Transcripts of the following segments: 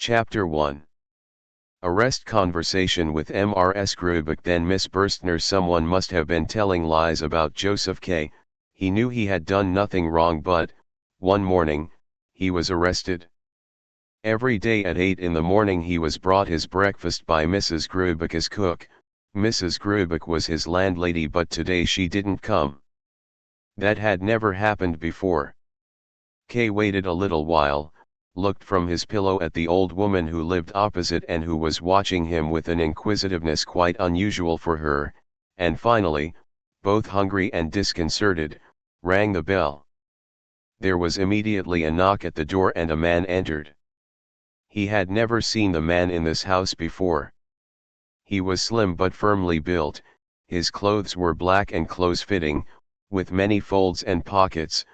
Chapter 1. Arrest conversation with Mrs. Grubeck. Then Miss Burstner, someone must have been telling lies about Joseph K. He knew he had done nothing wrong, but, one morning, he was arrested. Every day at 8 in the morning he was brought his breakfast by Mrs. Grubeck as cook. Mrs. Grubeck was his landlady, but today she didn't come. That had never happened before. K waited a little while, looked from his pillow at the old woman who lived opposite and who was watching him with an inquisitiveness quite unusual for her, and finally, both hungry and disconcerted, rang the bell. There was immediately a knock at the door and a man entered. He had never seen the man in this house before. He was slim but firmly built, his clothes were black and close-fitting, with many folds and pockets,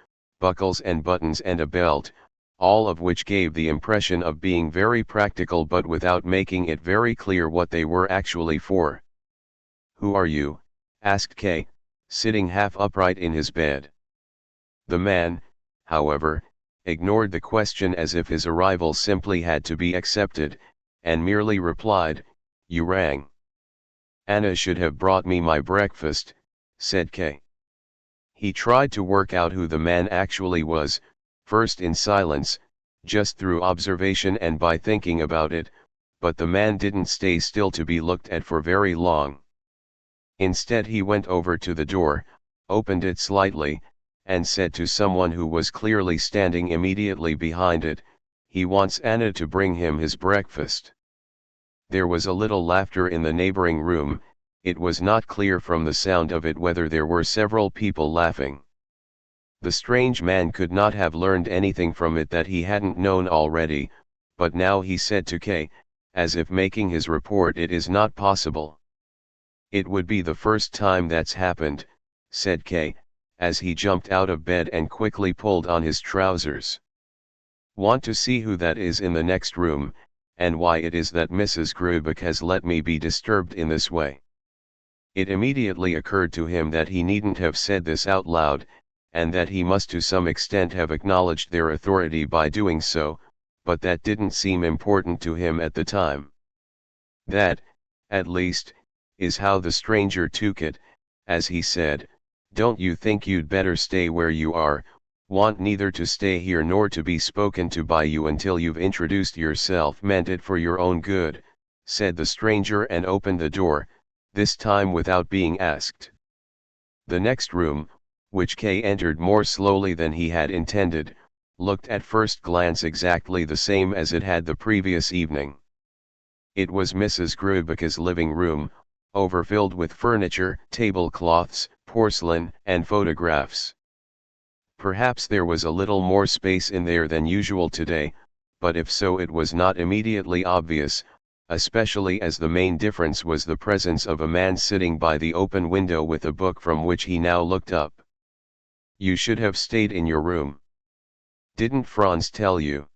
buckles and buttons and a belt, all of which gave the impression of being very practical but without making it very clear what they were actually for. "Who are you?" asked K, sitting half upright in his bed. The man, however, ignored the question as if his arrival simply had to be accepted, and merely replied, "You rang." "Anna should have brought me my breakfast," said K. He tried to work out who the man actually was, first in silence, just through observation and by thinking about it, but the man didn't stay still to be looked at for very long. Instead he went over to the door, opened it slightly, and said to someone who was clearly standing immediately behind it, "He wants Anna to bring him his breakfast." There was a little laughter in the neighboring room. It was not clear from the sound of it whether there were several people laughing. The strange man could not have learned anything from it that he hadn't known already, but now he said to K, as if making his report, "It is not possible." "It would be the first time that's happened," said K, as he jumped out of bed and quickly pulled on his trousers. "Want to see who that is in the next room, and why it is that Mrs. Grubeck has let me be disturbed in this way?" It immediately occurred to him that he needn't have said this out loud, and that he must to some extent have acknowledged their authority by doing so, but that didn't seem important to him at the time. That, at least, is how the stranger took it, as he said, "Don't you think you'd better stay where you are? Want neither to stay here nor to be spoken to by you until you've introduced yourself. Meant it for your own good," said the stranger, and opened the door, this time without being asked. The next room, which K entered more slowly than he had intended, looked at first glance exactly the same as it had the previous evening. It was Mrs. Grubeck's living room, overfilled with furniture, tablecloths, porcelain, and photographs. Perhaps there was a little more space in there than usual today, but if so it was not immediately obvious, especially as the main difference was the presence of a man sitting by the open window with a book from which he now looked up. "You should have stayed in your room. Didn't Franz tell you?"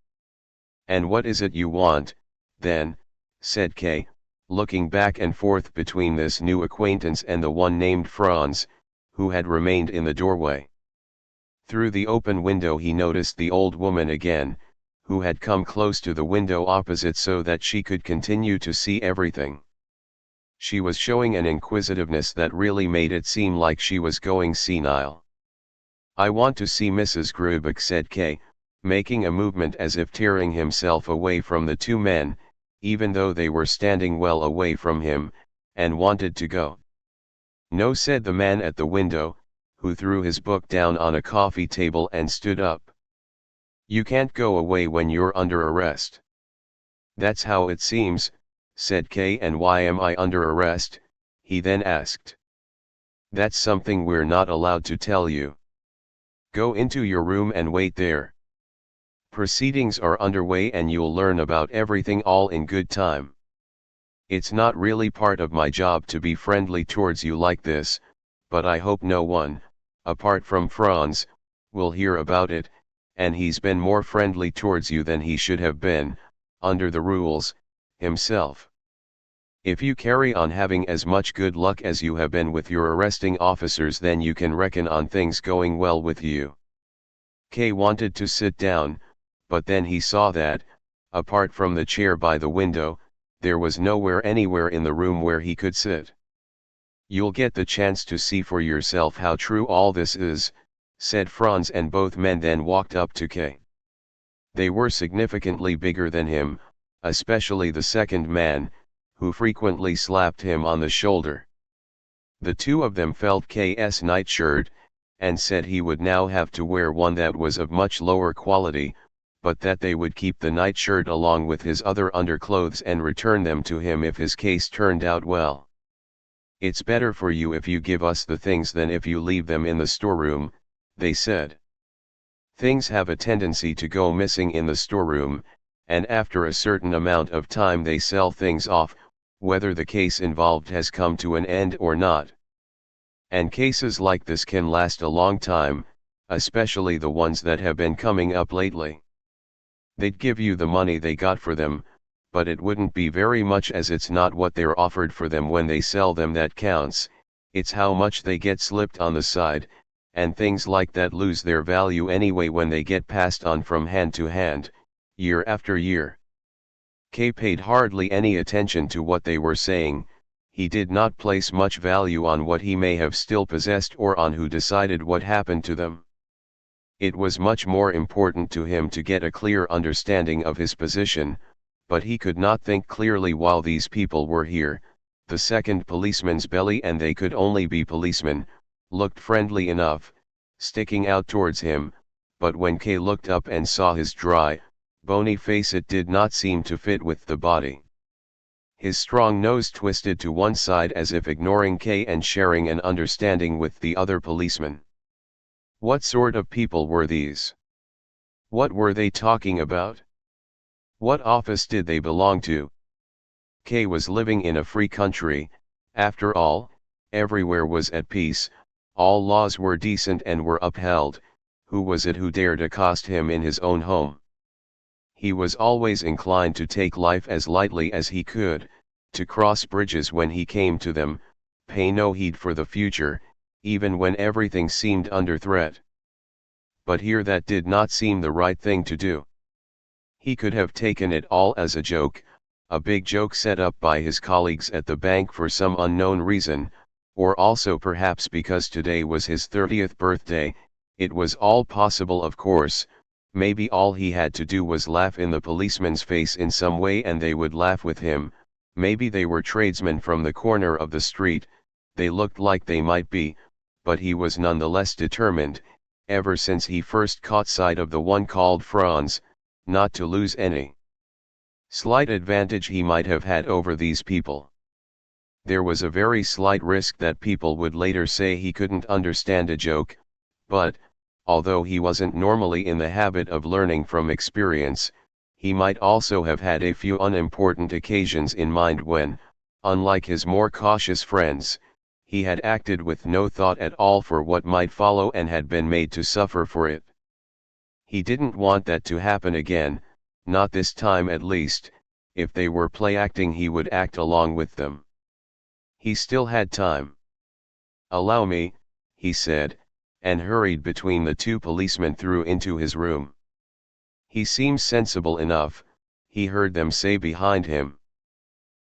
"And what is it you want, then?" said K, looking back and forth between this new acquaintance and the one named Franz, who had remained in the doorway. Through the open window he noticed the old woman again, who had come close to the window opposite so that she could continue to see everything. She was showing an inquisitiveness that really made it seem like she was going senile. "I want to see Mrs. Grubeck," said K, making a movement as if tearing himself away from the two men, even though they were standing well away from him, and wanted to go. "No," said the man at the window, who threw his book down on a coffee table and stood up. "You can't go away when you're under arrest." "That's how it seems," said K. "And why am I under arrest?" he then asked. "That's something we're not allowed to tell you. Go into your room and wait there. Proceedings are underway and you'll learn about everything all in good time. It's not really part of my job to be friendly towards you like this, but I hope no one, apart from Franz, will hear about it, and he's been more friendly towards you than he should have been, under the rules, himself. If you carry on having as much good luck as you have been with your arresting officers, then you can reckon on things going well with you." K wanted to sit down, but then he saw that, Apart from the chair by the window, there was nowhere anywhere in the room where he could sit. "You'll get the chance to see for yourself how true all this is," said Franz, and both men then walked up to K. They were significantly bigger than him, especially the second man, who frequently slapped him on the shoulder. The two of them felt K's nightshirt, and said he would now have to wear one that was of much lower quality, but that they would keep the nightshirt along with his other underclothes and return them to him if his case turned out well. "It's better for you if you give us the things than if you leave them in the storeroom," they said. Things have a tendency to go missing in the storeroom, and after a certain amount of time they sell things off, whether the case involved has come to an end or not. And cases like this can last a long time, especially the ones that have been coming up lately. They'd give you the money they got for them, but it wouldn't be very much, as it's not what they're offered for them when they sell them that counts, it's how much they get slipped on the side, and things like that lose their value anyway when they get passed on from hand to hand, year after year. K paid hardly any attention to what they were saying. He did not place much value on what he may have still possessed or on who decided what happened to them. It was much more important to him to get a clear understanding of his position, but he could not think clearly while these people were here. The second policeman's belly, and they could only be policemen, looked friendly enough, sticking out towards him, but when K looked up and saw his dry, bony face, it did not seem to fit with the body. His strong nose twisted to one side as if ignoring K and sharing an understanding with the other policeman. What sort of people were these? What were they talking about? What office did they belong to? K was living in a free country, after all, everywhere was at peace, all laws were decent and were upheld. Who was it who dared accost him in his own home? He was always inclined to take life as lightly as he could, to cross bridges when he came to them, pay no heed for the future, even when everything seemed under threat. But here that did not seem the right thing to do. He could have taken it all as a joke, a big joke set up by his colleagues at the bank for some unknown reason, or also perhaps because today was his 30th birthday. It was all possible, of course. Maybe all he had to do was laugh in the policeman's face in some way and they would laugh with him. Maybe they were tradesmen from the corner of the street, they looked like they might be, but he was nonetheless determined, ever since he first caught sight of the one called Franz, not to lose any slight advantage he might have had over these people. There was a very slight risk that people would later say he couldn't understand a joke, but, although he wasn't normally in the habit of learning from experience, he might also have had a few unimportant occasions in mind when, unlike his more cautious friends, he had acted with no thought at all for what might follow and had been made to suffer for it. He didn't want that to happen again, not this time at least. If they were play acting, he would act along with them. He still had time. "Allow me," he said, and hurried between the two policemen through into his room. "He seems sensible enough," he heard them say behind him.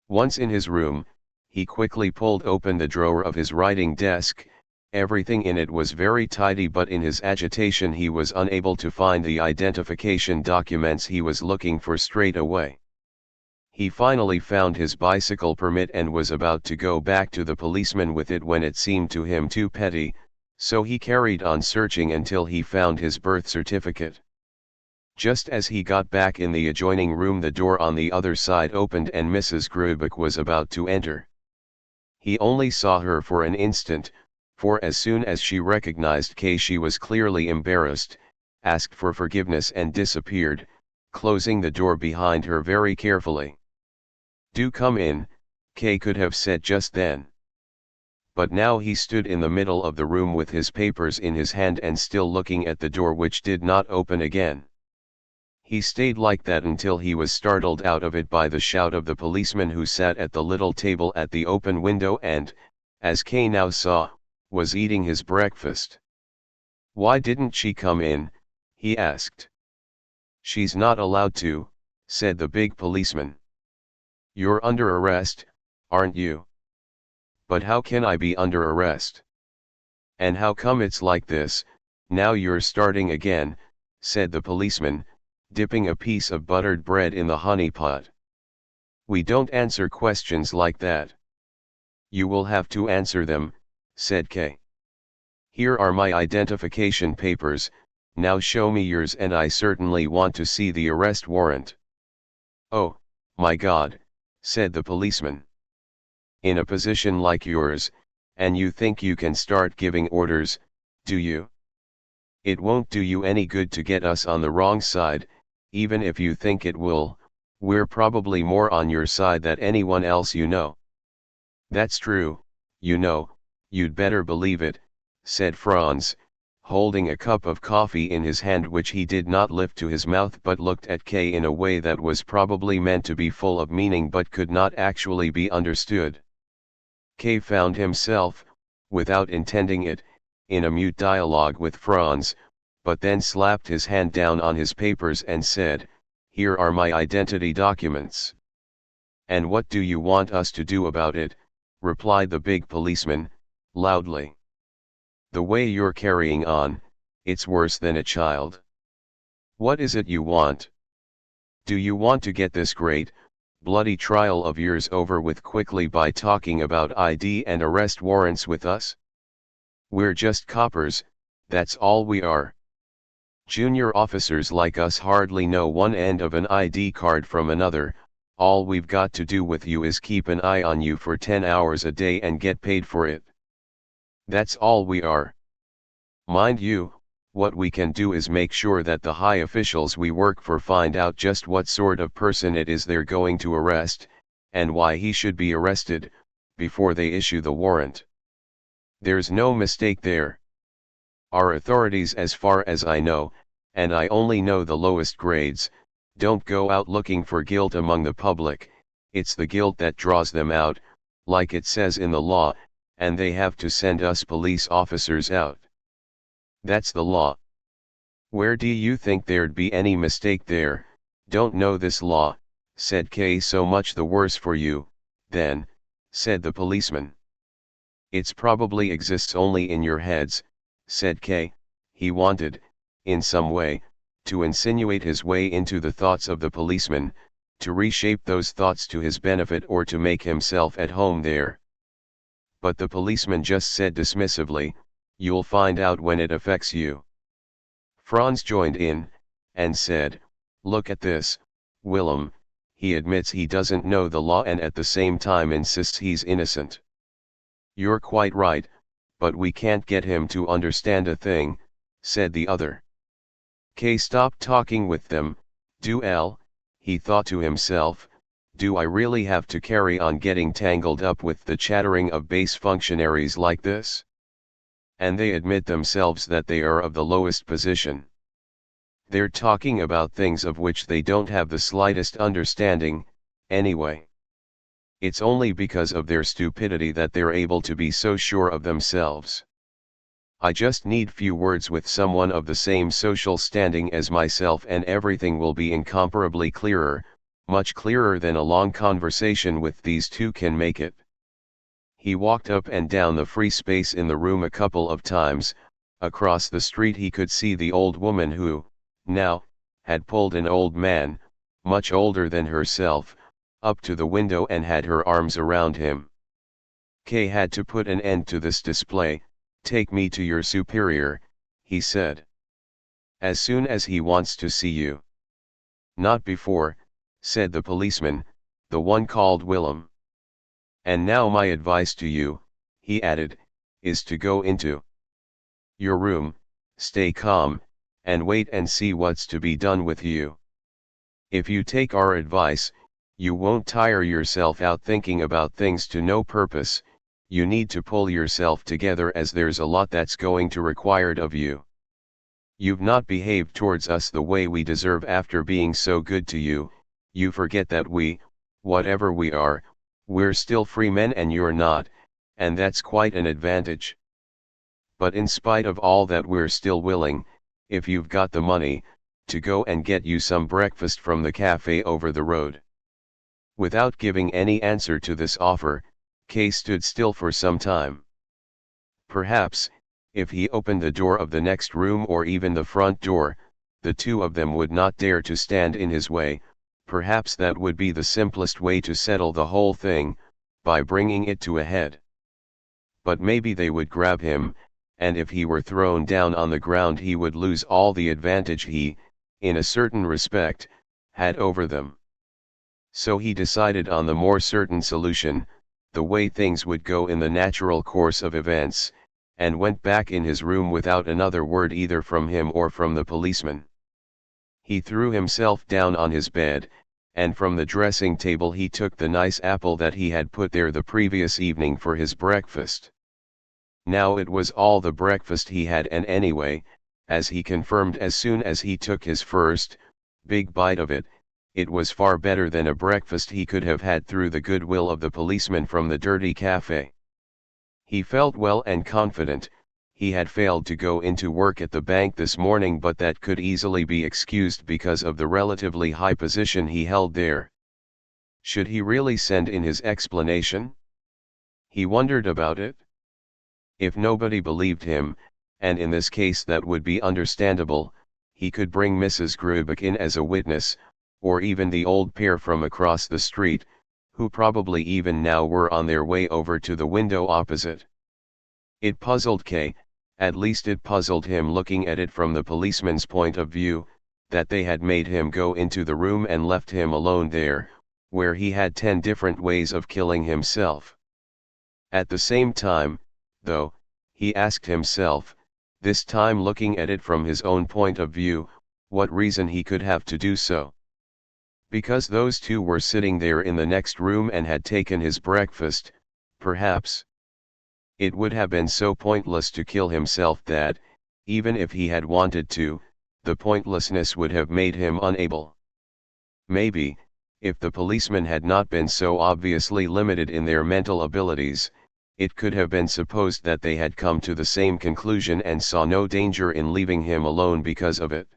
Once in his room, he quickly pulled open the drawer of his writing desk. Everything in it was very tidy, but in his agitation he was unable to find the identification documents he was looking for straight away. He finally found his bicycle permit and was about to go back to the policeman with it when it seemed to him too petty, so he carried on searching until he found his birth certificate. Just as he got back in the adjoining room, the door on the other side opened and Mrs. Grubeck was about to enter. He only saw her for an instant, for as soon as she recognized K she was clearly embarrassed, asked for forgiveness and disappeared, closing the door behind her very carefully. "Do come in," K could have said just then. But now he stood in the middle of the room with his papers in his hand and still looking at the door, which did not open again. He stayed like that until he was startled out of it by the shout of the policeman who sat at the little table at the open window and, as K now saw, was eating his breakfast. "Why didn't she come in?" he asked. "She's not allowed to," said the big policeman. You're under arrest, aren't you? But how can I be under arrest? And how come it's like this, now you're starting again, said the policeman, dipping a piece of buttered bread in the honey pot. We don't answer questions like that. You will have to answer them, said Kay. Here are my identification papers, now show me yours and I certainly want to see the arrest warrant. Oh, my God, said the policeman. In a position like yours, and you think you can start giving orders, do you? It won't do you any good to get us on the wrong side, even if you think it will, we're probably more on your side than anyone else you know. That's true, you know, you'd better believe it, said Franz, holding a cup of coffee in his hand which he did not lift to his mouth but looked at Kay in a way that was probably meant to be full of meaning but could not actually be understood. Kay found himself, without intending it, in a mute dialogue with Franz, but then slapped his hand down on his papers and said, "Here are my identity documents." "And what do you want us to do about it?" replied the big policeman, loudly. "The way you're carrying on, it's worse than a child. What is it you want? Do you want to get this great, bloody trial of yours over with quickly by talking about ID and arrest warrants with us? We're just coppers, that's all we are. Junior officers like us hardly know one end of an ID card from another. All we've got to do with you is keep an eye on you for 10 hours a day and get paid for it. That's all we are. Mind you, what we can do is make sure that the high officials we work for find out just what sort of person it is they're going to arrest, and why he should be arrested, before they issue the warrant. There's no mistake there. Our authorities, as far as I know, and I only know the lowest grades, don't go out looking for guilt among the public, it's the guilt that draws them out, like it says in the law, and they have to send us police officers out. That's the law. Where do you think there'd be any mistake there? Don't know this law, said Kay. So much the worse for you, then, said the policeman. It's probably exists only in your heads, said Kay. He wanted, in some way, to insinuate his way into the thoughts of the policeman, to reshape those thoughts to his benefit or to make himself at home there. But the policeman just said dismissively, "You'll find out when it affects you." Franz joined in, and said, "Look at this, Willem, he admits he doesn't know the law and at the same time insists he's innocent." "You're quite right, but we can't get him to understand a thing," said the other. Kay stopped talking with them. He thought to himself, do I really have to carry on getting tangled up with the chattering of base functionaries like this? And they admit themselves that they are of the lowest position. They're talking about things of which they don't have the slightest understanding, anyway. It's only because of their stupidity that they're able to be so sure of themselves. I just need few words with someone of the same social standing as myself and everything will be incomparably clearer, much clearer than a long conversation with these two can make it. He walked up and down the free space in the room a couple of times. Across the street he could see the old woman who, now, had pulled an old man, much older than herself, up to the window and had her arms around him. Kay had to put an end to this display. "Take me to your superior," he said. "As soon as he wants to see you." "Not before," said the policeman, the one called Willem. "And now my advice to you," he added, "is to go into your room, stay calm, and wait and see what's to be done with you. If you take our advice, you won't tire yourself out thinking about things to no purpose. You need to pull yourself together as there's a lot that's going to required of you. You've not behaved towards us the way we deserve after being so good to you. You forget that we, whatever we are, we're still free men and you're not, and that's quite an advantage. But in spite of all that we're still willing, if you've got the money, to go and get you some breakfast from the cafe over the road." Without giving any answer to this offer, Kay stood still for some time. Perhaps, if he opened the door of the next room or even the front door, the two of them would not dare to stand in his way. Perhaps that would be the simplest way to settle the whole thing, by bringing it to a head. But maybe they would grab him, and if he were thrown down on the ground he would lose all the advantage he, in a certain respect, had over them. So he decided on the more certain solution, the way things would go in the natural course of events, and went back in his room without another word either from him or from the policeman. He threw himself down on his bed, and from the dressing table he took the nice apple that he had put there the previous evening for his breakfast. Now it was all the breakfast he had, and anyway, as he confirmed as soon as he took his first big bite of it, it was far better than a breakfast he could have had through the goodwill of the policeman from the dirty cafe. He felt well and confident. He had failed to go into work at the bank this morning, but that could easily be excused because of the relatively high position he held there. Should he really send in his explanation? He wondered about it. If nobody believed him, and in this case that would be understandable, he could bring Mrs. Grubeck in as a witness, or even the old pair from across the street, who probably even now were on their way over to the window opposite. It puzzled Kay, at least it puzzled him looking at it from the policeman's point of view, that they had made him go into the room and left him alone there, where he had 10 different ways of killing himself. At the same time, though, he asked himself, this time looking at it from his own point of view, what reason he could have to do so. Because those two were sitting there in the next room and had taken his breakfast, perhaps. It would have been so pointless to kill himself that, even if he had wanted to, the pointlessness would have made him unable. Maybe, if the policemen had not been so obviously limited in their mental abilities, it could have been supposed that they had come to the same conclusion and saw no danger in leaving him alone because of it.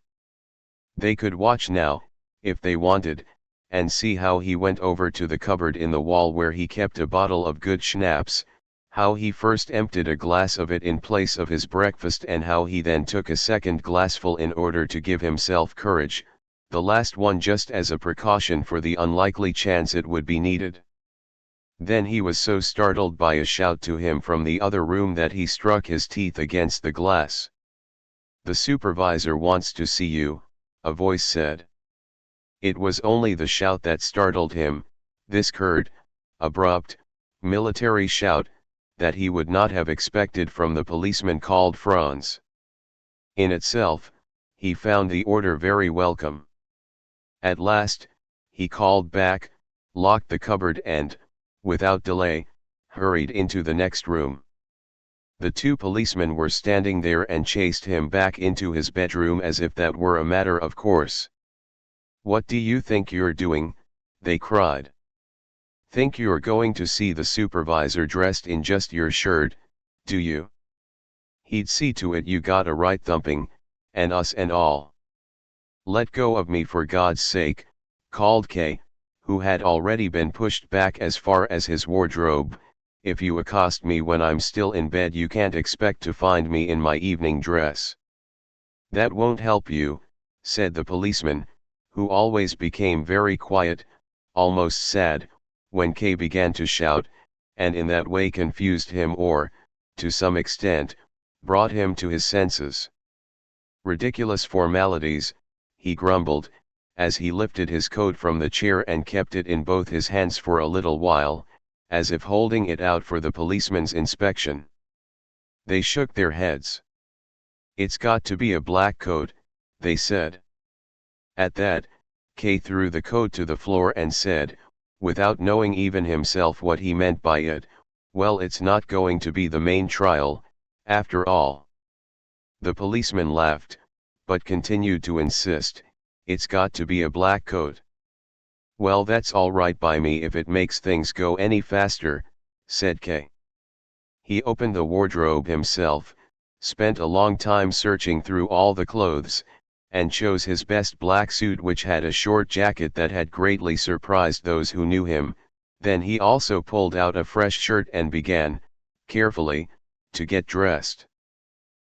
They could watch now, if they wanted, and see how he went over to the cupboard in the wall where he kept a bottle of good schnapps, how he first emptied a glass of it in place of his breakfast, and how he then took a second glassful in order to give himself courage, the last one just as a precaution for the unlikely chance it would be needed. Then he was so startled by a shout to him from the other room that he struck his teeth against the glass. "The supervisor wants to see you," a voice said. It was only the shout that startled him, this curt, abrupt, military shout, that he would not have expected from the policeman called Franz. In itself, he found the order very welcome. At last, he called back, locked the cupboard and, without delay, hurried into the next room. The two policemen were standing there and chased him back into his bedroom as if that were a matter of course. "What do you think you're doing?" they cried. "Think you're going to see the supervisor dressed in just your shirt, do you? He'd see to it you got a right thumping, and us and all." "Let go of me for God's sake," called Kay, who had already been pushed back as far as his wardrobe. "If you accost me when I'm still in bed you can't expect to find me in my evening dress." "That won't help you," said the policeman, who always became very quiet, almost sad, when Kay began to shout, and in that way confused him or, to some extent, brought him to his senses. "Ridiculous formalities," he grumbled, as he lifted his coat from the chair and kept it in both his hands for a little while, as if holding it out for the policeman's inspection. They shook their heads. "It's got to be a black coat," they said. At that, Kay threw the coat to the floor and said, without knowing even himself what he meant by it, "Well, it's not going to be the main trial, after all." The policeman laughed, but continued to insist, "It's got to be a black coat." "Well, that's all right by me if it makes things go any faster," said Kay. He opened the wardrobe himself, spent a long time searching through all the clothes, and chose his best black suit, which had a short jacket that had greatly surprised those who knew him. Then he also pulled out a fresh shirt and began, carefully, to get dressed.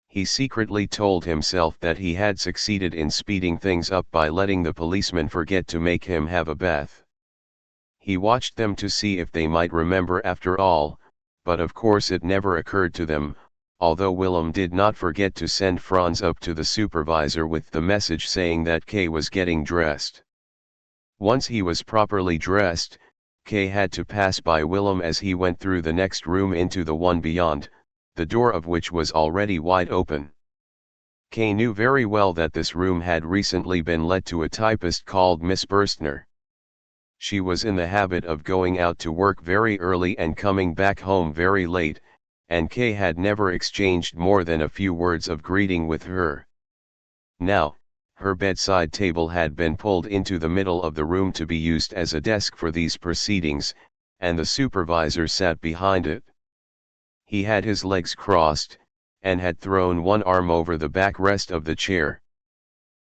He secretly told himself that he had succeeded in speeding things up by letting the policeman forget to make him have a bath. He watched them to see if they might remember after all, but of course it never occurred to them, although Willem did not forget to send Franz up to the supervisor with the message saying that Kay was getting dressed. Once he was properly dressed, Kay had to pass by Willem as he went through the next room into the one beyond, the door of which was already wide open. Kay knew very well that this room had recently been let to a typist called Miss Burstner. She was in the habit of going out to work very early and coming back home very late, and Kay had never exchanged more than a few words of greeting with her. Now, her bedside table had been pulled into the middle of the room to be used as a desk for these proceedings, and the supervisor sat behind it. He had his legs crossed, and had thrown one arm over the backrest of the chair.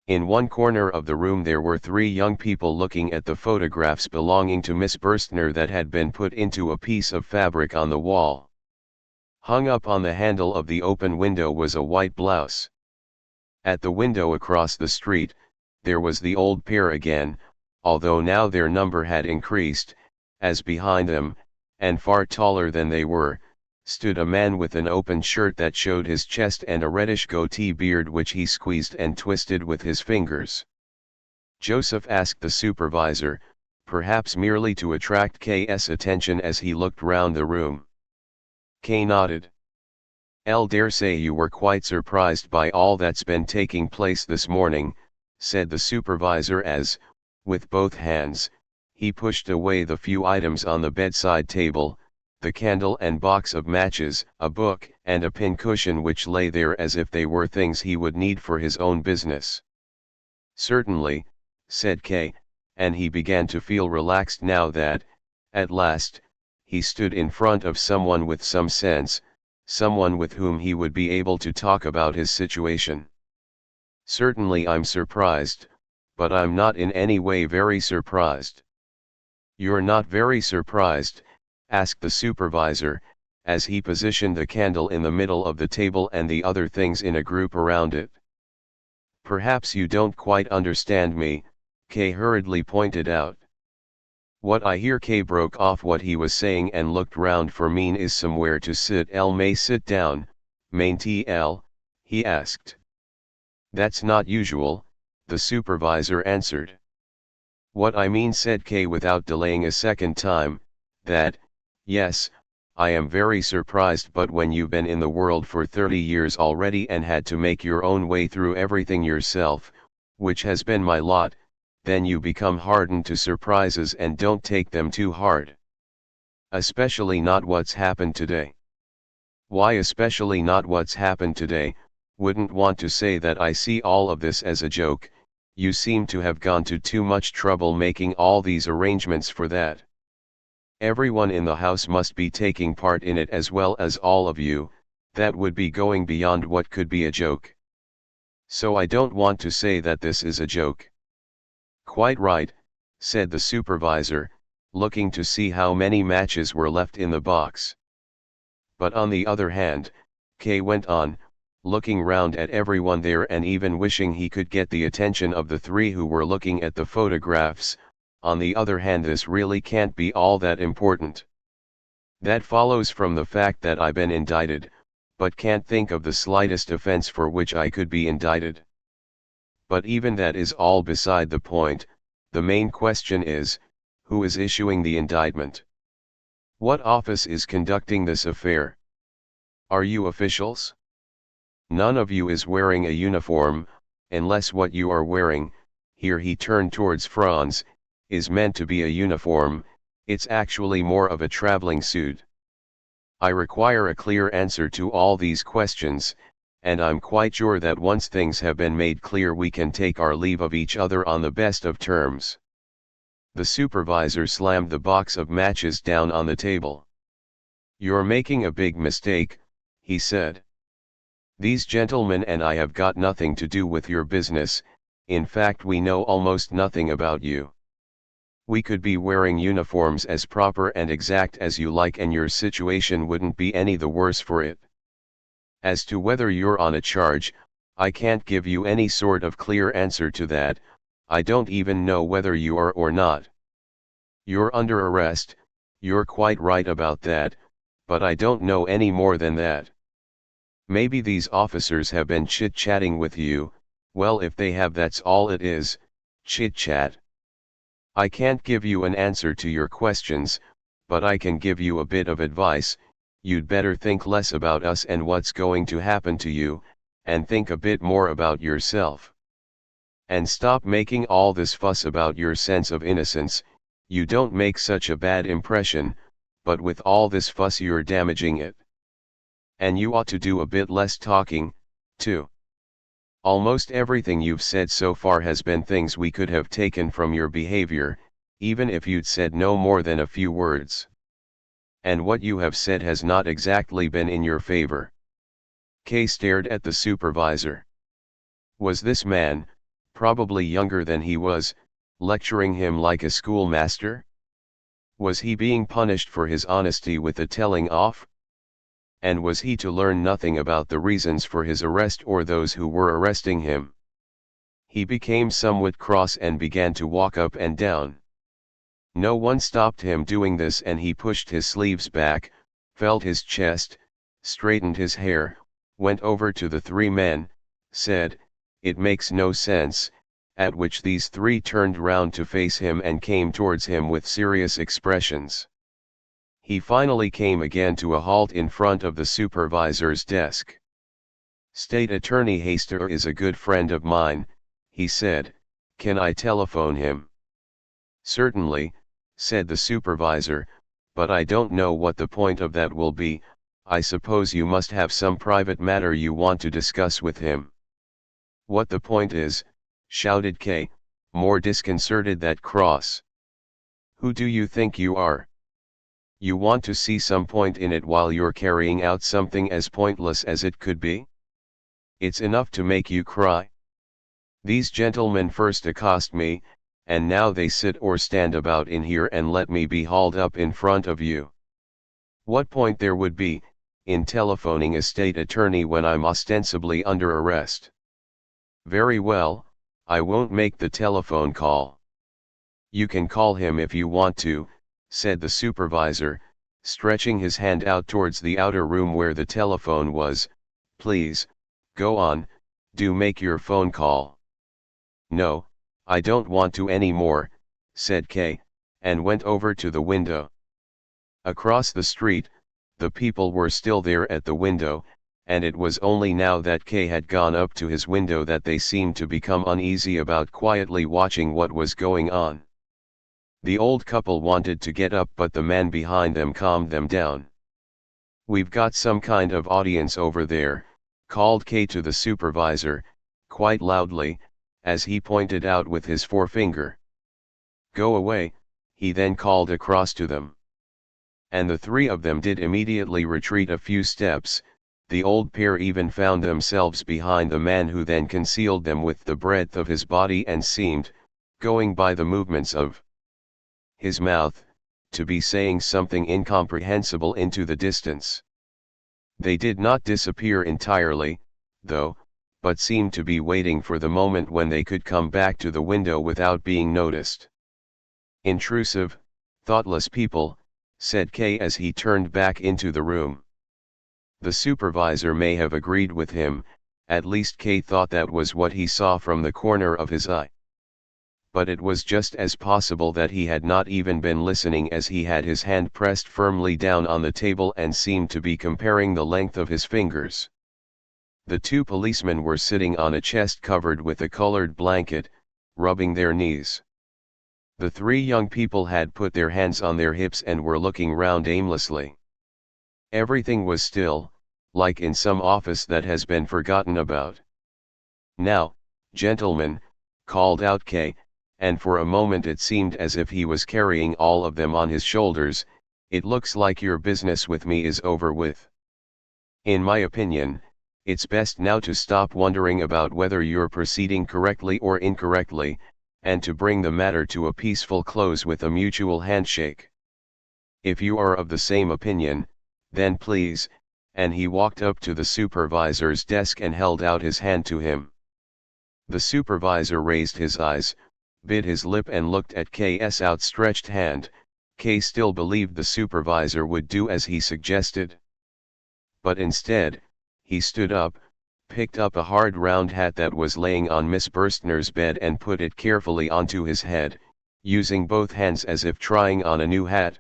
In one corner of the room there were three young people looking at the photographs belonging to Miss Burstner that had been put into a piece of fabric on the wall. Hung up on the handle of the open window was a white blouse. At the window across the street, there was the old pair again, although now their number had increased, as behind them, and far taller than they were, stood a man with an open shirt that showed his chest and a reddish goatee beard which he squeezed and twisted with his fingers. Joseph asked the supervisor, perhaps merely to attract K's attention as he looked round the room. Kay nodded. "I'll dare say you were quite surprised by all that's been taking place this morning," said the supervisor as, with both hands, he pushed away the few items on the bedside table, the candle and box of matches, a book, and a pincushion which lay there as if they were things he would need for his own business. "Certainly," said Kay, and he began to feel relaxed now that, at last, he stood in front of someone with some sense, someone with whom he would be able to talk about his situation. "Certainly I'm surprised, but I'm not in any way very surprised." "You're not very surprised?" asked the supervisor, as he positioned the candle in the middle of the table and the other things in a group around it. "Perhaps you don't quite understand me," Kay hurriedly pointed out. "What I hear." Kay broke off what he was saying and looked round for mean is somewhere to sit. "Elle may sit down, mayn't elle?" he asked. "That's not usual," the supervisor answered. "What I mean," said Kay without delaying a second time, "that, yes, I am very surprised, but when you've been in the world for 30 years already and had to make your own way through everything yourself, which has been my lot, then you become hardened to surprises and don't take them too hard. Especially not what's happened today." "Why especially not what's happened today?" "Wouldn't want to say that I see all of this as a joke. You seem to have gone to too much trouble making all these arrangements for that. Everyone in the house must be taking part in it as well as all of you. That would be going beyond what could be a joke. So I don't want to say that this is a joke." "Quite right," said the supervisor, looking to see how many matches were left in the box. "But on the other hand," Kay went on, looking round at everyone there and even wishing he could get the attention of the three who were looking at the photographs, "on the other hand this really can't be all that important. That follows from the fact that I've been indicted, but can't think of the slightest offense for which I could be indicted. But even that is all beside the point. The main question is, who is issuing the indictment? What office is conducting this affair? Are you officials? None of you is wearing a uniform, unless what you are wearing," here he turned towards Franz, "is meant to be a uniform. It's actually more of a traveling suit. I require a clear answer to all these questions, and I'm quite sure that once things have been made clear we can take our leave of each other on the best of terms." The supervisor slammed the box of matches down on the table. "You're making a big mistake," he said. "These gentlemen and I have got nothing to do with your business, in fact we know almost nothing about you. We could be wearing uniforms as proper and exact as you like and your situation wouldn't be any the worse for it. As to whether you're on a charge, I can't give you any sort of clear answer to that. I don't even know whether you are or not. You're under arrest, you're quite right about that, but I don't know any more than that. Maybe these officers have been chit-chatting with you. Well, if they have, that's all it is, chit-chat. I can't give you an answer to your questions, but I can give you a bit of advice. You'd better think less about us and what's going to happen to you, and think a bit more about yourself. And stop making all this fuss about your sense of innocence. You don't make such a bad impression, but with all this fuss you're damaging it. And you ought to do a bit less talking, too. Almost everything you've said so far has been things we could have taken from your behavior, even if you'd said no more than a few words. And what you have said has not exactly been in your favor. Kay stared at the supervisor. Was this man, probably younger than he was, lecturing him like a schoolmaster? Was he being punished for his honesty with the telling off? And was he to learn nothing about the reasons for his arrest or those who were arresting him? He became somewhat cross and began to walk up and down. No one stopped him doing this, and he pushed his sleeves back, felt his chest, straightened his hair, went over to the three men, said, "It makes no sense," at which these three turned round to face him and came towards him with serious expressions. He finally came again to a halt in front of the supervisor's desk. "State Attorney Haister is a good friend of mine," he said. "Can I telephone him?" "Certainly," said the supervisor, "but I don't know what the point of that will be. I suppose you must have some private matter you want to discuss with him." "What the point is," shouted Kay, more disconcerted than cross. "Who do you think you are? You want to see some point in it while you're carrying out something as pointless as it could be? It's enough to make you cry. These gentlemen first accost me, and now they sit or stand about in here and let me be hauled up in front of you. What point there would be in telephoning a state attorney when I'm ostensibly under arrest? Very well, I won't make the telephone call." "You can call him if you want to," said the supervisor, stretching his hand out towards the outer room where the telephone was. "Please, go on, do make your phone call." "No, I don't want to any more," said Kay, and went over to the window. Across the street, the people were still there at the window, and it was only now that Kay had gone up to his window that they seemed to become uneasy about quietly watching what was going on. The old couple wanted to get up, but the man behind them calmed them down. "We've got some kind of audience over there," called Kay to the supervisor, quite loudly, as he pointed out with his forefinger. "Go away," he then called across to them. And the three of them did immediately retreat a few steps. The old pair even found themselves behind the man, who then concealed them with the breadth of his body and seemed, going by the movements of his mouth, to be saying something incomprehensible into the distance. They did not disappear entirely, though, but seemed to be waiting for the moment when they could come back to the window without being noticed. "Intrusive, thoughtless people," said Kay as he turned back into the room. The supervisor may have agreed with him, at least Kay thought that was what he saw from the corner of his eye. But it was just as possible that he had not even been listening, as he had his hand pressed firmly down on the table and seemed to be comparing the length of his fingers. The two policemen were sitting on a chest covered with a colored blanket, rubbing their knees. The three young people had put their hands on their hips and were looking round aimlessly. Everything was still, like in some office that has been forgotten about. "Now, gentlemen," called out Kay, and for a moment it seemed as if he was carrying all of them on his shoulders, "it looks like your business with me is over with. In my opinion, It's best now to stop wondering about whether you're proceeding correctly or incorrectly, and to bring the matter to a peaceful close with a mutual handshake. If you are of the same opinion, then please," and he walked up to the supervisor's desk and held out his hand to him. The supervisor raised his eyes, bit his lip and looked at K's outstretched hand. K still believed the supervisor would do as he suggested. But instead, he stood up, picked up a hard round hat that was laying on Miss Burstner's bed and put it carefully onto his head, using both hands as if trying on a new hat.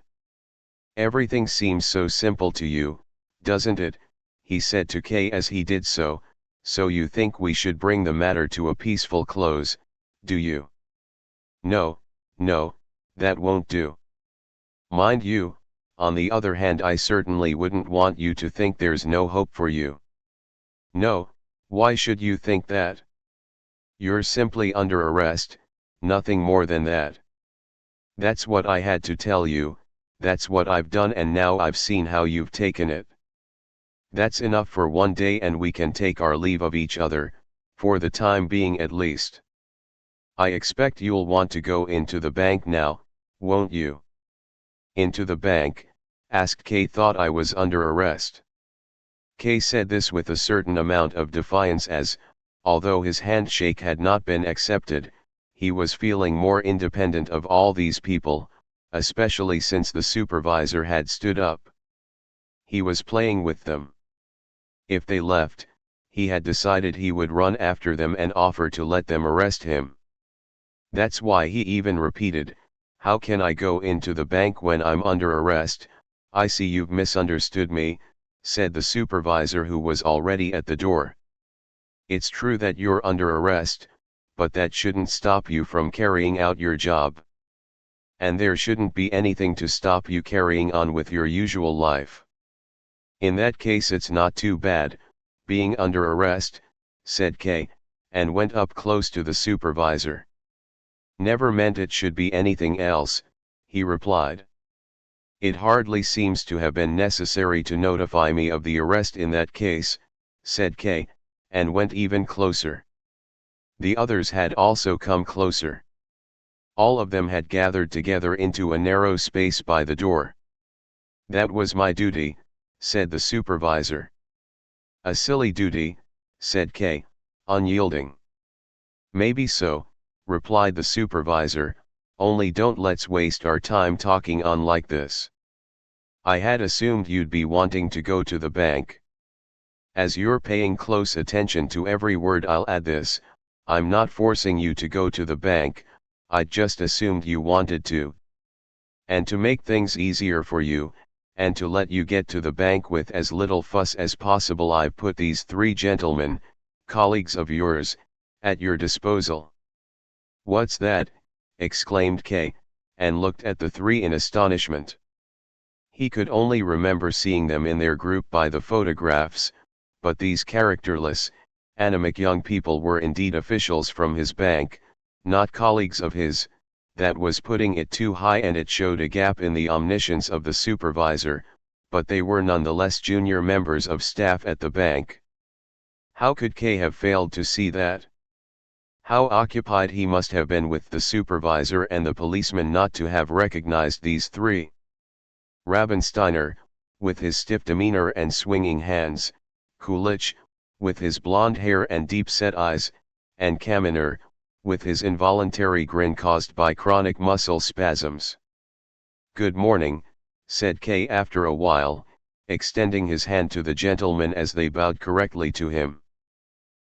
"Everything seems so simple to you, doesn't it?" he said to K as he did so. "So you think we should bring the matter to a peaceful close, do you?" "No, no, that won't do. Mind you, on the other hand, I certainly wouldn't want you to think there's no hope for you." "No, why should you think that? You're simply under arrest, nothing more than that. That's what I had to tell you, that's what I've done, and now I've seen how you've taken it. That's enough for one day, and we can take our leave of each other, for the time being at least. I expect you'll want to go into the bank now, won't you?" "Into the bank?" asked K. "Thought I was under arrest." K said this with a certain amount of defiance as, although his handshake had not been accepted, he was feeling more independent of all these people, especially since the supervisor had stood up. He was playing with them. If they left, he had decided he would run after them and offer to let them arrest him. That's why he even repeated, "How can I go into the bank when I'm under arrest?" "I see you've misunderstood me," said the supervisor, who was already at the door. "It's true that you're under arrest, but that shouldn't stop you from carrying out your job. And there shouldn't be anything to stop you carrying on with your usual life. In that case it's not too bad, being under arrest," said K, and went up close to the supervisor. "Never meant it should be anything else," he replied. "It hardly seems to have been necessary to notify me of the arrest in that case," said K, and went even closer. The others had also come closer. All of them had gathered together into a narrow space by the door. "That was my duty," said the supervisor. "A silly duty," said K, unyielding. "Maybe so," replied the supervisor, "only don't let's waste our time talking on like this. I had assumed you'd be wanting to go to the bank. As you're paying close attention to every word I'll add this, I'm not forcing you to go to the bank, I'd just assumed you wanted to. And to make things easier for you, and to let you get to the bank with as little fuss as possible, I've put these three gentlemen, colleagues of yours, at your disposal." "What's that?" exclaimed K, and looked at the three in astonishment. He could only remember seeing them in their group by the photographs, but these characterless, anemic young people were indeed officials from his bank, not colleagues of his. That was putting it too high, and it showed a gap in the omniscience of the supervisor, but they were nonetheless junior members of staff at the bank. How could K have failed to see that? How occupied he must have been with the supervisor and the policeman not to have recognized these three. Rabensteiner, with his stiff demeanor and swinging hands, Kulich, with his blonde hair and deep-set eyes, and Kaminer, with his involuntary grin caused by chronic muscle spasms. "Good morning," said K after a while, extending his hand to the gentlemen as they bowed correctly to him.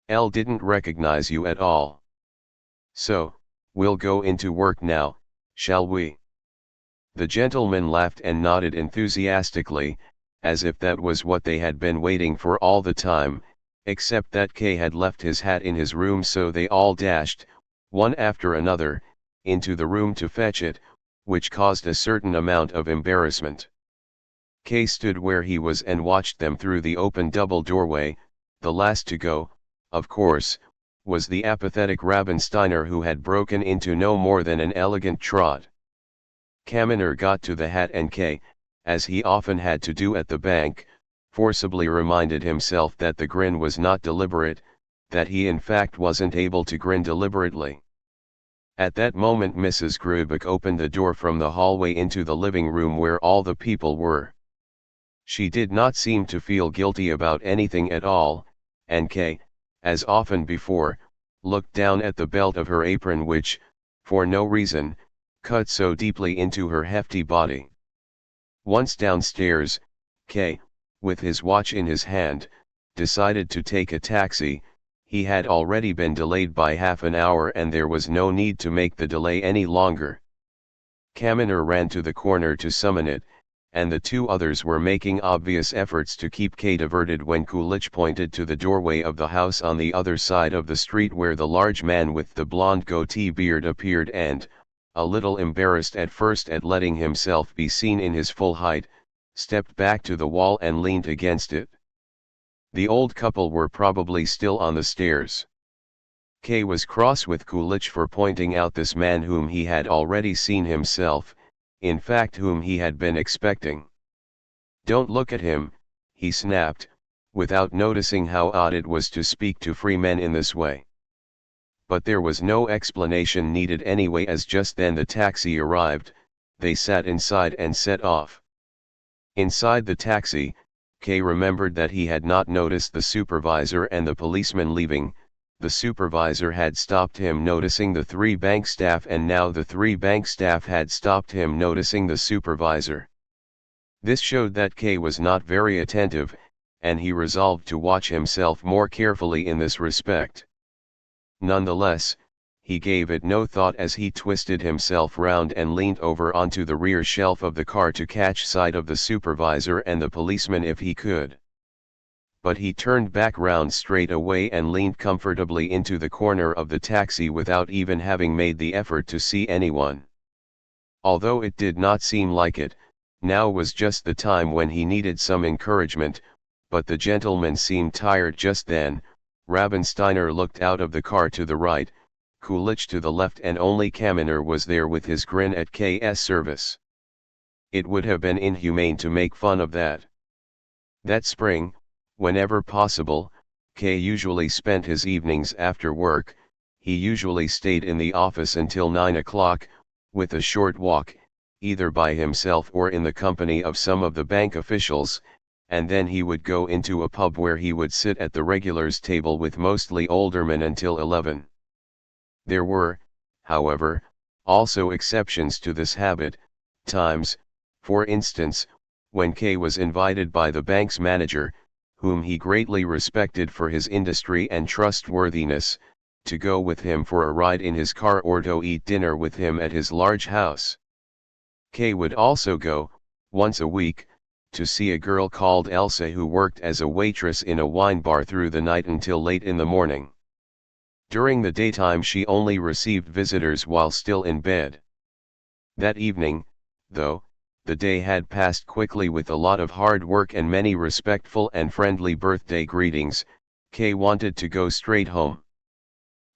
"L didn't recognize you at all. So, we'll go into work now, shall we?" The gentlemen laughed and nodded enthusiastically, as if that was what they had been waiting for all the time, except that K had left his hat in his room, so they all dashed, one after another, into the room to fetch it, which caused a certain amount of embarrassment. K stood where he was and watched them through the open double doorway. The last to go, of course, was the apathetic Rabensteiner, who had broken into no more than an elegant trot. Kaminer got to the hat, and K, as he often had to do at the bank, forcibly reminded himself that the grin was not deliberate, that he in fact wasn't able to grin deliberately. At that moment Mrs. Grubeck opened the door from the hallway into the living room where all the people were. She did not seem to feel guilty about anything at all, and Kay, as often before, looked down at the belt of her apron which, for no reason, cut so deeply into her hefty body. Once downstairs, Kay, with his watch in his hand, decided to take a taxi. He had already been delayed by half an hour and there was no need to make the delay any longer. Kaminer ran to the corner to summon it, and the two others were making obvious efforts to keep Kay diverted when Kulich pointed to the doorway of the house on the other side of the street where the large man with the blonde goatee beard appeared and, a little embarrassed at first at letting himself be seen in his full height, stepped back to the wall and leaned against it. The old couple were probably still on the stairs. Kay was cross with Kulich for pointing out this man whom he had already seen himself, in fact whom he had been expecting. "Don't look at him," he snapped, without noticing how odd it was to speak to free men in this way. But there was no explanation needed anyway as just then the taxi arrived, they sat inside and set off. Inside the taxi, Kay remembered that he had not noticed the supervisor and the policeman leaving. The supervisor had stopped him noticing the three bank staff and now the three bank staff had stopped him noticing the supervisor. This showed that Kay was not very attentive, and he resolved to watch himself more carefully in this respect. Nonetheless, he gave it no thought as he twisted himself round and leaned over onto the rear shelf of the car to catch sight of the supervisor and the policeman if he could. But he turned back round straight away and leaned comfortably into the corner of the taxi without even having made the effort to see anyone. Although it did not seem like it, now was just the time when he needed some encouragement, but the gentleman seemed tired just then. Rabensteiner looked out of the car to the right, Kulich to the left and only Kaminer was there with his grin at K's service. It would have been inhumane to make fun of that. That spring, whenever possible, K usually spent his evenings after work. He usually stayed in the office until 9 o'clock, with a short walk, either by himself or in the company of some of the bank officials, and then he would go into a pub where he would sit at the regulars table with mostly oldermen until 11. There were, however, also exceptions to this habit, times, for instance, when Kay was invited by the bank's manager, whom he greatly respected for his industry and trustworthiness, to go with him for a ride in his car or to eat dinner with him at his large house. Kay would also go, once a week, to see a girl called Elsa who worked as a waitress in a wine bar through the night until late in the morning. During the daytime she only received visitors while still in bed. That evening, though, the day had passed quickly with a lot of hard work and many respectful and friendly birthday greetings. Kay wanted to go straight home.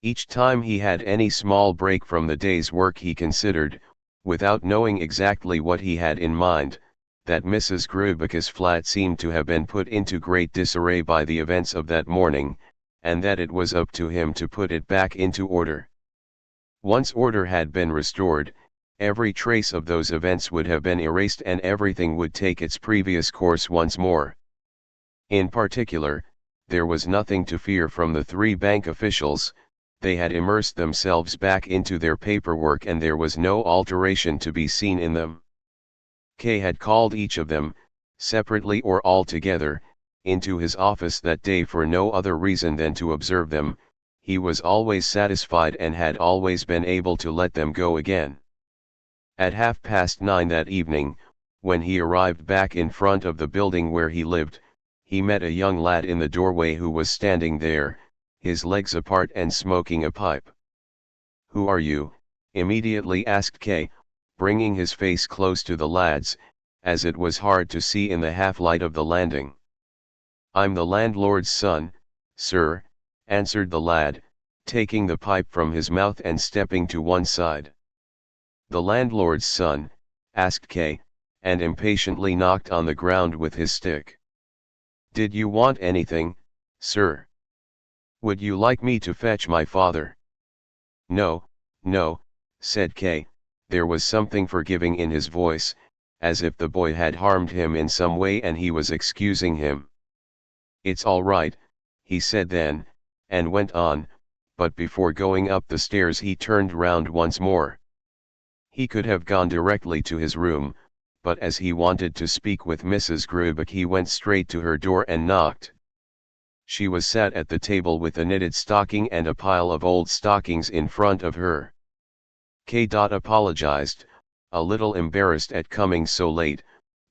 Each time he had any small break from the day's work he considered, without knowing exactly what he had in mind, that Mrs. Grubeck's flat seemed to have been put into great disarray by the events of that morning, and that it was up to him to put it back into order. Once order had been restored, every trace of those events would have been erased and everything would take its previous course once more. In particular, there was nothing to fear from the three bank officials. They had immersed themselves back into their paperwork and there was no alteration to be seen in them. Kay had called each of them, separately or all together, into his office that day for no other reason than to observe them. He was always satisfied and had always been able to let them go again. At 9:30 that evening, when he arrived back in front of the building where he lived, he met a young lad in the doorway who was standing there, his legs apart and smoking a pipe. "Who are you?" immediately asked Kay, bringing his face close to the lad's, as it was hard to see in the half-light of the landing. "I'm the landlord's son, sir," answered the lad, taking the pipe from his mouth and stepping to one side. "The landlord's son?" asked Kay, and impatiently knocked on the ground with his stick. Did you want anything, sir? Would you like me to fetch my father? No, no, said Kay. There was something forgiving in his voice, as if the boy had harmed him in some way and he was excusing him. It's all right, he said then, and went on, but before going up the stairs he turned round once more. He could have gone directly to his room, but as he wanted to speak with Mrs. Grubeck he went straight to her door and knocked. She was sat at the table with a knitted stocking and a pile of old stockings in front of her. K. apologized, a little embarrassed at coming so late,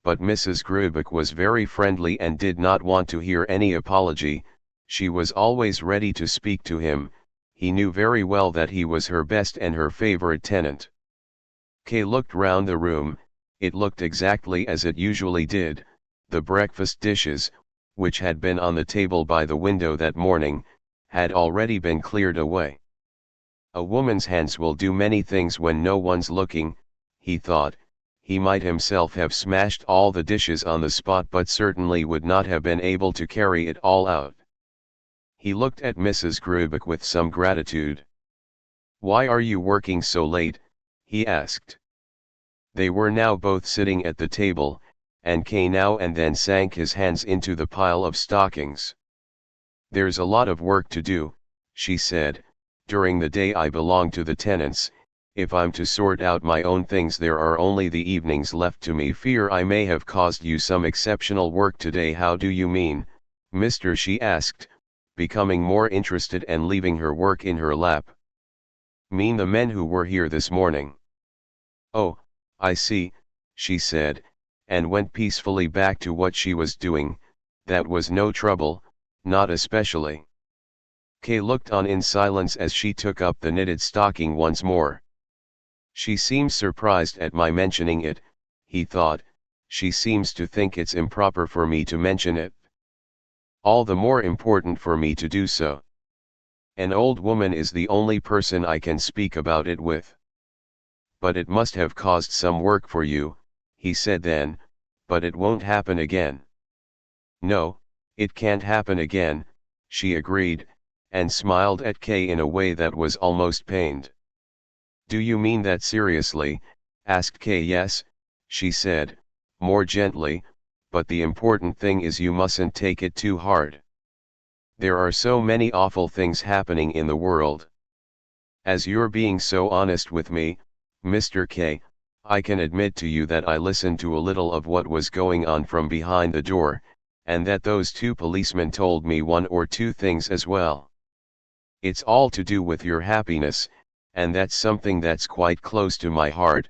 but Mrs. Grubeck was very friendly and did not want to hear any apology. She was always ready to speak to him. He knew very well that he was her best and her favorite tenant. Kay looked round the room. It looked exactly as it usually did. The breakfast dishes, which had been on the table by the window that morning, had already been cleared away. A woman's hands will do many things when no one's looking, he thought. He might himself have smashed all the dishes on the spot but certainly would not have been able to carry it all out. He looked at Mrs. Grubeck with some gratitude. "Why are you working so late?" he asked. They were now both sitting at the table, and Kay now and then sank his hands into the pile of stockings. "There's a lot of work to do," she said. "During the day I belong to the tenants. If I'm to sort out my own things there are only the evenings left to me. Fear I may have caused you some exceptional work today." "How do you mean, mister?" she asked, becoming more interested and leaving her work in her lap. "Mean the men who were here this morning." "Oh, I see," she said, and went peacefully back to what she was doing. "That was no trouble, not especially." Kay looked on in silence as she took up the knitted stocking once more. "She seems surprised at my mentioning it," he thought. "She seems to think it's improper for me to mention it. All the more important for me to do so. An old woman is the only person I can speak about it with." "But it must have caused some work for you," he said then, "but it won't happen again." "No, it can't happen again," she agreed, and smiled at Kay in a way that was almost pained. "Do you mean that seriously?" asked Kay. "Yes," she said, more gently, "but the important thing is you mustn't take it too hard. There are so many awful things happening in the world. As you're being so honest with me, Mr. K, I can admit to you that I listened to a little of what was going on from behind the door, and that those two policemen told me one or two things as well. It's all to do with your happiness, and that's something that's quite close to my heart,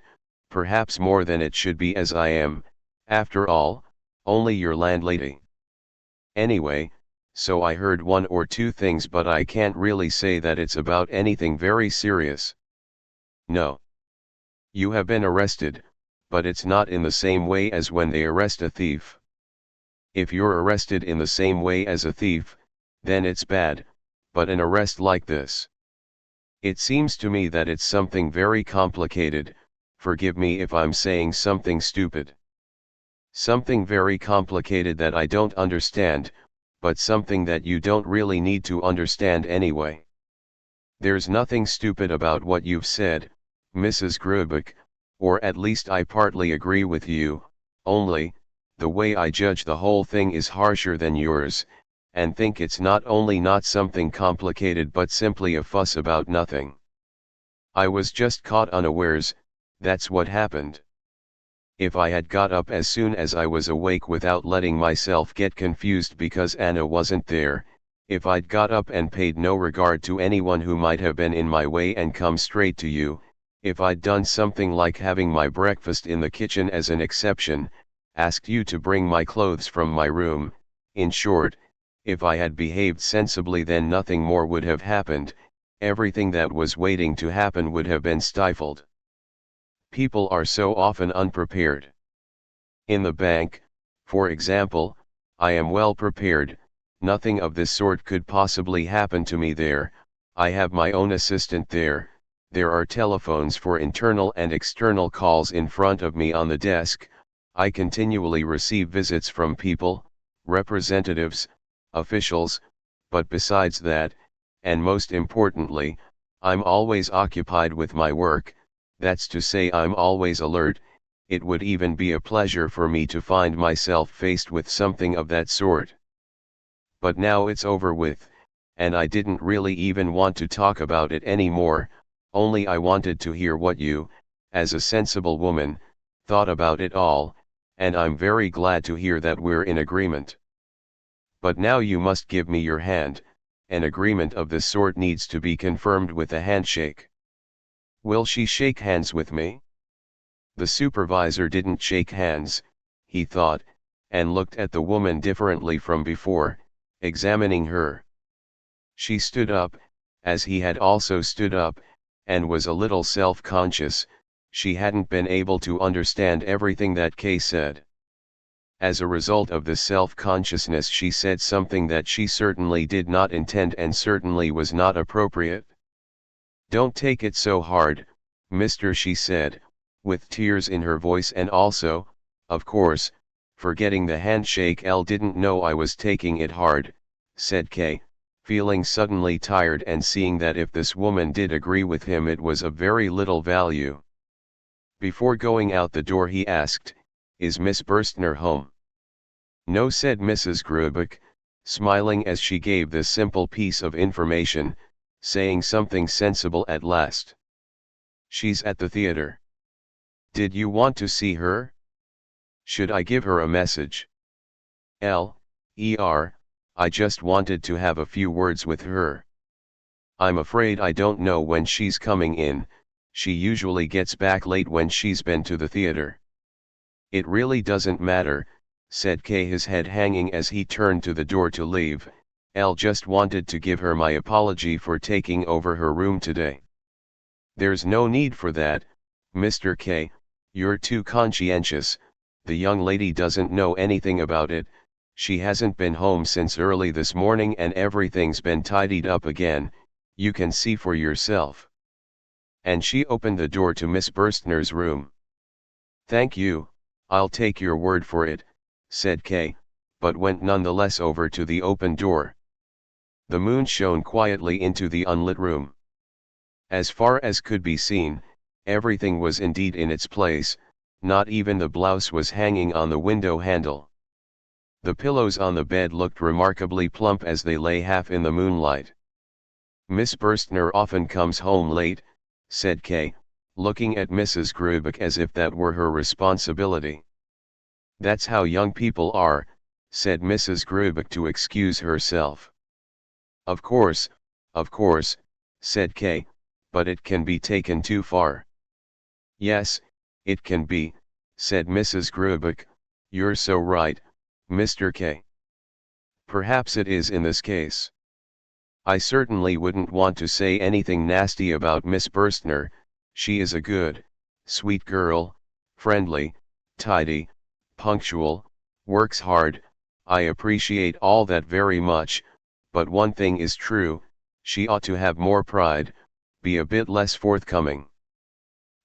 perhaps more than it should be, as I am, after all, only your landlady. Anyway, so I heard one or two things, but I can't really say that it's about anything very serious." "No. You have been arrested, but it's not in the same way as when they arrest a thief. If you're arrested in the same way as a thief, then it's bad, but an arrest like this. It seems to me that it's something very complicated. Forgive me if I'm saying something stupid. Something very complicated that I don't understand, but something that you don't really need to understand anyway. There's nothing stupid about what you've said, Mrs. Grubeck, or at least I partly agree with you, only, the way I judge the whole thing is harsher than yours, and think it's not only not something complicated but simply a fuss about nothing. I was just caught unawares, that's what happened. If I had got up as soon as I was awake without letting myself get confused because Anna wasn't there, if I'd got up and paid no regard to anyone who might have been in my way and come straight to you, if I'd done something like having my breakfast in the kitchen as an exception, asked you to bring my clothes from my room, in short, if I had behaved sensibly, then nothing more would have happened. Everything that was waiting to happen would have been stifled. People are so often unprepared. In the bank, for example, I am well prepared. Nothing of this sort could possibly happen to me there. I have my own assistant there. There are telephones for internal and external calls in front of me on the desk. I continually receive visits from people, representatives, officials, but besides that, and most importantly, I'm always occupied with my work, that's to say I'm always alert. It would even be a pleasure for me to find myself faced with something of that sort. But now it's over with, and I didn't really even want to talk about it anymore, only I wanted to hear what you, as a sensible woman, thought about it all, and I'm very glad to hear that we're in agreement. But now you must give me your hand. An agreement of this sort needs to be confirmed with a handshake. Will she shake hands with me? The supervisor didn't shake hands, he thought, and looked at the woman differently from before, examining her. She stood up, as he had also stood up, and was a little self-conscious. She hadn't been able to understand everything that Kay said. As a result of this self-consciousness, she said something that she certainly did not intend and certainly was not appropriate. "Don't take it so hard, mister," she said, with tears in her voice, and also, of course, forgetting the handshake. "L didn't know I was taking it hard," said Kay, feeling suddenly tired and seeing that if this woman did agree with him it was of very little value. Before going out the door he asked, "Is Miss Burstner home?" "No," said Mrs. Grubeck, smiling as she gave this simple piece of information, saying something sensible at last. "She's at the theater. Did you want to see her? Should I give her a message?" I just wanted to have a few words with her. I'm afraid I don't know when she's coming in. She usually gets back late when she's been to the theater." "It really doesn't matter," said Kay, his head hanging as he turned to the door to leave. "L just wanted to give her my apology for taking over her room today." "There's no need for that, Mr. Kay, you're too conscientious. The young lady doesn't know anything about it. She hasn't been home since early this morning and everything's been tidied up again, you can see for yourself." And she opened the door to Miss Burstner's room. "Thank you, I'll take your word for it," said Kay, but went nonetheless over to the open door. The moon shone quietly into the unlit room. As far as could be seen, everything was indeed in its place, not even the blouse was hanging on the window handle. The pillows on the bed looked remarkably plump as they lay half in the moonlight. "Miss Burstner often comes home late," said Kay, looking at Mrs. Grubeck as if that were her responsibility. "That's how young people are," said Mrs. Grubeck to excuse herself. Of course," said Kay, "but it can be taken too far." "Yes, it can be," said Mrs. Grubeck, "you're so right, Mr. Kay. Perhaps it is in this case. I certainly wouldn't want to say anything nasty about Miss Burstner. She is a good, sweet girl, friendly, tidy, punctual, works hard. I appreciate all that very much, but one thing is true, she ought to have more pride, be a bit less forthcoming.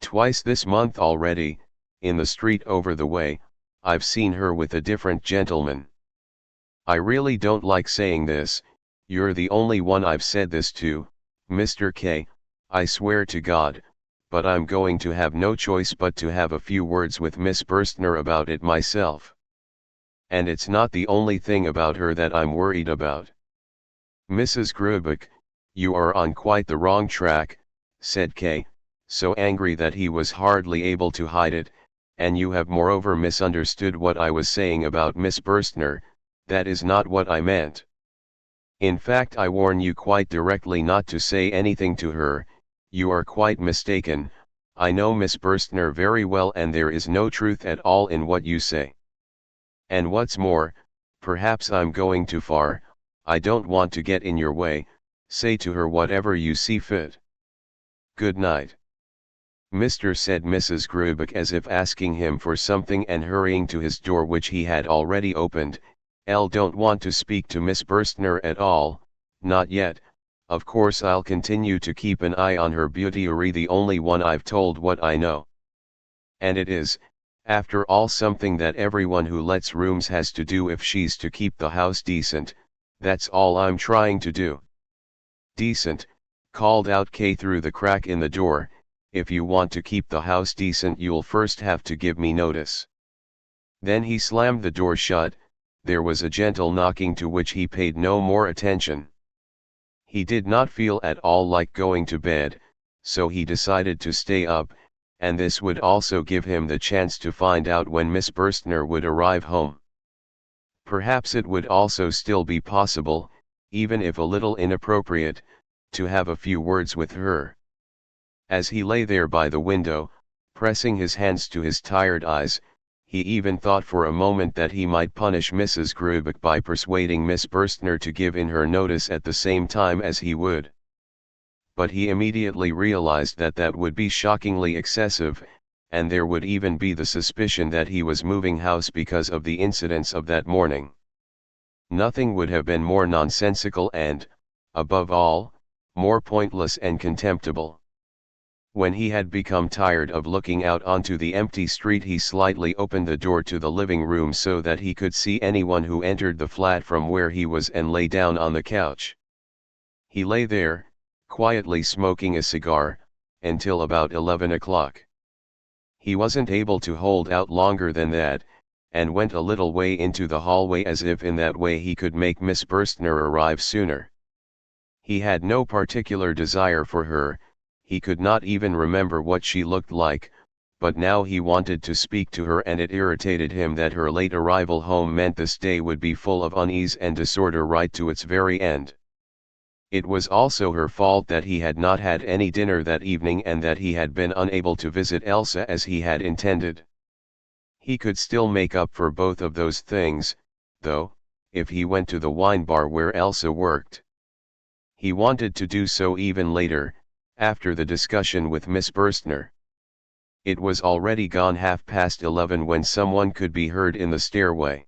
Twice this month already, in the street over the way, I've seen her with a different gentleman. I really don't like saying this, you're the only one I've said this to, Mr. K, I swear to God, but I'm going to have no choice but to have a few words with Miss Burstner about it myself. And it's not the only thing about her that I'm worried about." "Mrs. Grubeck, you are on quite the wrong track," said Kay, so angry that he was hardly able to hide it, "and you have moreover misunderstood what I was saying about Miss Burstner. That is not what I meant. In fact, I warn you quite directly not to say anything to her. You are quite mistaken. I know Miss Burstner very well and there is no truth at all in what you say. And what's more, perhaps I'm going too far, I don't want to get in your way, say to her whatever you see fit. Good night." "Mr. said Mrs. Grubeck as if asking him for something and hurrying to his door which he had already opened, "L don't want to speak to Miss Burstner at all, not yet. Of course I'll continue to keep an eye on her beauty, the only one I've told what I know. And it is, After all, something that everyone who lets rooms has to do if she's to keep the house decent. That's all I'm trying to do." "Decent," called out Kay through the crack in the door, "if you want to keep the house decent you'll first have to give me notice." Then he slammed the door shut. There was a gentle knocking to which he paid no more attention. He did not feel at all like going to bed, so he decided to stay up, and this would also give him the chance to find out when Miss Burstner would arrive home. Perhaps it would also still be possible, even if a little inappropriate, to have a few words with her. As he lay there by the window, pressing his hands to his tired eyes, he even thought for a moment that he might punish Mrs. Grubeck by persuading Miss Burstner to give in her notice at the same time as he would. But he immediately realized that that would be shockingly excessive, and there would even be the suspicion that he was moving house because of the incidents of that morning. Nothing would have been more nonsensical and, above all, more pointless and contemptible. When he had become tired of looking out onto the empty street, he slightly opened the door to the living room so that he could see anyone who entered the flat from where he was, and lay down on the couch. He lay there, quietly smoking a cigar, until about 11 o'clock. He wasn't able to hold out longer than that, and went a little way into the hallway as if in that way he could make Miss Burstner arrive sooner. He had no particular desire for her. He could not even remember what she looked like, but now he wanted to speak to her, and it irritated him that her late arrival home meant this day would be full of unease and disorder right to its very end. It was also her fault that he had not had any dinner that evening, and that he had been unable to visit Elsa as he had intended. He could still make up for both of those things, though, if he went to the wine bar where Elsa worked. He wanted to do so even later, after the discussion with Miss Burstner. It was already gone 11:30 when someone could be heard in the stairway.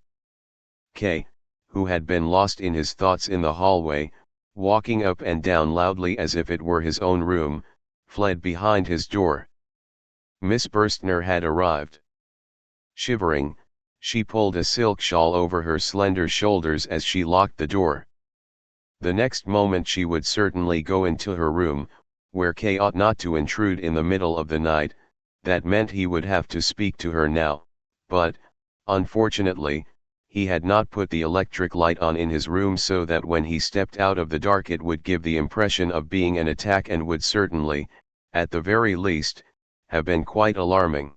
Kay, who had been lost in his thoughts in the hallway, walking up and down loudly as if it were his own room, fled behind his door. Miss Burstner had arrived. Shivering, she pulled a silk shawl over her slender shoulders as she locked the door. The next moment she would certainly go into her room, where Kay ought not to intrude in the middle of the night. That meant he would have to speak to her now, but, unfortunately, he had not put the electric light on in his room, so that when he stepped out of the dark it would give the impression of being an attack, and would certainly, at the very least, have been quite alarming.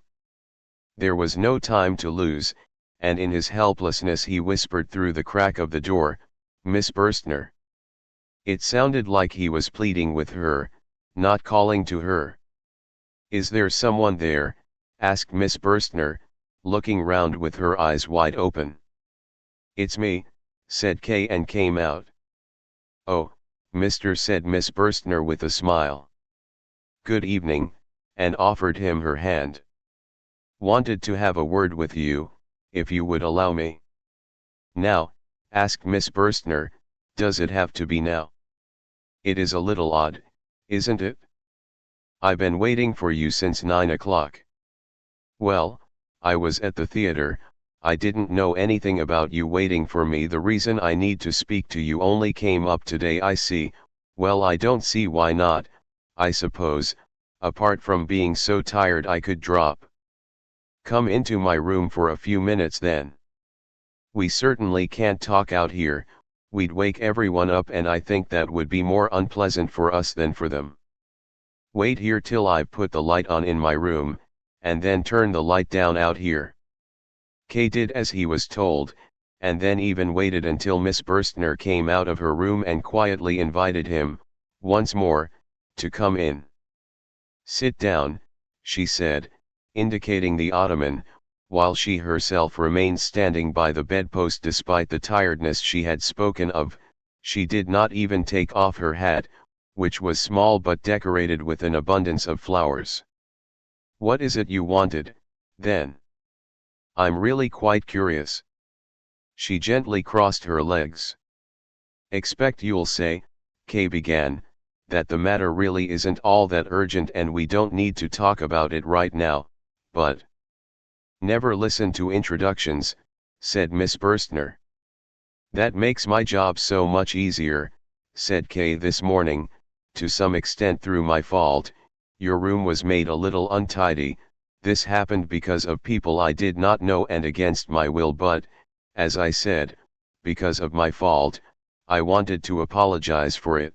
There was no time to lose, and in his helplessness he whispered through the crack of the door, "Miss Burstner." It sounded like he was pleading with her, not calling to her. "Is there someone there?" asked Miss Burstner, looking round with her eyes wide open. "It's me," said Kay, and came out. "Oh, mister," said Miss Burstner with a smile. "Good evening," and offered him her hand. "Wanted to have a word with you, if you would allow me." "Now?" asked Miss Burstner, "does it have to be now? It is a little odd, isn't it? I been waiting for you since 9 o'clock. "Well, I was at the theater. I didn't know anything about you waiting for me. The reason I need to speak to you only came up today. I see. Well, I don't see why not. I suppose, apart from being so tired, I could drop. Come into my room for a few minutes then. We certainly can't talk out here. We'd wake everyone up, and I think that would be more unpleasant for us than for them. Wait here till I've put the light on in my room, and then turn the light down out here." Kay did as he was told, and then even waited until Miss Burstner came out of her room and quietly invited him, once more, to come in. "Sit down," she said, indicating the ottoman, while she herself remained standing by the bedpost. Despite the tiredness she had spoken of, she did not even take off her hat, which was small but decorated with an abundance of flowers. "What is it you wanted, then? I'm really quite curious." She gently crossed her legs. "Expect you'll say," Kay began, "that the matter really isn't all that urgent and we don't need to talk about it right now, but..." Never listen to introductions, said Miss Burstner. That makes my job so much easier, said Kay this morning, to some extent through my fault. Your room was made a little untidy. This happened because of people I did not know and against my will, but, as I said, because of my fault, I wanted to apologize for it.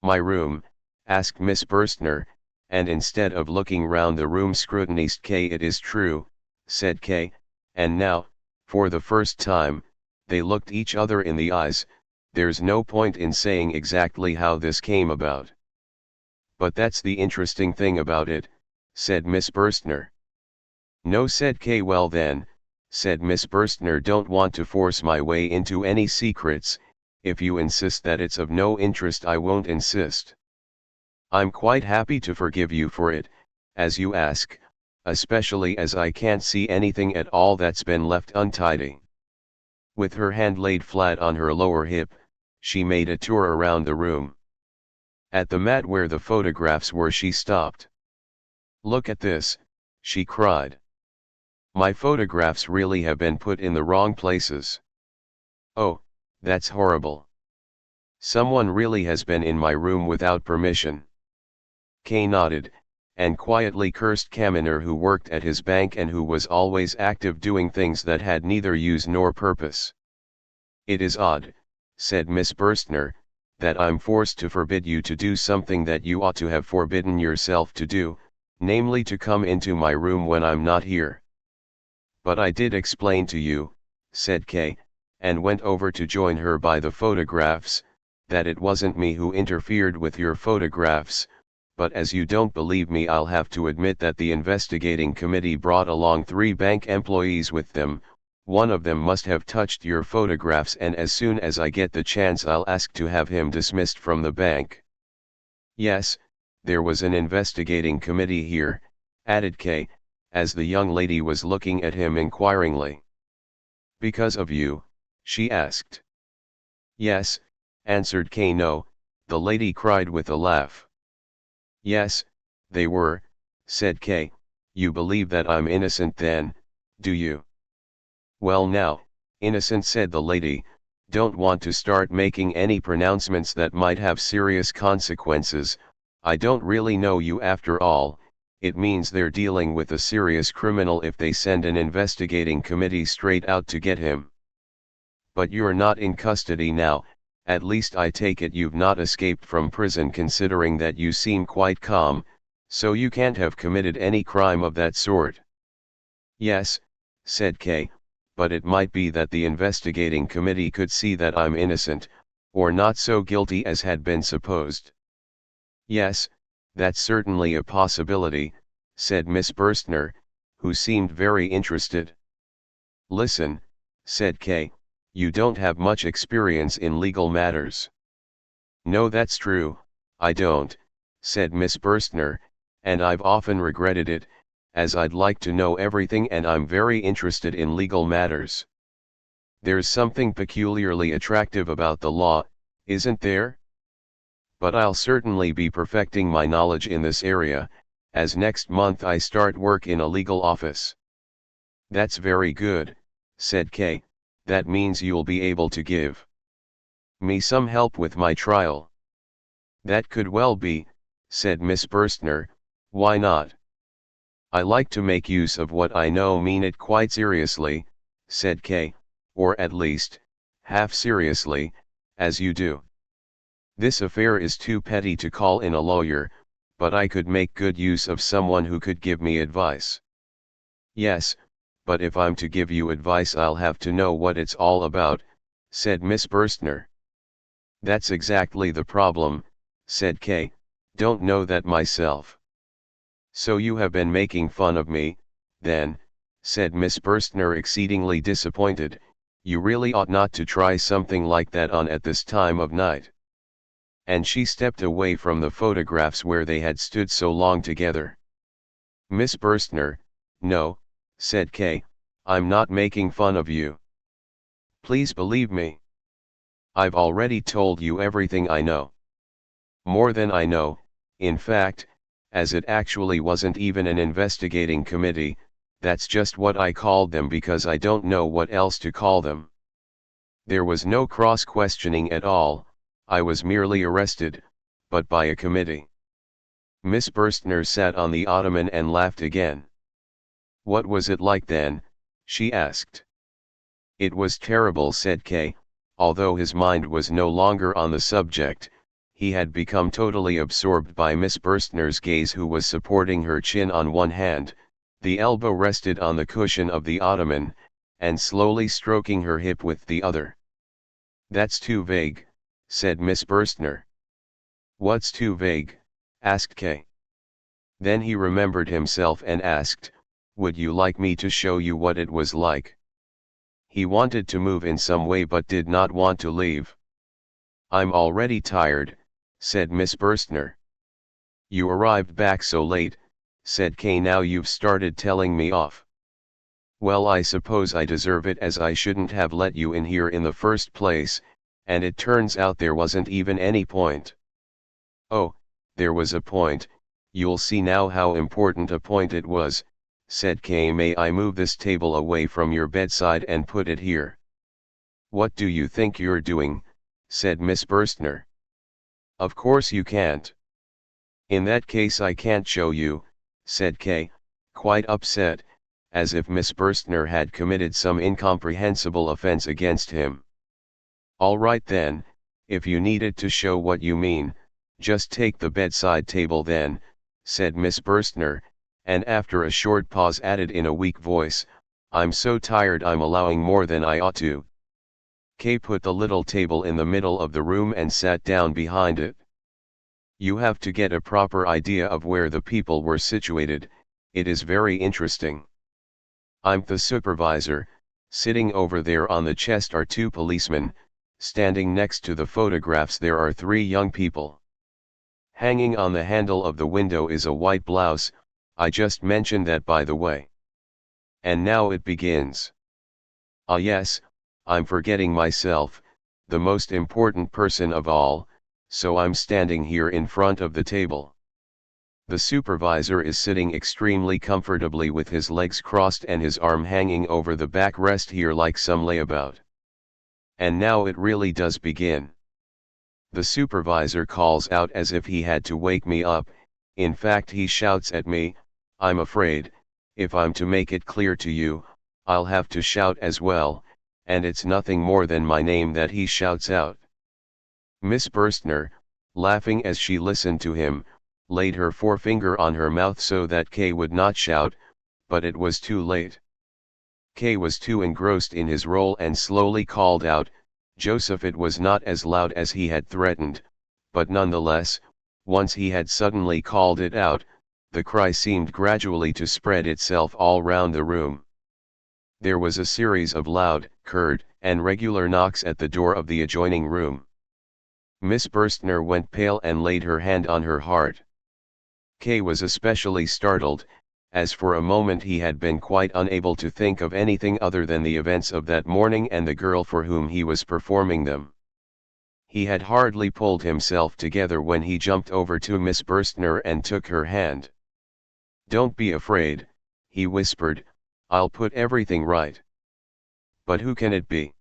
My room? Asked Miss Burstner, and instead of looking round the room scrutinized Kay. It is true, said Kay, and now, for the first time, they looked each other in the eyes. There's no point in saying exactly how this came about. But that's the interesting thing about it, said Miss Burstner. No, said Kay. Well then, said Miss Burstner, don't want to force my way into any secrets. If you insist that it's of no interest, I won't insist. I'm quite happy to forgive you for it, as you ask, especially as I can't see anything at all that's been left untidy. With her hand laid flat on her lower hip, she made a tour around the room. At the mat where the photographs were she stopped. Look at this, she cried. My photographs really have been put in the wrong places. Oh, that's horrible. Someone really has been in my room without permission. Kay nodded, and quietly cursed Kaminer, who worked at his bank and who was always active doing things that had neither use nor purpose. It is odd, said Miss Burstner, that I'm forced to forbid you to do something that you ought to have forbidden yourself to do, namely to come into my room when I'm not here. But I did explain to you, said Kay, and went over to join her by the photographs, that it wasn't me who interfered with your photographs. But as you don't believe me, I'll have to admit that the investigating committee brought along 3 bank employees with them. One of them must have touched your photographs, and as soon as I get the chance I'll ask to have him dismissed from the bank. Yes, there was an investigating committee here, added Kay, as the young lady was looking at him inquiringly. Because of you? She asked. Yes, answered Kay. No, the lady cried with a laugh. Yes, they were, said Kay. You believe that I'm innocent then, do you? Well now, innocent, said the lady, don't want to start making any pronouncements that might have serious consequences. I don't really know you after all. It means they're dealing with a serious criminal if they send an investigating committee straight out to get him. But you're not in custody now. At least I take it you've not escaped from prison, considering that you seem quite calm, so you can't have committed any crime of that sort. Yes, said Kay, but it might be that the investigating committee could see that I'm innocent, or not so guilty as had been supposed. Yes, that's certainly a possibility, said Miss Burstner, who seemed very interested. Listen, said Kay. You don't have much experience in legal matters. No, that's true, I don't, said Miss Burstner, and I've often regretted it, as I'd like to know everything and I'm very interested in legal matters. There's something peculiarly attractive about the law, isn't there? But I'll certainly be perfecting my knowledge in this area, as next month I start work in a legal office. That's very good, said Kay. That means you'll be able to give me some help with my trial. That could well be, said Miss Burstner. Why not? I like to make use of what I know. Mean it quite seriously, said Kay, or at least, half seriously, as you do. This affair is too petty to call in a lawyer, but I could make good use of someone who could give me advice. Yes, but if I'm to give you advice I'll have to know what it's all about, said Miss Burstner. That's exactly the problem, said Kay. Don't know that myself. So you have been making fun of me, then, said Miss Burstner, exceedingly disappointed. You really ought not to try something like that on at this time of night. And she stepped away from the photographs where they had stood so long together. Miss Burstner, no, said Kay, I'm not making fun of you. Please believe me. I've already told you everything I know. More than I know, in fact, as it actually wasn't even an investigating committee, That's just what I called them because I don't know what else to call them. There was no cross-questioning at all, I was merely arrested, but by a committee. Miss Burstner sat on the ottoman and laughed again. What was it like then? She asked. It was terrible, said Kay, although his mind was no longer on the subject. He had become totally absorbed by Miss Burstner's gaze, who was supporting her chin on one hand, the elbow rested on the cushion of the ottoman, and slowly stroking her hip with the other. That's too vague, said Miss Burstner. What's too vague? Asked Kay. Then he remembered himself and asked, would you like me to show you what it was like? He wanted to move in some way but did not want to leave. I'm already tired, said Miss Burstner. You arrived back so late, said Kay. Now you've started telling me off. Well, I suppose I deserve it, as I shouldn't have let you in here in the first place, and it turns out there wasn't even any point. Oh, there was a point, you'll see now how important a point it was, said Kay. May I move this table away from your bedside and put it here? What do you think you're doing? Said Miss Burstner. Of course you can't. In that case I can't show you, said Kay, quite upset, as if Miss Burstner had committed some incomprehensible offense against him. All right then, if you needed to show what you mean, just take the bedside table then, said Miss Burstner, and after a short pause added in a weak voice, I'm so tired I'm allowing more than I ought to. Kay put the little table in the middle of the room and sat down behind it. You have to get a proper idea of where the people were situated, it is very interesting. I'm the supervisor, sitting over there on the chest are two policemen, standing next to the photographs there are three young people. Hanging on the handle of the window is a white blouse, I just mentioned that by the way. And now it begins. Ah yes, I'm forgetting myself, the most important person of all, so I'm standing here in front of the table. The supervisor is sitting extremely comfortably with his legs crossed and his arm hanging over the backrest here like some layabout. And now it really does begin. The supervisor calls out as if he had to wake me up, in fact he shouts at me. I'm afraid, if I'm to make it clear to you, I'll have to shout as well, and it's nothing more than my name that he shouts out. Miss Burstner, laughing as she listened to him, laid her forefinger on her mouth so that Kay would not shout, but it was too late. Kay was too engrossed in his role and slowly called out, Joseph. It was not as loud as he had threatened, but nonetheless, once he had suddenly called it out, the cry seemed gradually to spread itself all round the room. There was a series of loud, curt, and regular knocks at the door of the adjoining room. Miss Burstner went pale and laid her hand on her heart. Kay was especially startled, as for a moment he had been quite unable to think of anything other than the events of that morning and the girl for whom he was performing them. He had hardly pulled himself together when he jumped over to Miss Burstner and took her hand. Don't be afraid, he whispered, I'll put everything right. But who can it be?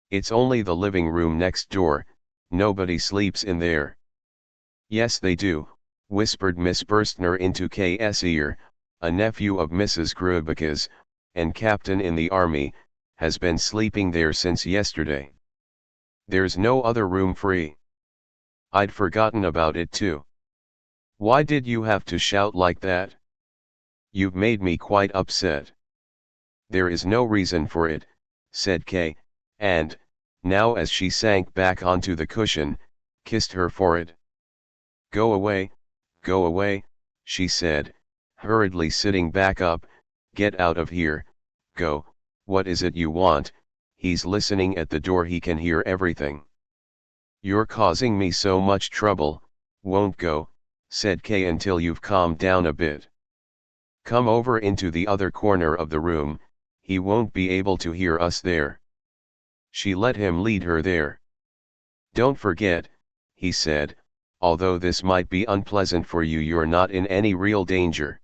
It's only the living room next door, nobody sleeps in there. Yes they do, whispered Miss Burstner into Kay's ear, a nephew of Mrs. Grubica's, and captain in the army, has been sleeping there since yesterday. There's no other room free. I'd forgotten about it too. Why did you have to shout like that? You've made me quite upset. There is no reason for it, said Kay, and, now as she sank back onto the cushion, kissed her forehead. Go away, she said, hurriedly sitting back up, get out of here, go, what is it you want? He's listening at the door, he can hear everything. You're causing me so much trouble, won't go, said Kay, until you've calmed down a bit. Come over into the other corner of the room, he won't be able to hear us there. She let him lead her there. Don't forget, he said, although this might be unpleasant for you, you're not in any real danger.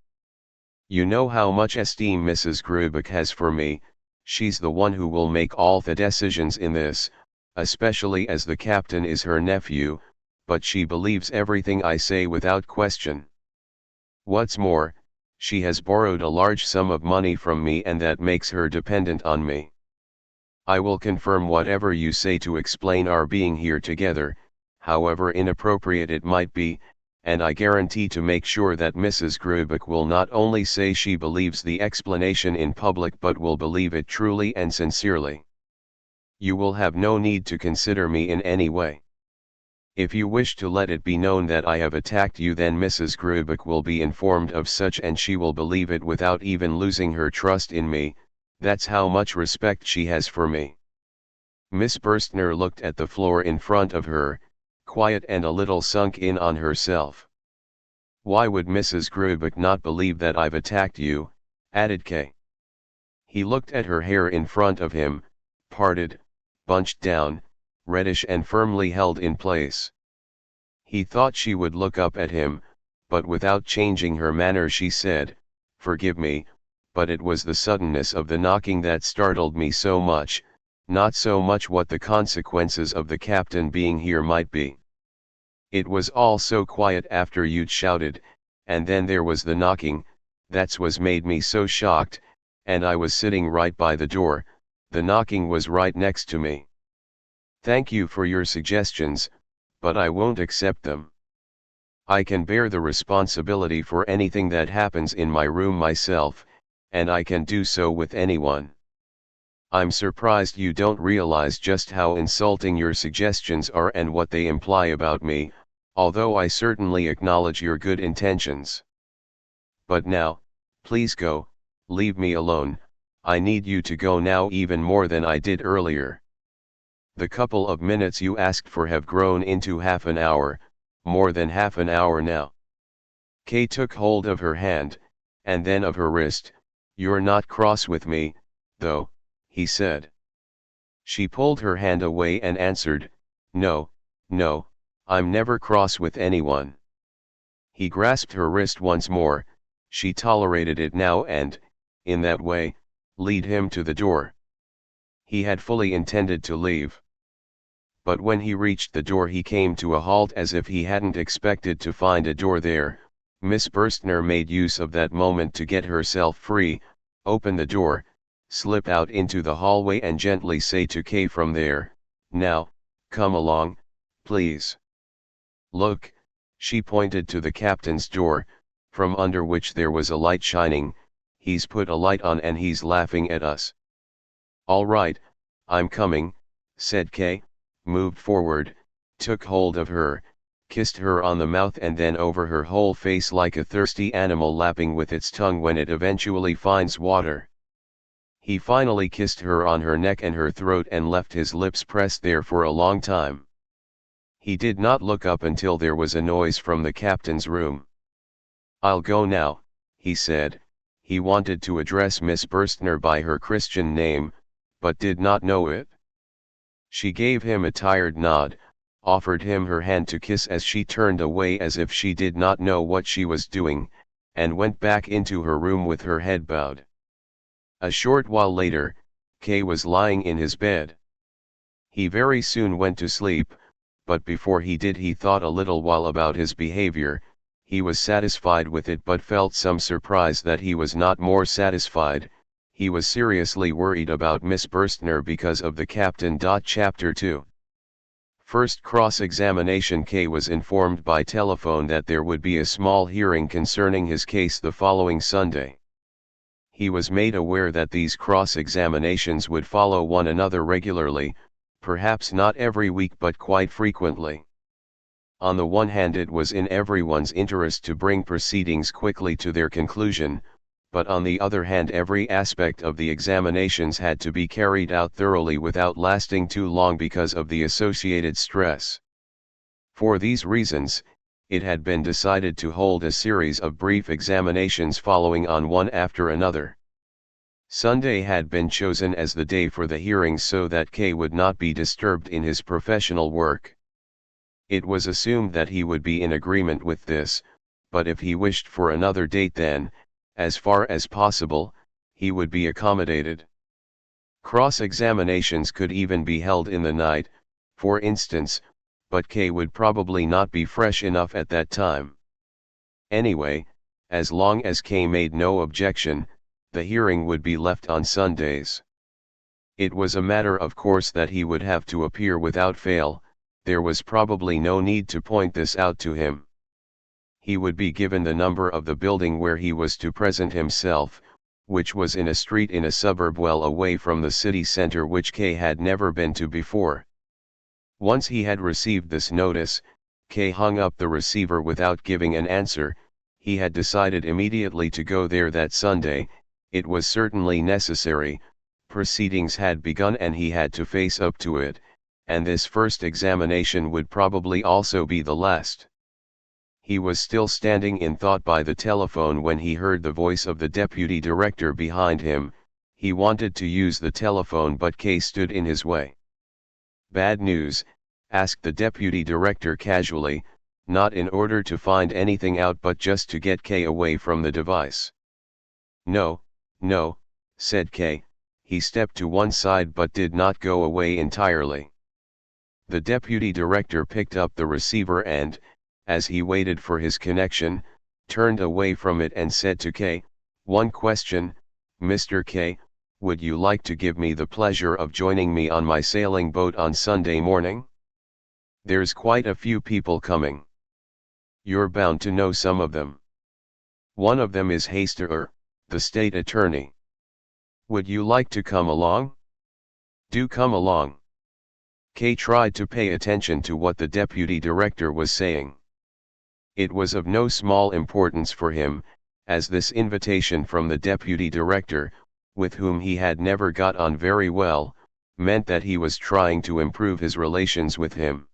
You know how much esteem Mrs. Grubeck has for me. She's the one who will make all the decisions in this, especially as the captain is her nephew, but she believes everything I say without question. What's more, she has borrowed a large sum of money from me, and that makes her dependent on me. I will confirm whatever you say to explain our being here together, however inappropriate it might be, and I guarantee to make sure that Mrs. Grubeck will not only say she believes the explanation in public but will believe it truly and sincerely. You will have no need to consider me in any way. If you wish to let it be known that I have attacked you, then Mrs. Grubeck will be informed of such, and she will believe it without even losing her trust in me. That's how much respect she has for me. Miss Burstner looked at the floor in front of her, quiet and a little sunk in on herself. Why would Mrs. Grubeck not believe that I've attacked you? Added Kay. He looked at her hair in front of him, parted, bunched down, reddish and firmly held in place. He thought she would look up at him, but without changing her manner she said, "Forgive me, but it was the suddenness of the knocking that startled me so much, not so much what the consequences of the captain being here might be. It was all so quiet after you'd shouted, and then there was the knocking, that's what made me so shocked, and I was sitting right by the door, the knocking was right next to me. Thank you for your suggestions, but I won't accept them. I can bear the responsibility for anything that happens in my room myself, and I can do so with anyone. I'm surprised you don't realize just how insulting your suggestions are and what they imply about me, although I certainly acknowledge your good intentions. But now, please go, leave me alone. I need you to go now even more than I did earlier. The couple of minutes you asked for have grown into half an hour, more than half an hour now." Kay took hold of her hand, and then of her wrist. "You're not cross with me, though," he said. She pulled her hand away and answered, "No, no, I'm never cross with anyone." He grasped her wrist once more. She tolerated it now and, in that way, lead him to the door. He had fully intended to leave. But when he reached the door he came to a halt as if he hadn't expected to find a door there. Miss Burstner made use of that moment to get herself free, open the door, slip out into the hallway and gently say to Kay from there, "Now, come along, please. Look," she pointed to the captain's door, from under which there was a light shining. "He's put a light on and he's laughing at us." "All right, I'm coming," said Kay, moved forward, took hold of her, kissed her on the mouth and then over her whole face like a thirsty animal lapping with its tongue when it eventually finds water. He finally kissed her on her neck and her throat and left his lips pressed there for a long time. He did not look up until there was a noise from the captain's room. "I'll go now," he said. He wanted to address Miss Burstner by her Christian name, but did not know it. She gave him a tired nod, offered him her hand to kiss as she turned away as if she did not know what she was doing, and went back into her room with her head bowed. A short while later, Kay was lying in his bed. He very soon went to sleep, but before he did he thought a little while about his behavior. He was satisfied with it but felt some surprise that he was not more satisfied. He was seriously worried about Miss Burstner because of the captain. Chapter 2. First cross-examination. Kay was informed by telephone that there would be a small hearing concerning his case the following Sunday. He was made aware that these cross-examinations would follow one another regularly, perhaps not every week but quite frequently. On the one hand it was in everyone's interest to bring proceedings quickly to their conclusion, but on the other hand every aspect of the examinations had to be carried out thoroughly without lasting too long because of the associated stress. For these reasons, it had been decided to hold a series of brief examinations following on one after another. Sunday had been chosen as the day for the hearings so that Kay would not be disturbed in his professional work. It was assumed that he would be in agreement with this, but if he wished for another date then, as far as possible, he would be accommodated. Cross-examinations could even be held in the night, for instance, but K would probably not be fresh enough at that time. Anyway, as long as K made no objection, the hearing would be left on Sundays. It was a matter of course that he would have to appear without fail. There was probably no need to point this out to him. He would be given the number of the building where he was to present himself, which was in a street in a suburb well away from the city center which K had never been to before. Once he had received this notice, K hung up the receiver without giving an answer. He had decided immediately to go there that Sunday. It was certainly necessary. Proceedings had begun and he had to face up to it, and this first examination would probably also be the last. He was still standing in thought by the telephone when he heard the voice of the deputy director behind him. He wanted to use the telephone but K stood in his way. "Bad news?" asked the deputy director casually, not in order to find anything out but just to get K away from the device. "No, no," said K. He stepped to one side but did not go away entirely. The deputy director picked up the receiver and, as he waited for his connection, turned away from it and said to K, "One question, Mr. K, would you like to give me the pleasure of joining me on my sailing boat on Sunday morning? There's quite a few people coming. You're bound to know some of them. One of them is Hastert, the state attorney. Would you like to come along? Do come along." K tried to pay attention to what the deputy director was saying. It was of no small importance for him, as this invitation from the deputy director, with whom he had never got on very well, meant that he was trying to improve his relations with him.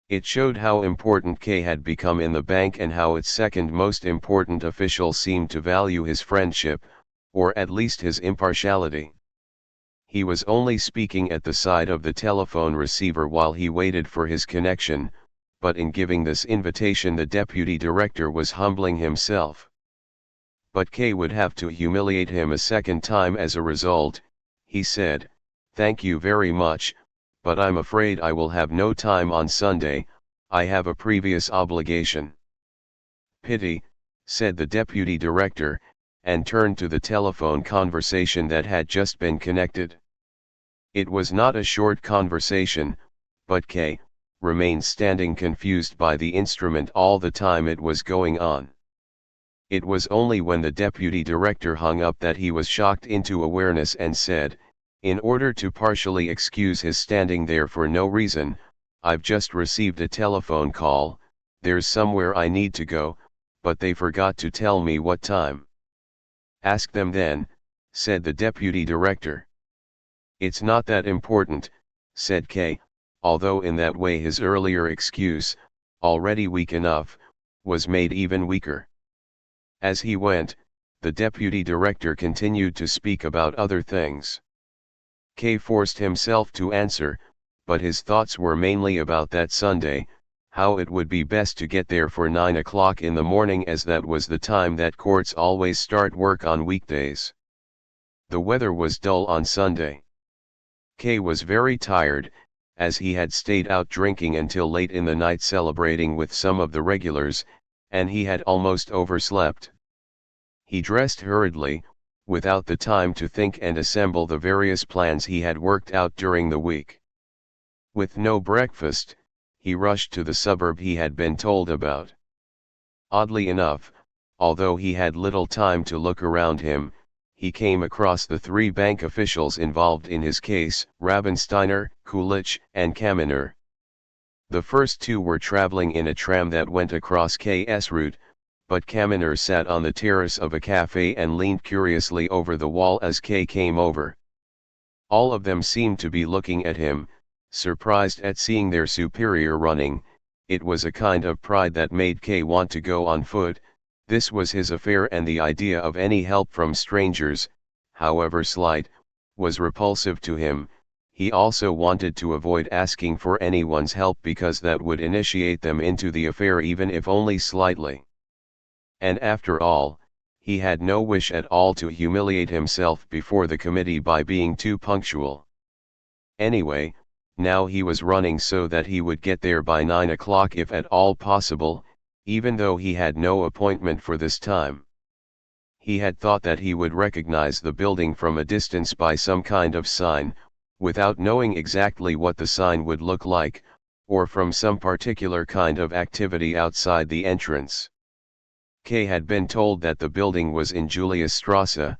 It showed how important K had become in the bank and how its second most important official seemed to value his friendship, or at least his impartiality. He was only speaking at the side of the telephone receiver while he waited for his connection, but in giving this invitation the deputy director was humbling himself. But K would have to humiliate him a second time as a result. He said, "Thank you very much, but I'm afraid I will have no time on Sunday. I have a previous obligation." "Pity," said the deputy director, and turned to the telephone conversation that had just been connected. It was not a short conversation, but K remained standing confused by the instrument all the time it was going on. It was only when the deputy director hung up that he was shocked into awareness and said, in order to partially excuse his standing there for no reason, "I've just received a telephone call, there's somewhere I need to go, but they forgot to tell me what time." "Ask them then," said the deputy director. "It's not that important," said K, although in that way his earlier excuse, already weak enough, was made even weaker. As he went, the deputy director continued to speak about other things. K forced himself to answer, but his thoughts were mainly about that Sunday, how it would be best to get there for 9 o'clock in the morning as that was the time that courts always start work on weekdays. The weather was dull on Sunday. K was very tired, as he had stayed out drinking until late in the night celebrating with some of the regulars, and he had almost overslept. He dressed hurriedly, without the time to think and assemble the various plans he had worked out during the week. With no breakfast, he rushed to the suburb he had been told about. Oddly enough, although he had little time to look around him, he came across the 3 bank officials involved in his case, Rabensteiner, Kulich, and Kaminer. The first 2 were traveling in a tram that went across K's route, but Kaminer sat on the terrace of a cafe and leaned curiously over the wall as K came over. All of them seemed to be looking at him, surprised at seeing their superior running. It was a kind of pride that made K want to go on foot. This was his affair and the idea of any help from strangers, however slight, was repulsive to him. He also wanted to avoid asking for anyone's help because that would initiate them into the affair even if only slightly. And after all, He had no wish at all to humiliate himself before the committee by being too punctual. Anyway, now he was running so that he would get there by 9 o'clock if at all possible, even though he had no appointment for this time. He had thought that he would recognize the building from a distance by some kind of sign, without knowing exactly what the sign would look like, or from some particular kind of activity outside the entrance. K had been told that the building was in Juliusstrasse,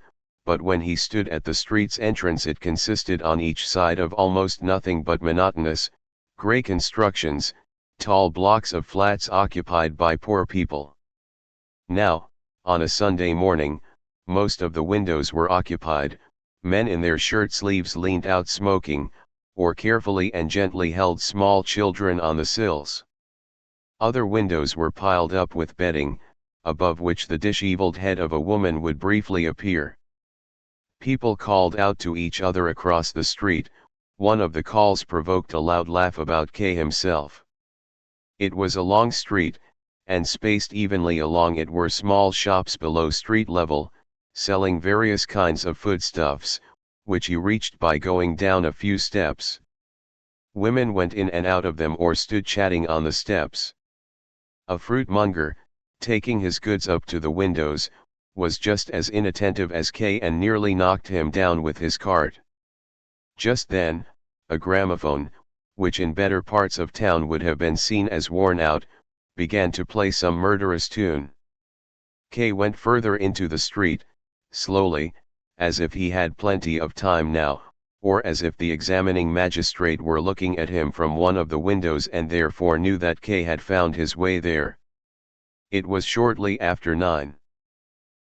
but when he stood at the street's entrance it consisted on each side of almost nothing but monotonous, grey constructions, tall blocks of flats occupied by poor people. Now, on a Sunday morning, most of the windows were occupied, men in their shirt sleeves leaned out smoking, or carefully and gently held small children on the sills. Other windows were piled up with bedding, above which the dishevelled head of a woman would briefly appear. People called out to each other across the street. One of the calls provoked a loud laugh about K himself. It was a long street, and spaced evenly along it were small shops below street level, selling various kinds of foodstuffs, which you reached by going down a few steps. Women went in and out of them or stood chatting on the steps. A fruitmonger, taking his goods up to the windows, was just as inattentive as K and nearly knocked him down with his cart. Just then, a gramophone, which in better parts of town would have been seen as worn out, began to play some murderous tune. K went further into the street, slowly, as if he had plenty of time now, or as if the examining magistrate were looking at him from one of the windows and therefore knew that K had found his way there. It was shortly after 9.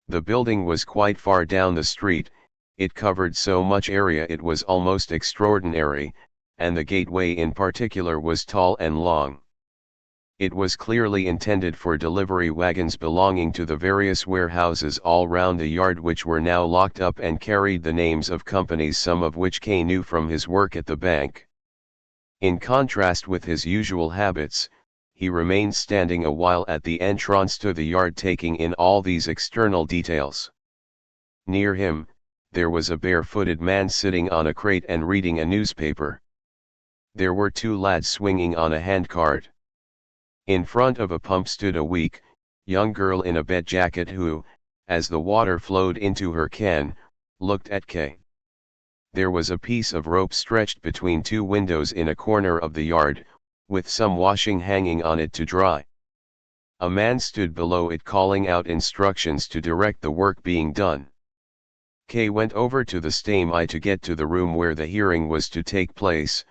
The building was quite far down the street, it covered so much area it was almost extraordinary, and the gateway in particular was tall and long. It was clearly intended for delivery wagons belonging to the various warehouses all round the yard, which were now locked up and carried the names of companies, some of which K knew from his work at the bank. In contrast with his usual habits, he remained standing a while at the entrance to the yard, taking in all these external details. Near him, there was a barefooted man sitting on a crate and reading a newspaper. There were 2 lads swinging on a handcart. In front of a pump stood a weak, young girl in a bed jacket who, as the water flowed into her can, looked at K. There was a piece of rope stretched between 2 windows in a corner of the yard, with some washing hanging on it to dry. A man stood below it calling out instructions to direct the work being done. K went over to the stami to get to the room where the hearing was to take place,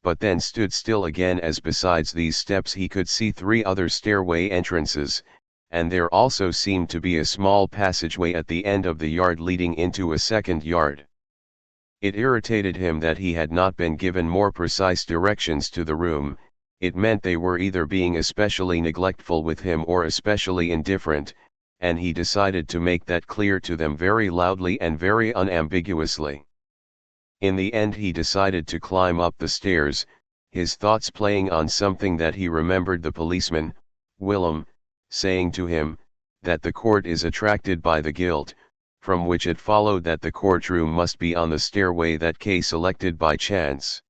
but then stood still again, as besides these steps he could see 3 other stairway entrances, and there also seemed to be a small passageway at the end of the yard leading into a second yard. It irritated him that he had not been given more precise directions to the room. It meant they were either being especially neglectful with him or especially indifferent, and he decided to make that clear to them very loudly and very unambiguously. In the end he decided to climb up the stairs, his thoughts playing on something that he remembered the policeman, Willem, saying to him, that the court is attracted by the gilt, from which it followed that the courtroom must be on the stairway that K selected by chance.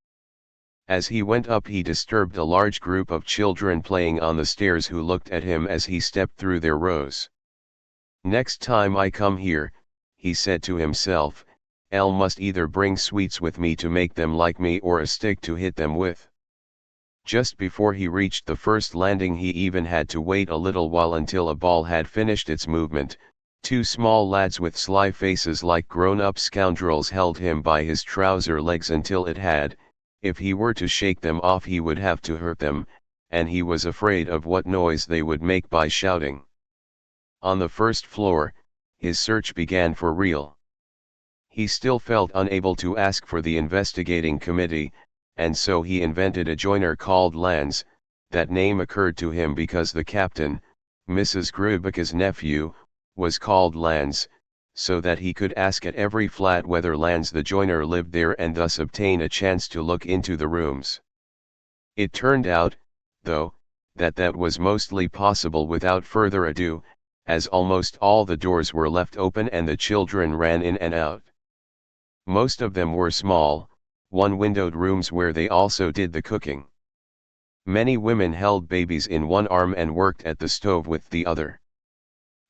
As he went up he disturbed a large group of children playing on the stairs who looked at him as he stepped through their rows. Next time I come here, he said to himself, L must either bring sweets with me to make them like me or a stick to hit them with. Just before he reached the first landing he even had to wait a little while until a ball had finished its movement. 2 small lads with sly faces like grown-up scoundrels held him by his trouser legs until it had, if he were to shake them off he would have to hurt them, and he was afraid of what noise they would make by shouting. On the first floor, his search began for real. He still felt unable to ask for the investigating committee, and so he invented a joiner called Lanz. That name occurred to him because the captain, Mrs. Grubeke's nephew, was called Lanz, so that he could ask at every flat whether Lanz the joiner lived there and thus obtain a chance to look into the rooms. It turned out, though, that was mostly possible without further ado, as almost all the doors were left open and the children ran in and out. Most of them were small, one-windowed rooms where they also did the cooking. Many women held babies in one arm and worked at the stove with the other.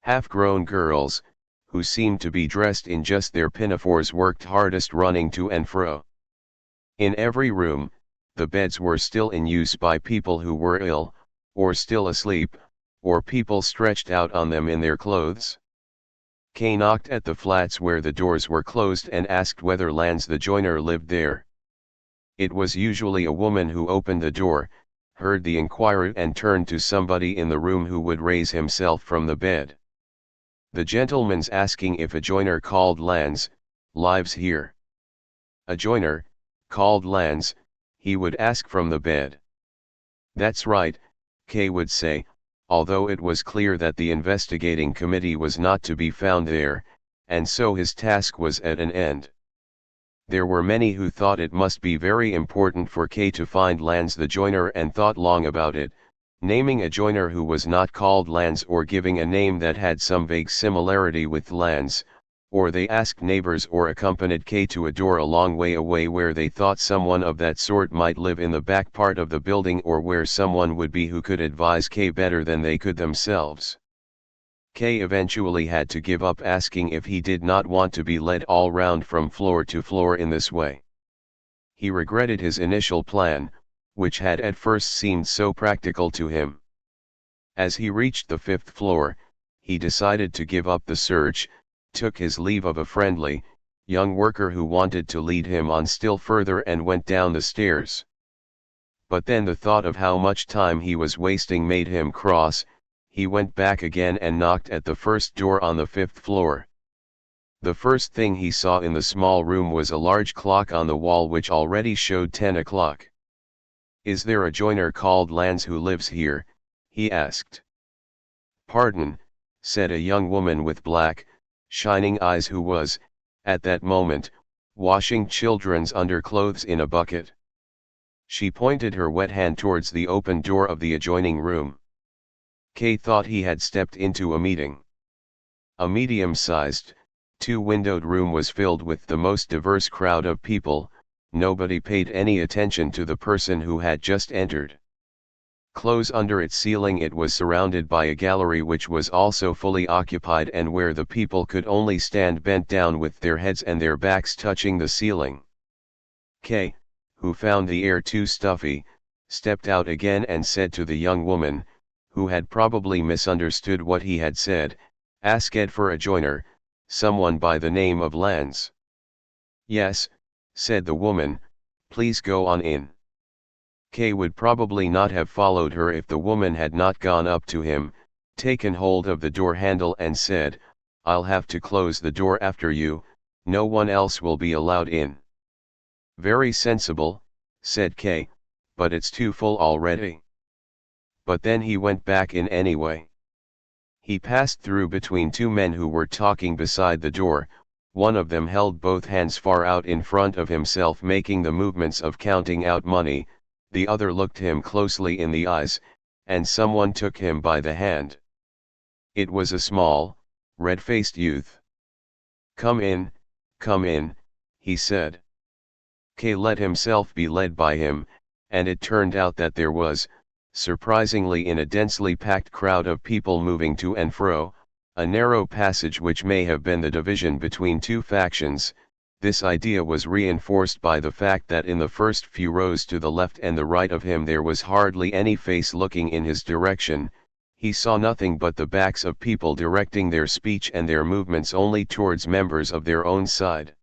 Half-grown girls, who seemed to be dressed in just their pinafores, worked hardest running to and fro. In every room, the beds were still in use by people who were ill, or still asleep, or people stretched out on them in their clothes. Kay knocked at the flats where the doors were closed and asked whether Lanz the joiner lived there. It was usually a woman who opened the door, heard the inquiry and turned to somebody in the room who would raise himself from the bed. The gentleman's asking if a joiner called Lanz lives here. A joiner, called Lanz, he would ask from the bed. That's right, Kay would say, although it was clear that the investigating committee was not to be found there, and so his task was at an end. There were many who thought it must be very important for Kay to find Lanz the joiner and thought long about it, naming a joiner who was not called Lanz or giving a name that had some vague similarity with Lanz, or they asked neighbors or accompanied Kay to a door a long way away where they thought someone of that sort might live in the back part of the building, or where someone would be who could advise Kay better than they could themselves. Kay eventually had to give up asking if he did not want to be led all round from floor to floor in this way. He regretted his initial plan, which had at first seemed so practical to him. As he reached the 5th floor, he decided to give up the search, took his leave of a friendly, young worker who wanted to lead him on still further, and went down the stairs. But then the thought of how much time he was wasting made him cross. He went back again and knocked at the first door on the 5th floor. The first thing he saw in the small room was a large clock on the wall which already showed 10 o'clock. "Is there a joiner called Lanz who lives here?" he asked. "Pardon," said a young woman with black, shining eyes who was, at that moment, washing children's underclothes in a bucket. She pointed her wet hand towards the open door of the adjoining room. Kay thought he had stepped into a meeting. A medium-sized, two-windowed room was filled with the most diverse crowd of people. Nobody paid any attention to the person who had just entered. Close under its ceiling, it was surrounded by a gallery which was also fully occupied, and where the people could only stand bent down with their heads and their backs touching the ceiling. Kay, who found the air too stuffy, stepped out again and said to the young woman, who had probably misunderstood what he had said, "Ask Ed for a joiner, someone by the name of Lanz." "Yes," said the woman, "please go on in." Kay would probably not have followed her if the woman had not gone up to him, taken hold of the door handle and said, "I'll have to close the door after you, no one else will be allowed in." "Very sensible," said Kay, "but it's too full already." But then he went back in anyway. He passed through between two men who were talking beside the door. One of them held both hands far out in front of himself, making the movements of counting out money. The other looked him closely in the eyes, and someone took him by the hand. It was a small, red-faced youth. "Come in," he said. Kay let himself be led by him, and it turned out that there was, surprisingly in a densely packed crowd of people moving to and fro, a narrow passage which may have been the division between two factions. This idea was reinforced by the fact that in the first few rows to the left and the right of him there was hardly any face looking in his direction. He saw nothing but the backs of people directing their speech and their movements only towards members of their own side.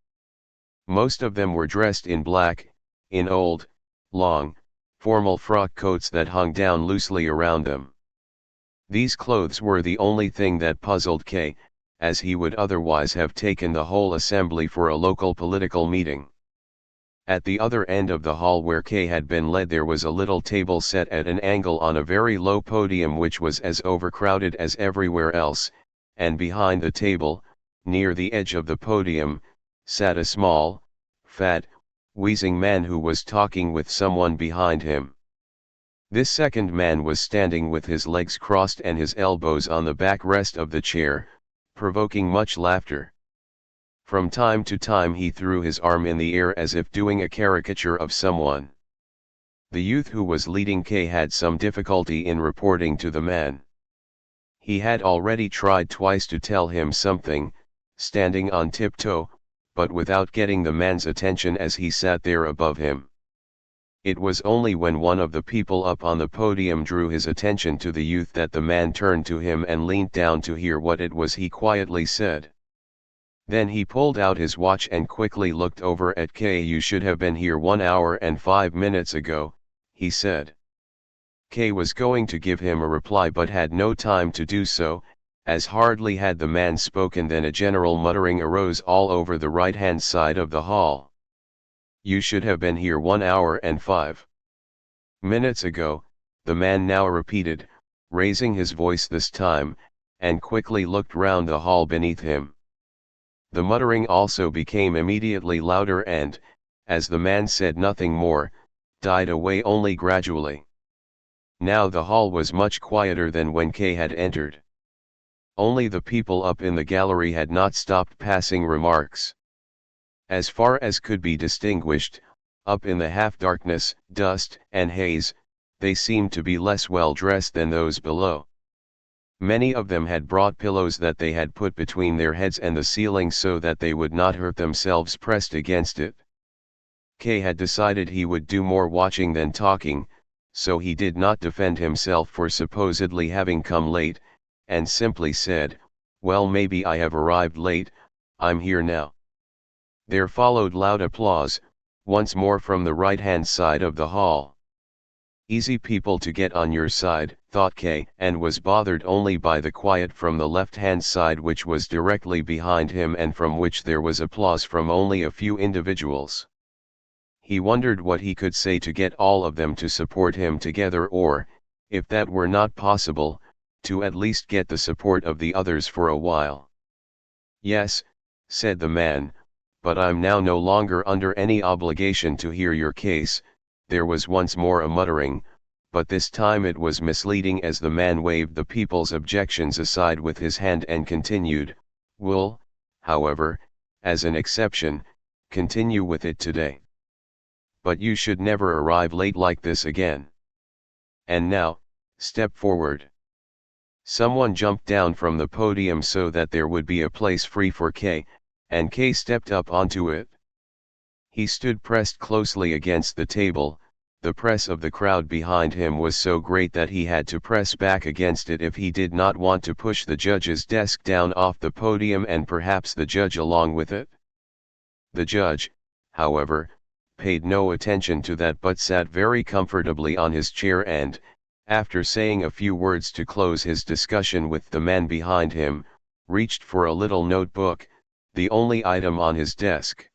Most of them were dressed in black, in old, long, formal frock coats that hung down loosely around them. These clothes were the only thing that puzzled Kay, as he would otherwise have taken the whole assembly for a local political meeting. At the other end of the hall where Kay had been led there was a little table set at an angle on a very low podium which was as overcrowded as everywhere else, and behind the table, near the edge of the podium, sat a small, fat, wheezing man who was talking with someone behind him. This second man was standing with his legs crossed and his elbows on the backrest of the chair, provoking much laughter. From time to time he threw his arm in the air as if doing a caricature of someone. The youth who was leading K had some difficulty in reporting to the man. He had already tried twice to tell him something, standing on tiptoe, but without getting the man's attention as he sat there above him. It was only when one of the people up on the podium drew his attention to the youth that the man turned to him and leant down to hear what it was he quietly said. Then he pulled out his watch and quickly looked over at K. "You should have been here 1 hour and 5 minutes ago," he said. K was going to give him a reply but had no time to do so, as hardly had the man spoken than a general muttering arose all over the right-hand side of the hall. "You should have been here 1 hour and 5 minutes ago," the man now repeated, raising his voice this time, and quickly looked round the hall beneath him. The muttering also became immediately louder and, as the man said nothing more, died away only gradually. Now the hall was much quieter than when K had entered. Only the people up in the gallery had not stopped passing remarks. As far as could be distinguished, up in the half-darkness, dust, and haze, they seemed to be less well dressed than those below. Many of them had brought pillows that they had put between their heads and the ceiling so that they would not hurt themselves pressed against it. K had decided he would do more watching than talking, so he did not defend himself for supposedly having come late, and simply said, "Well, maybe I have arrived late, I'm here now." There followed loud applause, once more from the right-hand side of the hall. Easy people to get on your side, thought K, and was bothered only by the quiet from the left-hand side which was directly behind him and from which there was applause from only a few individuals. He wondered what he could say to get all of them to support him together or, if that were not possible, to at least get the support of the others for a while. "Yes," said the man, "but I'm now no longer under any obligation to hear your case." There was once more a muttering, but this time it was misleading as the man waved the people's objections aside with his hand and continued, "Will, however, as an exception, continue with it today. But you should never arrive late like this again. And now, step forward." Someone jumped down from the podium so that there would be a place free for K, and K stepped up onto it. He stood pressed closely against the table. The press of the crowd behind him was so great that he had to press back against it if he did not want to push the judge's desk down off the podium and perhaps the judge along with it. The judge, however, paid no attention to that but sat very comfortably on his chair and, after saying a few words to close his discussion with the man behind him, reached for a little notebook, the only item on his desk.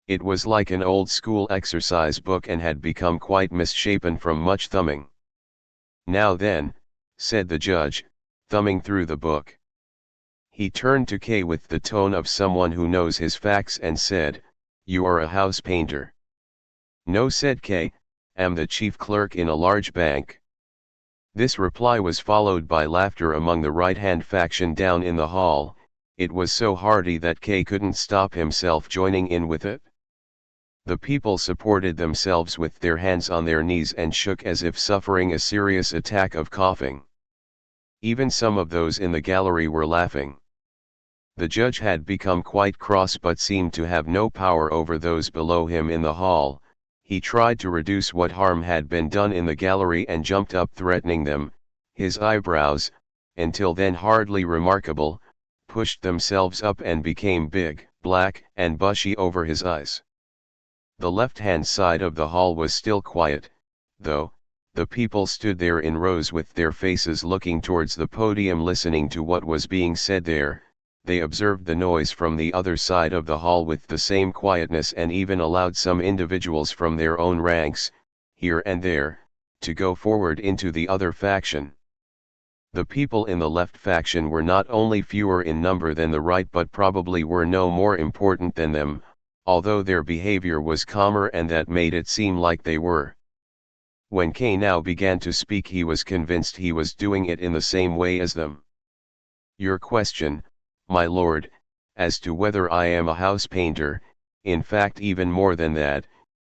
It was like an old school exercise book and had become quite misshapen from much thumbing. "Now then," said the judge, thumbing through the book. He turned to K with the tone of someone who knows his facts and said, "You are a house painter?" "No," said K, "am the chief clerk in a large bank." This reply was followed by laughter among the right-hand faction down in the hall. It was so hearty that K couldn't stop himself joining in with it. The people supported themselves with their hands on their knees and shook as if suffering a serious attack of coughing. Even some of those in the gallery were laughing. The judge had become quite cross but seemed to have no power over those below him in the hall. He tried to reduce what harm had been done in the gallery and jumped up threatening them. His eyebrows, until then hardly remarkable, pushed themselves up and became big, black, and bushy over his eyes. The left-hand side of the hall was still quiet, though. The people stood there in rows with their faces looking towards the podium listening to what was being said there. They observed the noise from the other side of the hall with the same quietness and even allowed some individuals from their own ranks, here and there, to go forward into the other faction. The people in the left faction were not only fewer in number than the right but probably were no more important than them, although their behavior was calmer and that made it seem like they were. When K now began to speak, he was convinced he was doing it in the same way as them. Your question, my lord, as to whether I am a house painter, in fact even more than that,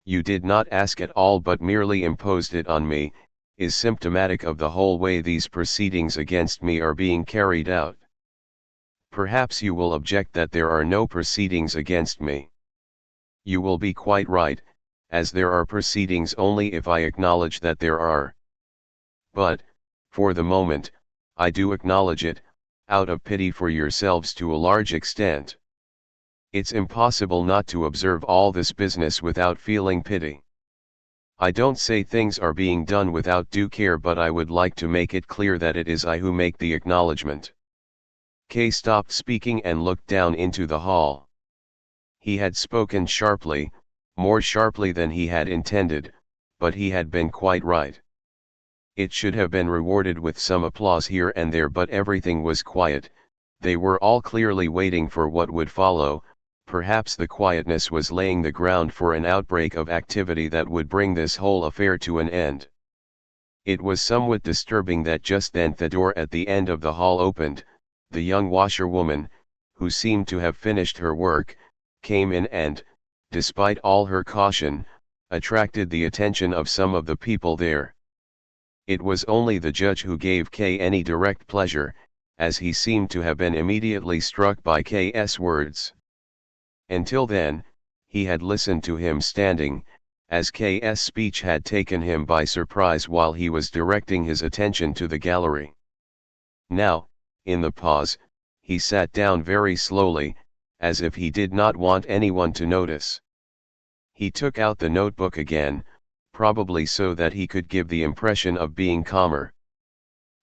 you did not ask at all but merely imposed it on me, is symptomatic of the whole way these proceedings against me are being carried out. Perhaps you will object that there are no proceedings against me. You will be quite right, as there are proceedings only if I acknowledge that there are. But, for the moment, I do acknowledge it, out of pity for yourselves to a large extent. It's impossible not to observe all this business without feeling pity. I don't say things are being done without due care, but I would like to make it clear that it is I who make the acknowledgement. K stopped speaking and looked down into the hall. He had spoken sharply, more sharply than he had intended, but he had been quite right. It should have been rewarded with some applause here and there, but everything was quiet. They were all clearly waiting for what would follow. Perhaps the quietness was laying the ground for an outbreak of activity that would bring this whole affair to an end. It was somewhat disturbing that just then the door at the end of the hall opened. The young washerwoman, who seemed to have finished her work, came in and, despite all her caution, attracted the attention of some of the people there. It was only the judge who gave K any direct pleasure, as he seemed to have been immediately struck by K's words. Until then, he had listened to him standing, as K's speech had taken him by surprise while he was directing his attention to the gallery. Now, in the pause, he sat down very slowly, as if he did not want anyone to notice. He took out the notebook again, probably so that he could give the impression of being calmer.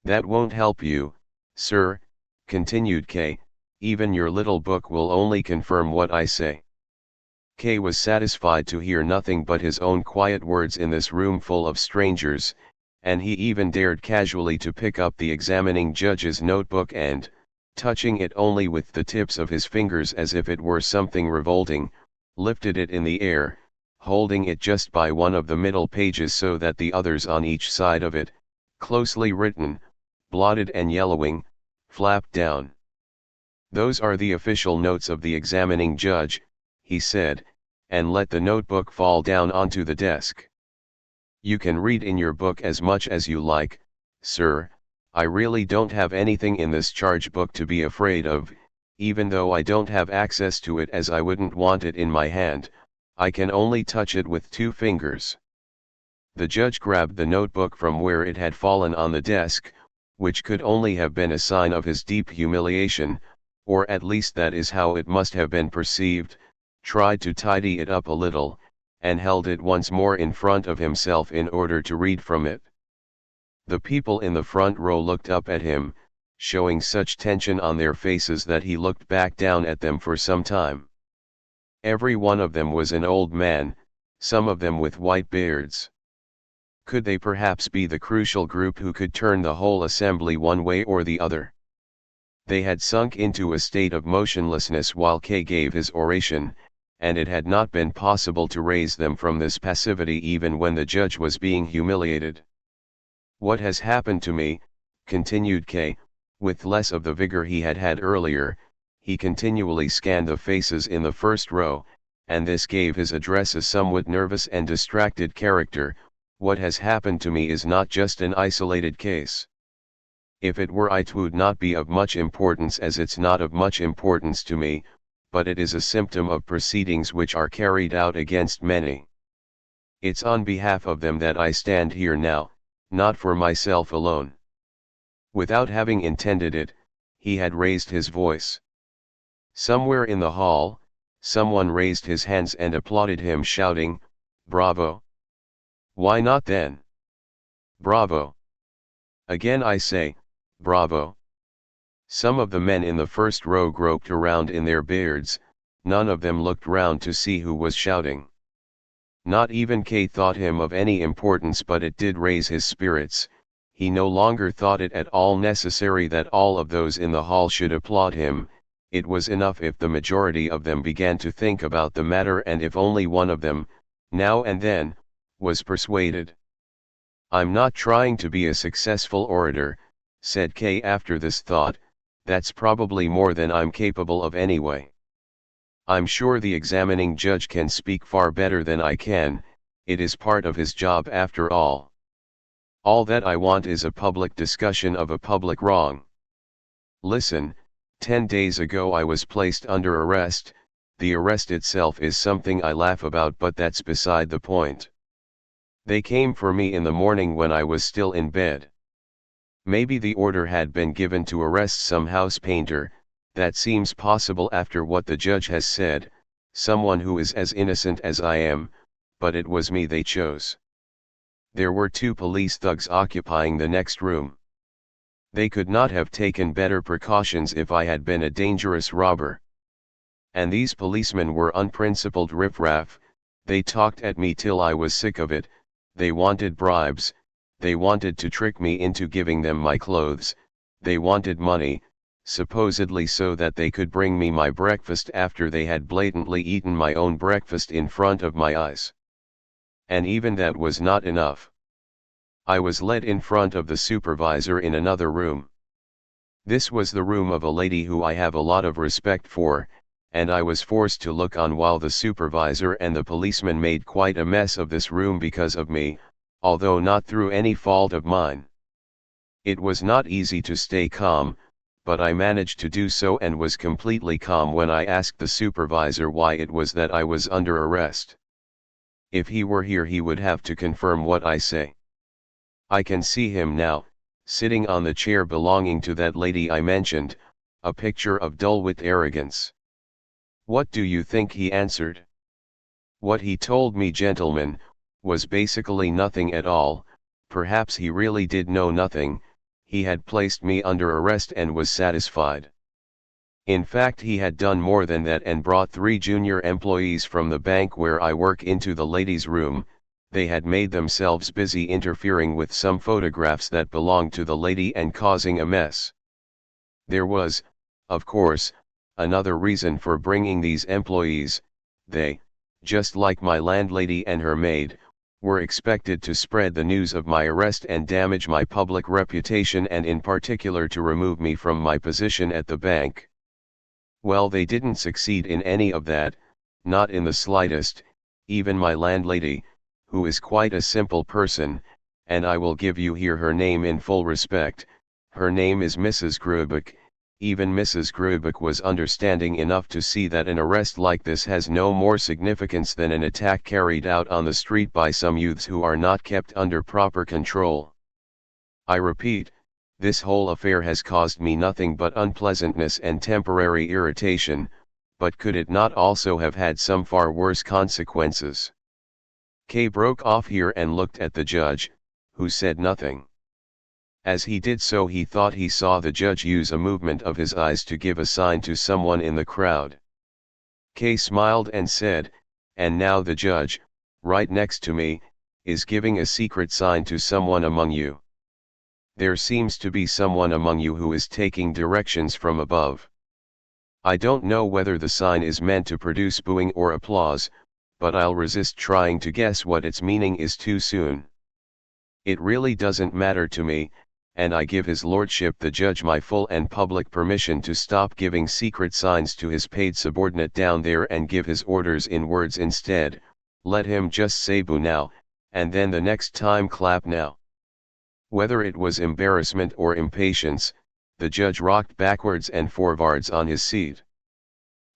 That won't help you, sir, continued K, even your little book will only confirm what I say. K was satisfied to hear nothing but his own quiet words in this room full of strangers, and he even dared casually to pick up the examining judge's notebook and, touching it only with the tips of his fingers as if it were something revolting, lifted it in the air, holding it just by one of the middle pages so that the others on each side of it, closely written, blotted and yellowing, flapped down. Those are the official notes of the examining judge, he said, and let the notebook fall down onto the desk. You can read in your book as much as you like, sir. I really don't have anything in this charge book to be afraid of, even though I don't have access to it, as I wouldn't want it in my hand. I can only touch it with 2 fingers. The judge grabbed the notebook from where it had fallen on the desk, which could only have been a sign of his deep humiliation, or at least that is how it must have been perceived, tried to tidy it up a little, and held it once more in front of himself in order to read from it. The people in the front row looked up at him, showing such tension on their faces that he looked back down at them for some time. Every one of them was an old man, some of them with white beards. Could they perhaps be the crucial group who could turn the whole assembly one way or the other? They had sunk into a state of motionlessness while K gave his oration, and it had not been possible to raise them from this passivity even when the judge was being humiliated. What has happened to me, continued K, with less of the vigor he had had earlier. He continually scanned the faces in the first row, and this gave his address a somewhat nervous and distracted character. What has happened to me is not just an isolated case. If it were, it would not be of much importance, as it's not of much importance to me, but it is a symptom of proceedings which are carried out against many. It's on behalf of them that I stand here now, not for myself alone. Without having intended it, he had raised his voice. Somewhere in the hall, someone raised his hands and applauded him, shouting, "Bravo!" Why not then? Bravo! Again I say, bravo! Some of the men in the first row groped around in their beards. None of them looked round to see who was shouting. Not even K thought him of any importance, but it did raise his spirits. He no longer thought it at all necessary that all of those in the hall should applaud him. It was enough if the majority of them began to think about the matter, and if only one of them, now and then, was persuaded. "I'm not trying to be a successful orator," said K after this thought, "that's probably more than I'm capable of anyway. I'm sure the examining judge can speak far better than I can, it is part of his job after all. All that I want is a public discussion of a public wrong. Listen, 10 days ago I was placed under arrest. The arrest itself is something I laugh about, but that's beside the point. They came for me in the morning when I was still in bed. Maybe the order had been given to arrest some house painter, that seems possible after what the judge has said, someone who is as innocent as I am, but it was me they chose. There were 2 police thugs occupying the next room. They could not have taken better precautions if I had been a dangerous robber. And these policemen were unprincipled riffraff. They talked at me till I was sick of it. They wanted bribes, they wanted to trick me into giving them my clothes, they wanted money, supposedly so that they could bring me my breakfast after they had blatantly eaten my own breakfast in front of my eyes. And even that was not enough. I was led in front of the supervisor in another room. This was the room of a lady who I have a lot of respect for, and I was forced to look on while the supervisor and the policeman made quite a mess of this room because of me, although not through any fault of mine. It was not easy to stay calm, but I managed to do so and was completely calm when I asked the supervisor why it was that I was under arrest. If he were here he would have to confirm what I say. I can see him now, sitting on the chair belonging to that lady I mentioned, a picture of dull-wit arrogance. What do you think he answered? What he told me, gentlemen, was basically nothing at all. Perhaps he really did know nothing. He had placed me under arrest and was satisfied. In fact, he had done more than that and brought 3 junior employees from the bank where I work into the ladies' room. They had made themselves busy interfering with some photographs that belonged to the lady and causing a mess. There was, of course, another reason for bringing these employees. They, just like my landlady and her maid, were expected to spread the news of my arrest and damage my public reputation, and in particular to remove me from my position at the bank. Well, they didn't succeed in any of that, not in the slightest. Even my landlady, who is quite a simple person, and I will give you here her name in full respect, her name is Mrs. Grubeck. Even Mrs. Grubeck was understanding enough to see that an arrest like this has no more significance than an attack carried out on the street by some youths who are not kept under proper control. I repeat, this whole affair has caused me nothing but unpleasantness and temporary irritation, but could it not also have had some far worse consequences? K broke off here and looked at the judge, who said nothing. As he did so, he thought he saw the judge use a movement of his eyes to give a sign to someone in the crowd. K smiled and said, "And now the judge, right next to me, is giving a secret sign to someone among you. There seems to be someone among you who is taking directions from above. I don't know whether the sign is meant to produce booing or applause, but I'll resist trying to guess what its meaning is too soon. It really doesn't matter to me, and I give his lordship the judge my full and public permission to stop giving secret signs to his paid subordinate down there and give his orders in words instead. Let him just say boo now, and then the next time clap now." Whether it was embarrassment or impatience, the judge rocked backwards and forwards on his seat.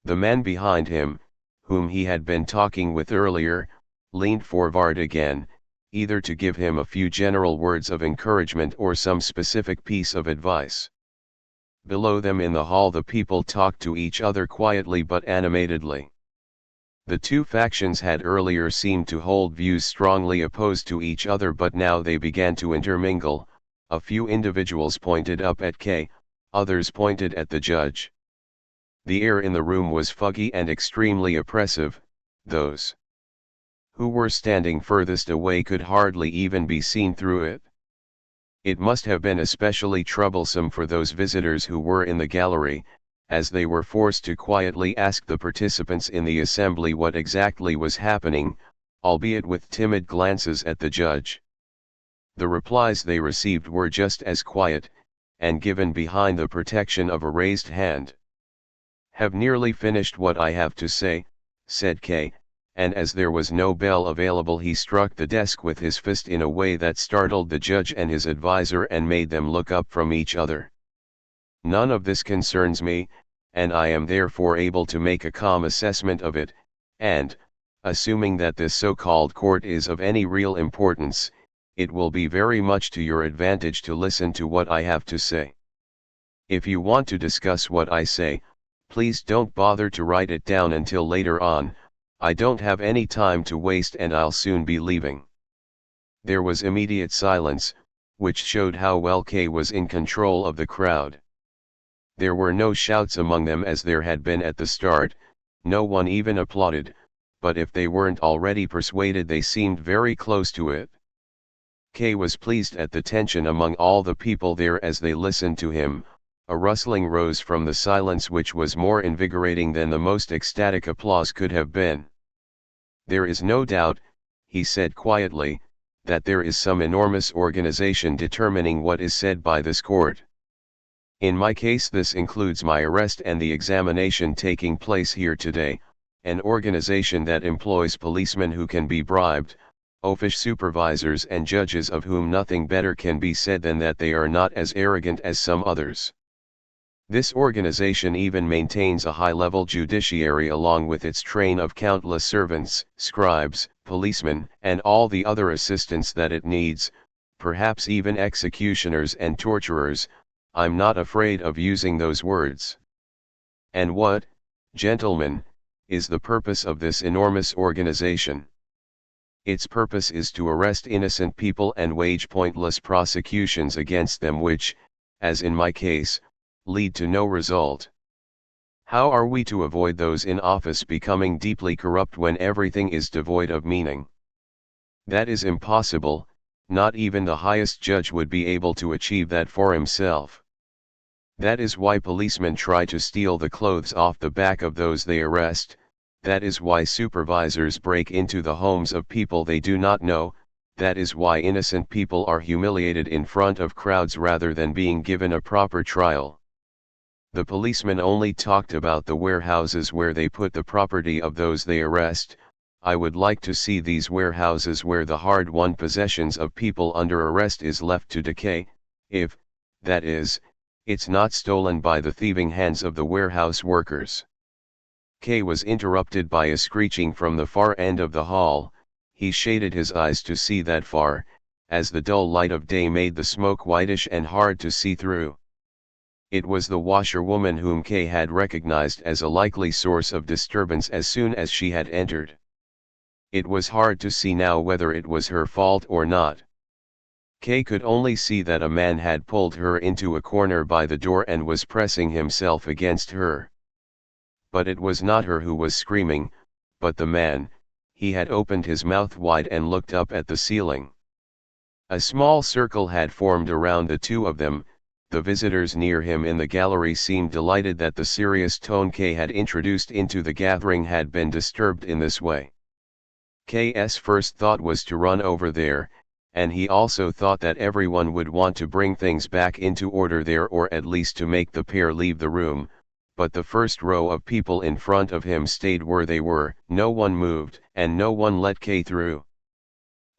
The man behind him, whom he had been talking with earlier, leaned forward again, either to give him a few general words of encouragement or some specific piece of advice. Below them in the hall the people talked to each other quietly but animatedly. The 2 factions had earlier seemed to hold views strongly opposed to each other, but now they began to intermingle. A few individuals pointed up at K, others pointed at the judge. The air in the room was foggy and extremely oppressive. Those who were standing furthest away could hardly even be seen through it. It must have been especially troublesome for those visitors who were in the gallery, as they were forced to quietly ask the participants in the assembly what exactly was happening, albeit with timid glances at the judge. The replies they received were just as quiet, and given behind the protection of a raised hand. "Have nearly finished what I have to say," said K, and as there was no bell available he struck the desk with his fist in a way that startled the judge and his advisor and made them look up from each other. "None of this concerns me, and I am therefore able to make a calm assessment of it, and, assuming that this so-called court is of any real importance, it will be very much to your advantage to listen to what I have to say. If you want to discuss what I say, please don't bother to write it down until later on. I don't have any time to waste and I'll soon be leaving." There was immediate silence, which showed how well K was in control of the crowd. There were no shouts among them as there had been at the start, no one even applauded, but if they weren't already persuaded they seemed very close to it. K was pleased at the tension among all the people there as they listened to him. A rustling rose from the silence which was more invigorating than the most ecstatic applause could have been. "There is no doubt," he said quietly, "that there is some enormous organization determining what is said by this court. In my case this includes my arrest and the examination taking place here today, an organization that employs policemen who can be bribed, oafish supervisors and judges of whom nothing better can be said than that they are not as arrogant as some others. This organization even maintains a high-level judiciary along with its train of countless servants, scribes, policemen, and all the other assistants that it needs, perhaps even executioners and torturers. I'm not afraid of using those words. And what, gentlemen, is the purpose of this enormous organization? Its purpose is to arrest innocent people and wage pointless prosecutions against them which, as in my case, lead to no result. How are we to avoid those in office becoming deeply corrupt when everything is devoid of meaning? That is impossible. Not even the highest judge would be able to achieve that for himself. That is why policemen try to steal the clothes off the back of those they arrest. That is why supervisors break into the homes of people they do not know. That is why innocent people are humiliated in front of crowds rather than being given a proper trial. The policemen only talked about the warehouses where they put the property of those they arrest. I would like to see these warehouses where the hard-won possessions of people under arrest is left to decay, if, that is, it's not stolen by the thieving hands of the warehouse workers. K was interrupted by a screeching from the far end of the hall. He shaded his eyes to see that far, as the dull light of day made the smoke whitish and hard to see through. It was the washerwoman whom K had recognized as a likely source of disturbance as soon as she had entered. It was hard to see now whether it was her fault or not. K could only see that a man had pulled her into a corner by the door and was pressing himself against her. But it was not her who was screaming, but the man. He had opened his mouth wide and looked up at the ceiling. A small circle had formed around the two of them. The visitors near him in the gallery seemed delighted that the serious tone K had introduced into the gathering had been disturbed in this way. K's first thought was to run over there, and he also thought that everyone would want to bring things back into order there or at least to make the pair leave the room, but the first row of people in front of him stayed where they were, no one moved, and no one let K through.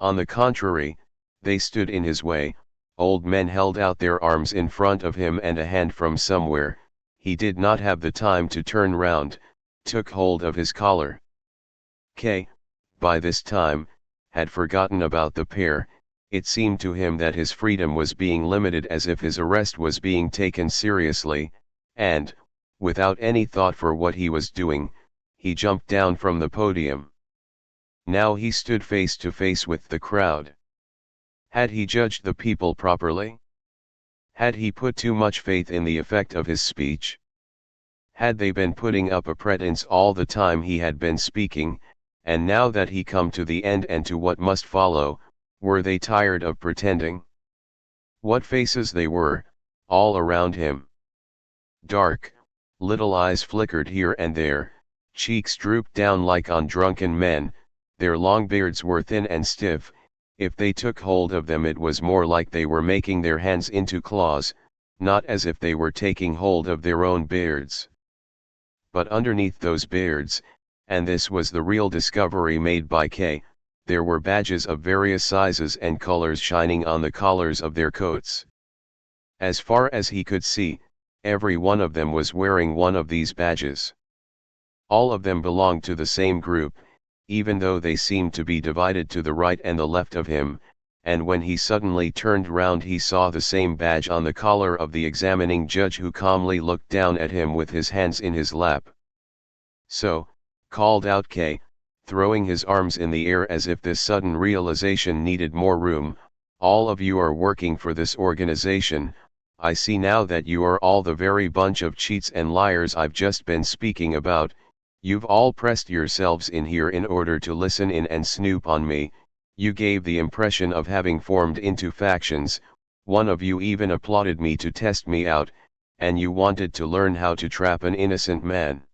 On the contrary, they stood in his way. Old men held out their arms in front of him and a hand from somewhere, he did not have the time to turn round, took hold of his collar. K, by this time, had forgotten about the pair. It seemed to him that his freedom was being limited as if his arrest was being taken seriously, and, without any thought for what he was doing, he jumped down from the podium. Now he stood face to face with the crowd. Had he judged the people properly? Had he put too much faith in the effect of his speech? Had they been putting up a pretense all the time he had been speaking, and now that he come to the end and to what must follow, were they tired of pretending? What faces they were, all around him. Dark, little eyes flickered here and there, cheeks drooped down like on drunken men, their long beards were thin and stiff, If they took hold of them it was more like they were making their hands into claws, not as if they were taking hold of their own beards. But underneath those beards, and this was the real discovery made by K, there were badges of various sizes and colors shining on the collars of their coats. As far as he could see, every one of them was wearing one of these badges. All of them belonged to the same group, even though they seemed to be divided to the right and the left of him, and when he suddenly turned round he saw the same badge on the collar of the examining judge, who calmly looked down at him with his hands in his lap. "So," called out K, throwing his arms in the air as if this sudden realization needed more room, "all of you are working for this organization. I see now that you are all the very bunch of cheats and liars I've just been speaking about. You've all pressed yourselves in here in order to listen in and snoop on me. You gave the impression of having formed into factions, one of you even applauded me to test me out, and you wanted to learn how to trap an innocent man.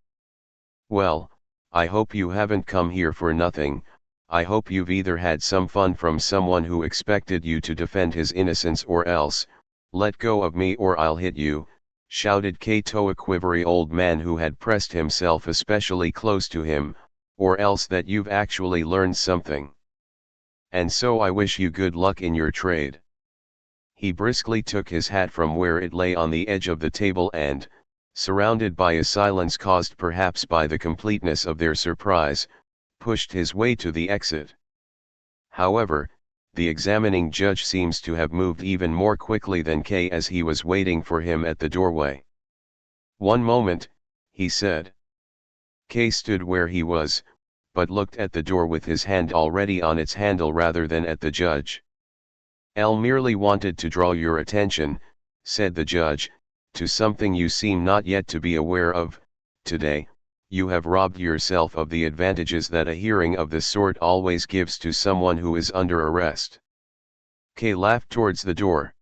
Well, I hope you haven't come here for nothing. I hope you've either had some fun from someone who expected you to defend his innocence, or else, let go of me or I'll hit you," shouted K to a quivery old man who had pressed himself especially close to him, "or else that you've actually learned something. And so I wish you good luck in your trade." He briskly took his hat from where it lay on the edge of the table and, surrounded by a silence caused perhaps by the completeness of their surprise, pushed his way to the exit. However, the examining judge seems to have moved even more quickly than K as he was waiting for him at the doorway. "One moment," he said. K stood where he was, but looked at the door with his hand already on its handle rather than at the judge. "L merely wanted to draw your attention," said the judge, "to something you seem not yet to be aware of. Today, you have robbed yourself of the advantages that a hearing of this sort always gives to someone who is under arrest." K laughed towards the door.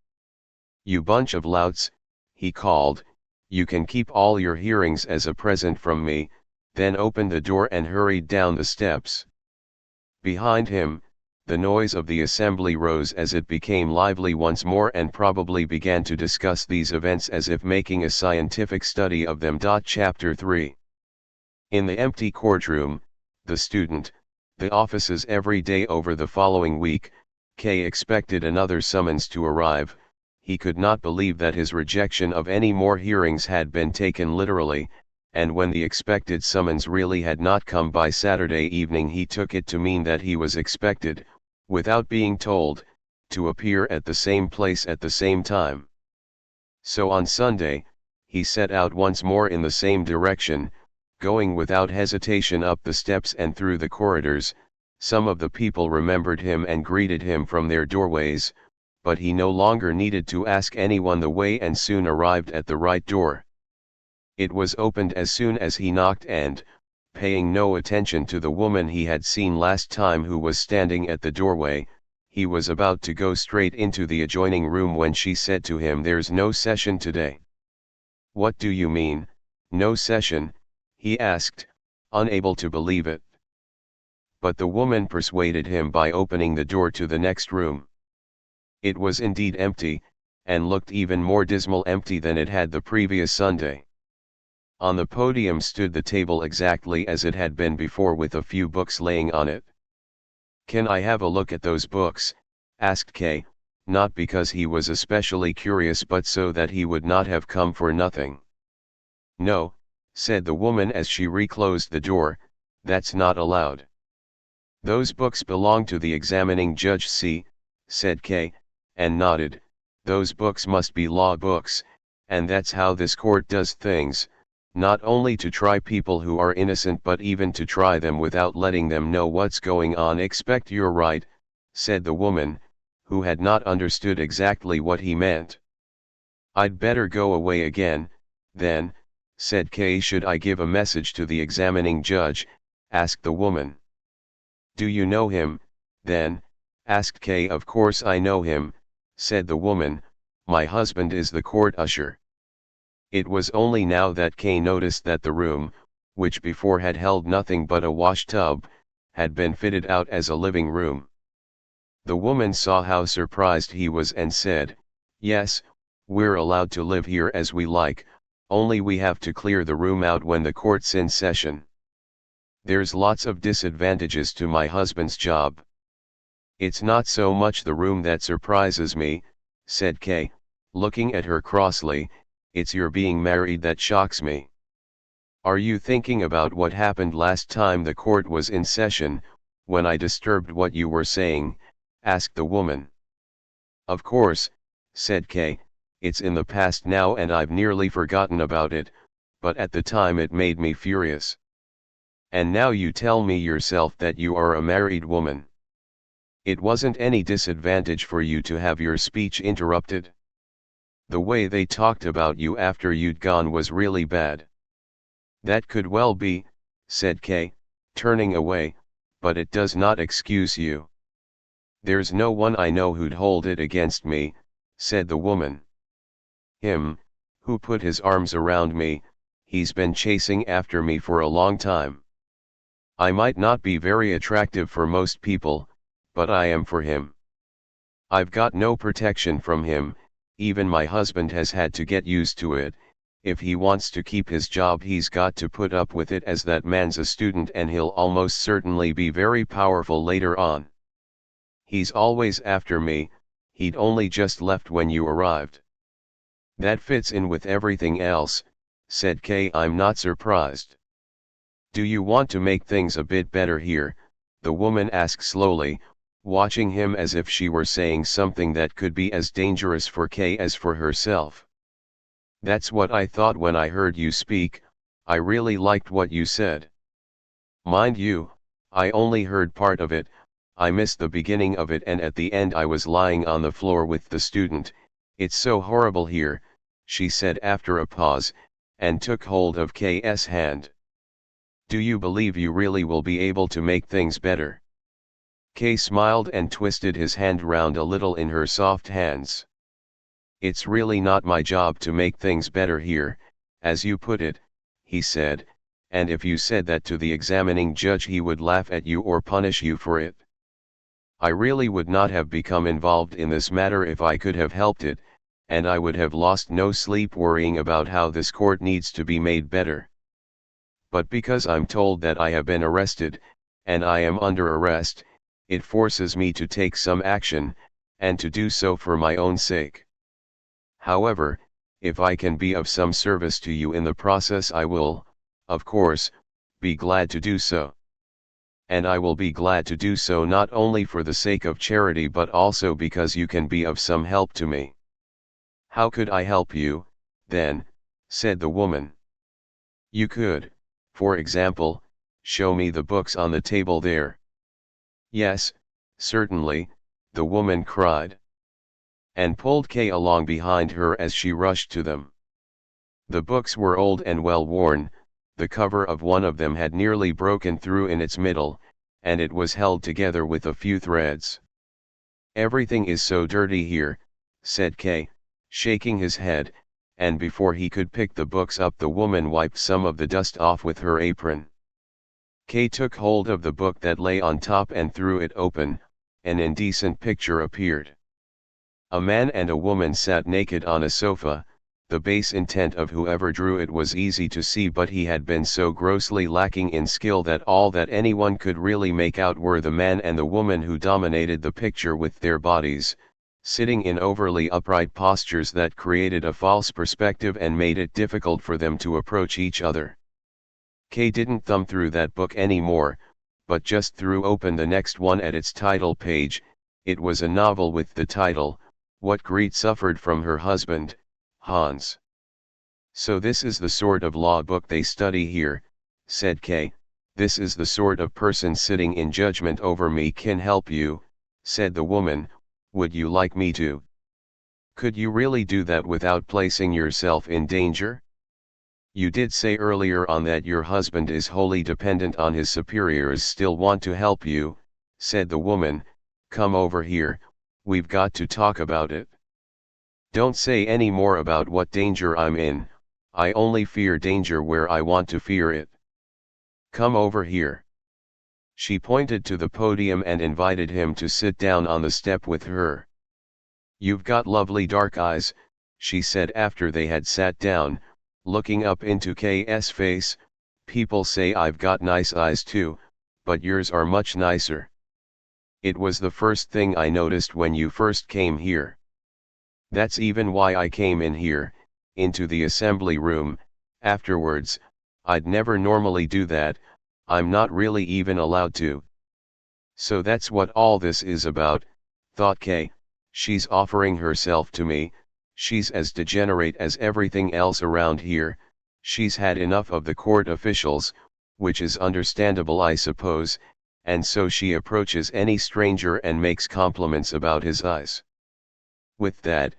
"You bunch of louts," he called, "you can keep all your hearings as a present from me," then opened the door and hurried down the steps. Behind him, the noise of the assembly rose as it became lively once more and probably began to discuss these events as if making a scientific study of them. Chapter 3. In the empty courtroom, the student, the offices every day over the following week, K expected another summons to arrive. He could not believe that his rejection of any more hearings had been taken literally, and when the expected summons really had not come by Saturday evening he took it to mean that he was expected, without being told, to appear at the same place at the same time. So on Sunday, he set out once more in the same direction, going without hesitation up the steps and through the corridors. Some of the people remembered him and greeted him from their doorways, but he no longer needed to ask anyone the way and soon arrived at the right door. It was opened as soon as he knocked and, paying no attention to the woman he had seen last time who was standing at the doorway, he was about to go straight into the adjoining room when she said to him, "There's no session today." "What do you mean, no session?" he asked, unable to believe it. But the woman persuaded him by opening the door to the next room. It was indeed empty, and looked even more dismal empty than it had the previous Sunday. On the podium stood the table exactly as it had been before, with a few books laying on it. "Can I have a look at those books?" asked K, not because he was especially curious but so that he would not have come for nothing. "No," said the woman as she reclosed the door, "that's not allowed." "Those books belong to the examining judge, see," said K, and nodded. "Those books must be law books, and that's how this court does things. Not only to try people who are innocent but even to try them without letting them know what's going on." "Expect you're right," said the woman, who had not understood exactly what he meant. "I'd better go away again, then," said K. "Should I give a message to the examining judge?" asked the woman. "Do you know him, then?" asked K. "Of course I know him," said the woman, "my husband is the court usher." It was only now that K noticed that the room, which before had held nothing but a wash tub, had been fitted out as a living room. The woman saw how surprised he was and said, "Yes, we're allowed to live here as we like, only we have to clear the room out when the court's in session. There's lots of disadvantages to my husband's job." "It's not so much the room that surprises me," said Kay, looking at her crossly, "it's your being married that shocks me." "Are you thinking about what happened last time the court was in session, when I disturbed what you were saying?" asked the woman. "Of course," said Kay, "it's in the past now and I've nearly forgotten about it, but at the time it made me furious. And now you tell me yourself that you are a married woman. It wasn't any disadvantage for you to have your speech interrupted? The way they talked about you after you'd gone was really bad." "That could well be," said Kay, turning away, "but it does not excuse you." "There's no one I know who'd hold it against me," said the woman. "Him, who put his arms around me, he's been chasing after me for a long time. I might not be very attractive for most people, but I am for him. I've got no protection from him, even my husband has had to get used to it. If he wants to keep his job he's got to put up with it, as that man's a student and he'll almost certainly be very powerful later on. He's always after me, he'd only just left when you arrived." "That fits in with everything else," said Kay. "I'm not surprised." "Do you want to make things a bit better here?" the woman asked slowly, watching him as if she were saying something that could be as dangerous for Kay as for herself. "That's what I thought when I heard you speak. I really liked what you said. Mind you, I only heard part of it. I missed the beginning of it, and at the end I was lying on the floor with the student. It's so horrible here," she said after a pause, and took hold of Kay's hand. "Do you believe you really will be able to make things better?" Kay smiled and twisted his hand round a little in her soft hands. "It's really not my job to make things better here, as you put it," he said, "and if you said that to the examining judge he would laugh at you or punish you for it. I really would not have become involved in this matter if I could have helped it, and I would have lost no sleep worrying about how this court needs to be made better. But because I'm told that I have been arrested, and I am under arrest, it forces me to take some action, and to do so for my own sake. However, if I can be of some service to you in the process I will, of course, be glad to do so. And I will be glad to do so not only for the sake of charity but also because you can be of some help to me." "How could I help you, then?" said the woman. "You could, for example, show me the books on the table there." "Yes, certainly," the woman cried, and pulled Kay along behind her as she rushed to them. The books were old and well worn. The cover of one of them had nearly broken through in its middle, and it was held together with a few threads. "Everything is so dirty here," said Kay, shaking his head, and before he could pick the books up the woman wiped some of the dust off with her apron. Kay took hold of the book that lay on top and threw it open. An indecent picture appeared. A man and a woman sat naked on a sofa. The base intent of whoever drew it was easy to see, but he had been so grossly lacking in skill that all that anyone could really make out were the man and the woman who dominated the picture with their bodies, sitting in overly upright postures that created a false perspective and made it difficult for them to approach each other. Kay didn't thumb through that book anymore, but just threw open the next one at its title page. It was a novel with the title, "What Greet Suffered from Her Husband, Hans." "So this is the sort of law book they study here," said Kay. "This is the sort of person sitting in judgment over me can help you," said the woman. "Would you like me to?" "Could you really do that without placing yourself in danger? You did say earlier on that your husband is wholly dependent on his superiors still want to help you," said the woman. "Come over here, we've got to talk about it. Don't say any more about what danger I'm in. I only fear danger where I want to fear it. Come over here." She pointed to the podium and invited him to sit down on the step with her. "You've got lovely dark eyes," she said after they had sat down, looking up into K's face. "People say I've got nice eyes too, but yours are much nicer. It was the first thing I noticed when you first came here. That's even why I came in here, into the assembly room. Afterwards, I'd never normally do that, I'm not really even allowed to." So that's what all this is about, thought K. She's offering herself to me, she's as degenerate as everything else around here, she's had enough of the court officials, which is understandable I suppose, and so she approaches any stranger and makes compliments about his eyes. With that,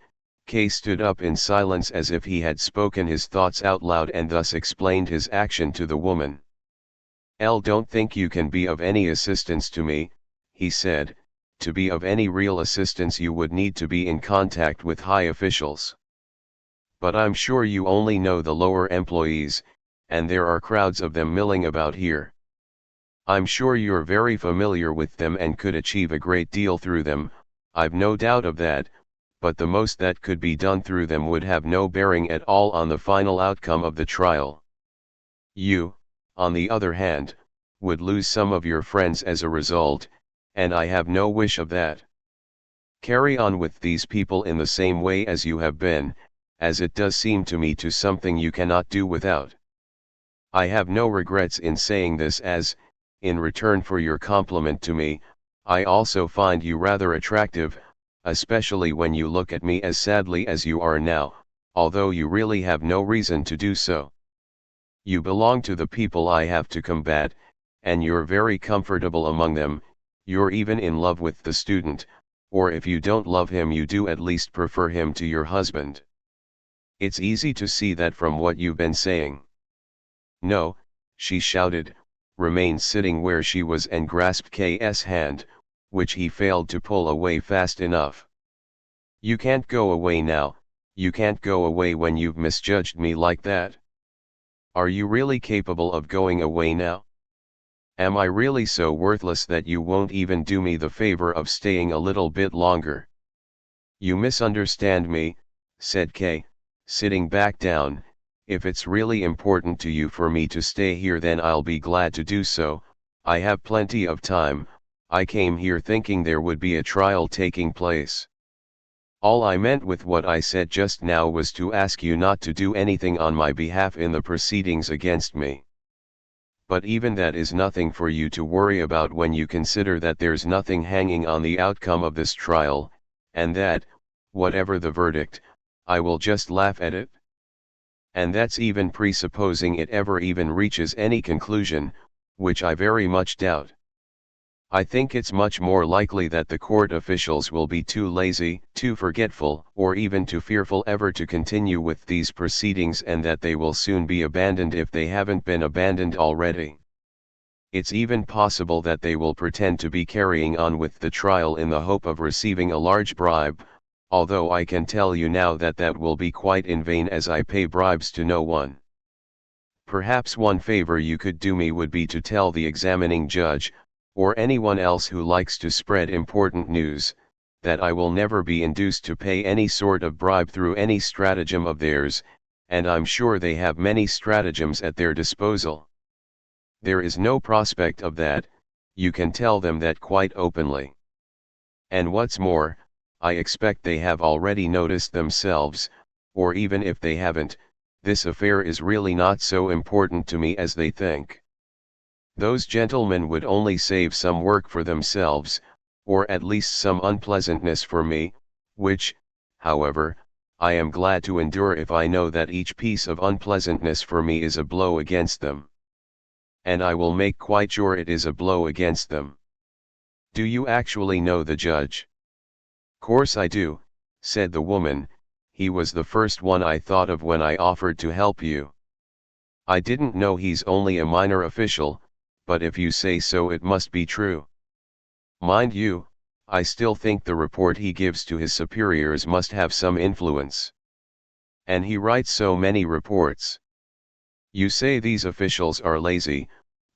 K stood up in silence as if he had spoken his thoughts out loud and thus explained his action to the woman. Don't think you can be of any assistance to me," he said. "To be of any real assistance you would need to be in contact with high officials. But I'm sure you only know the lower employees, and there are crowds of them milling about here. I'm sure you're very familiar with them and could achieve a great deal through them, I've no doubt of that, but the most that could be done through them would have no bearing at all on the final outcome of the trial. You, on the other hand, would lose some of your friends as a result, and I have no wish of that. Carry on with these people in the same way as you have been, as it does seem to me to something you cannot do without. I have no regrets in saying this as, in return for your compliment to me, I also find you rather attractive, especially when you look at me as sadly as you are now, although you really have no reason to do so. You belong to the people I have to combat, and you're very comfortable among them, you're even in love with the student, or if you don't love him you do at least prefer him to your husband. It's easy to see that from what you've been saying." "No," she shouted, remained sitting where she was and grasped K's hand, which he failed to pull away fast enough. "You can't go away now, you can't go away when you've misjudged me like that. Are you really capable of going away now? Am I really so worthless that you won't even do me the favor of staying a little bit longer?" "You misunderstand me," said K, sitting back down. "If it's really important to you for me to stay here then I'll be glad to do so, I have plenty of time, I came here thinking there would be a trial taking place. All I meant with what I said just now was to ask you not to do anything on my behalf in the proceedings against me. But even that is nothing for you to worry about when you consider that there's nothing hanging on the outcome of this trial, and that, whatever the verdict, I will just laugh at it. And that's even presupposing it ever even reaches any conclusion, which I very much doubt. I think it's much more likely that the court officials will be too lazy, too forgetful, or even too fearful ever to continue with these proceedings and that they will soon be abandoned if they haven't been abandoned already. It's even possible that they will pretend to be carrying on with the trial in the hope of receiving a large bribe, although I can tell you now that that will be quite in vain as I pay bribes to no one. Perhaps one favor you could do me would be to tell the examining judge, or anyone else who likes to spread important news, that I will never be induced to pay any sort of bribe through any stratagem of theirs, and I'm sure they have many stratagems at their disposal. There is no prospect of that, you can tell them that quite openly. And what's more, I expect they have already noticed themselves, or even if they haven't, this affair is really not so important to me as they think. Those gentlemen would only save some work for themselves, or at least some unpleasantness for me, which, however, I am glad to endure if I know that each piece of unpleasantness for me is a blow against them. And I will make quite sure it is a blow against them. Do you actually know the judge?" "Course I do," said the woman, "he was the first one I thought of when I offered to help you. I didn't know he's only a minor official, but if you say so it must be true. Mind you, I still think the report he gives to his superiors must have some influence. And he writes so many reports. You say these officials are lazy,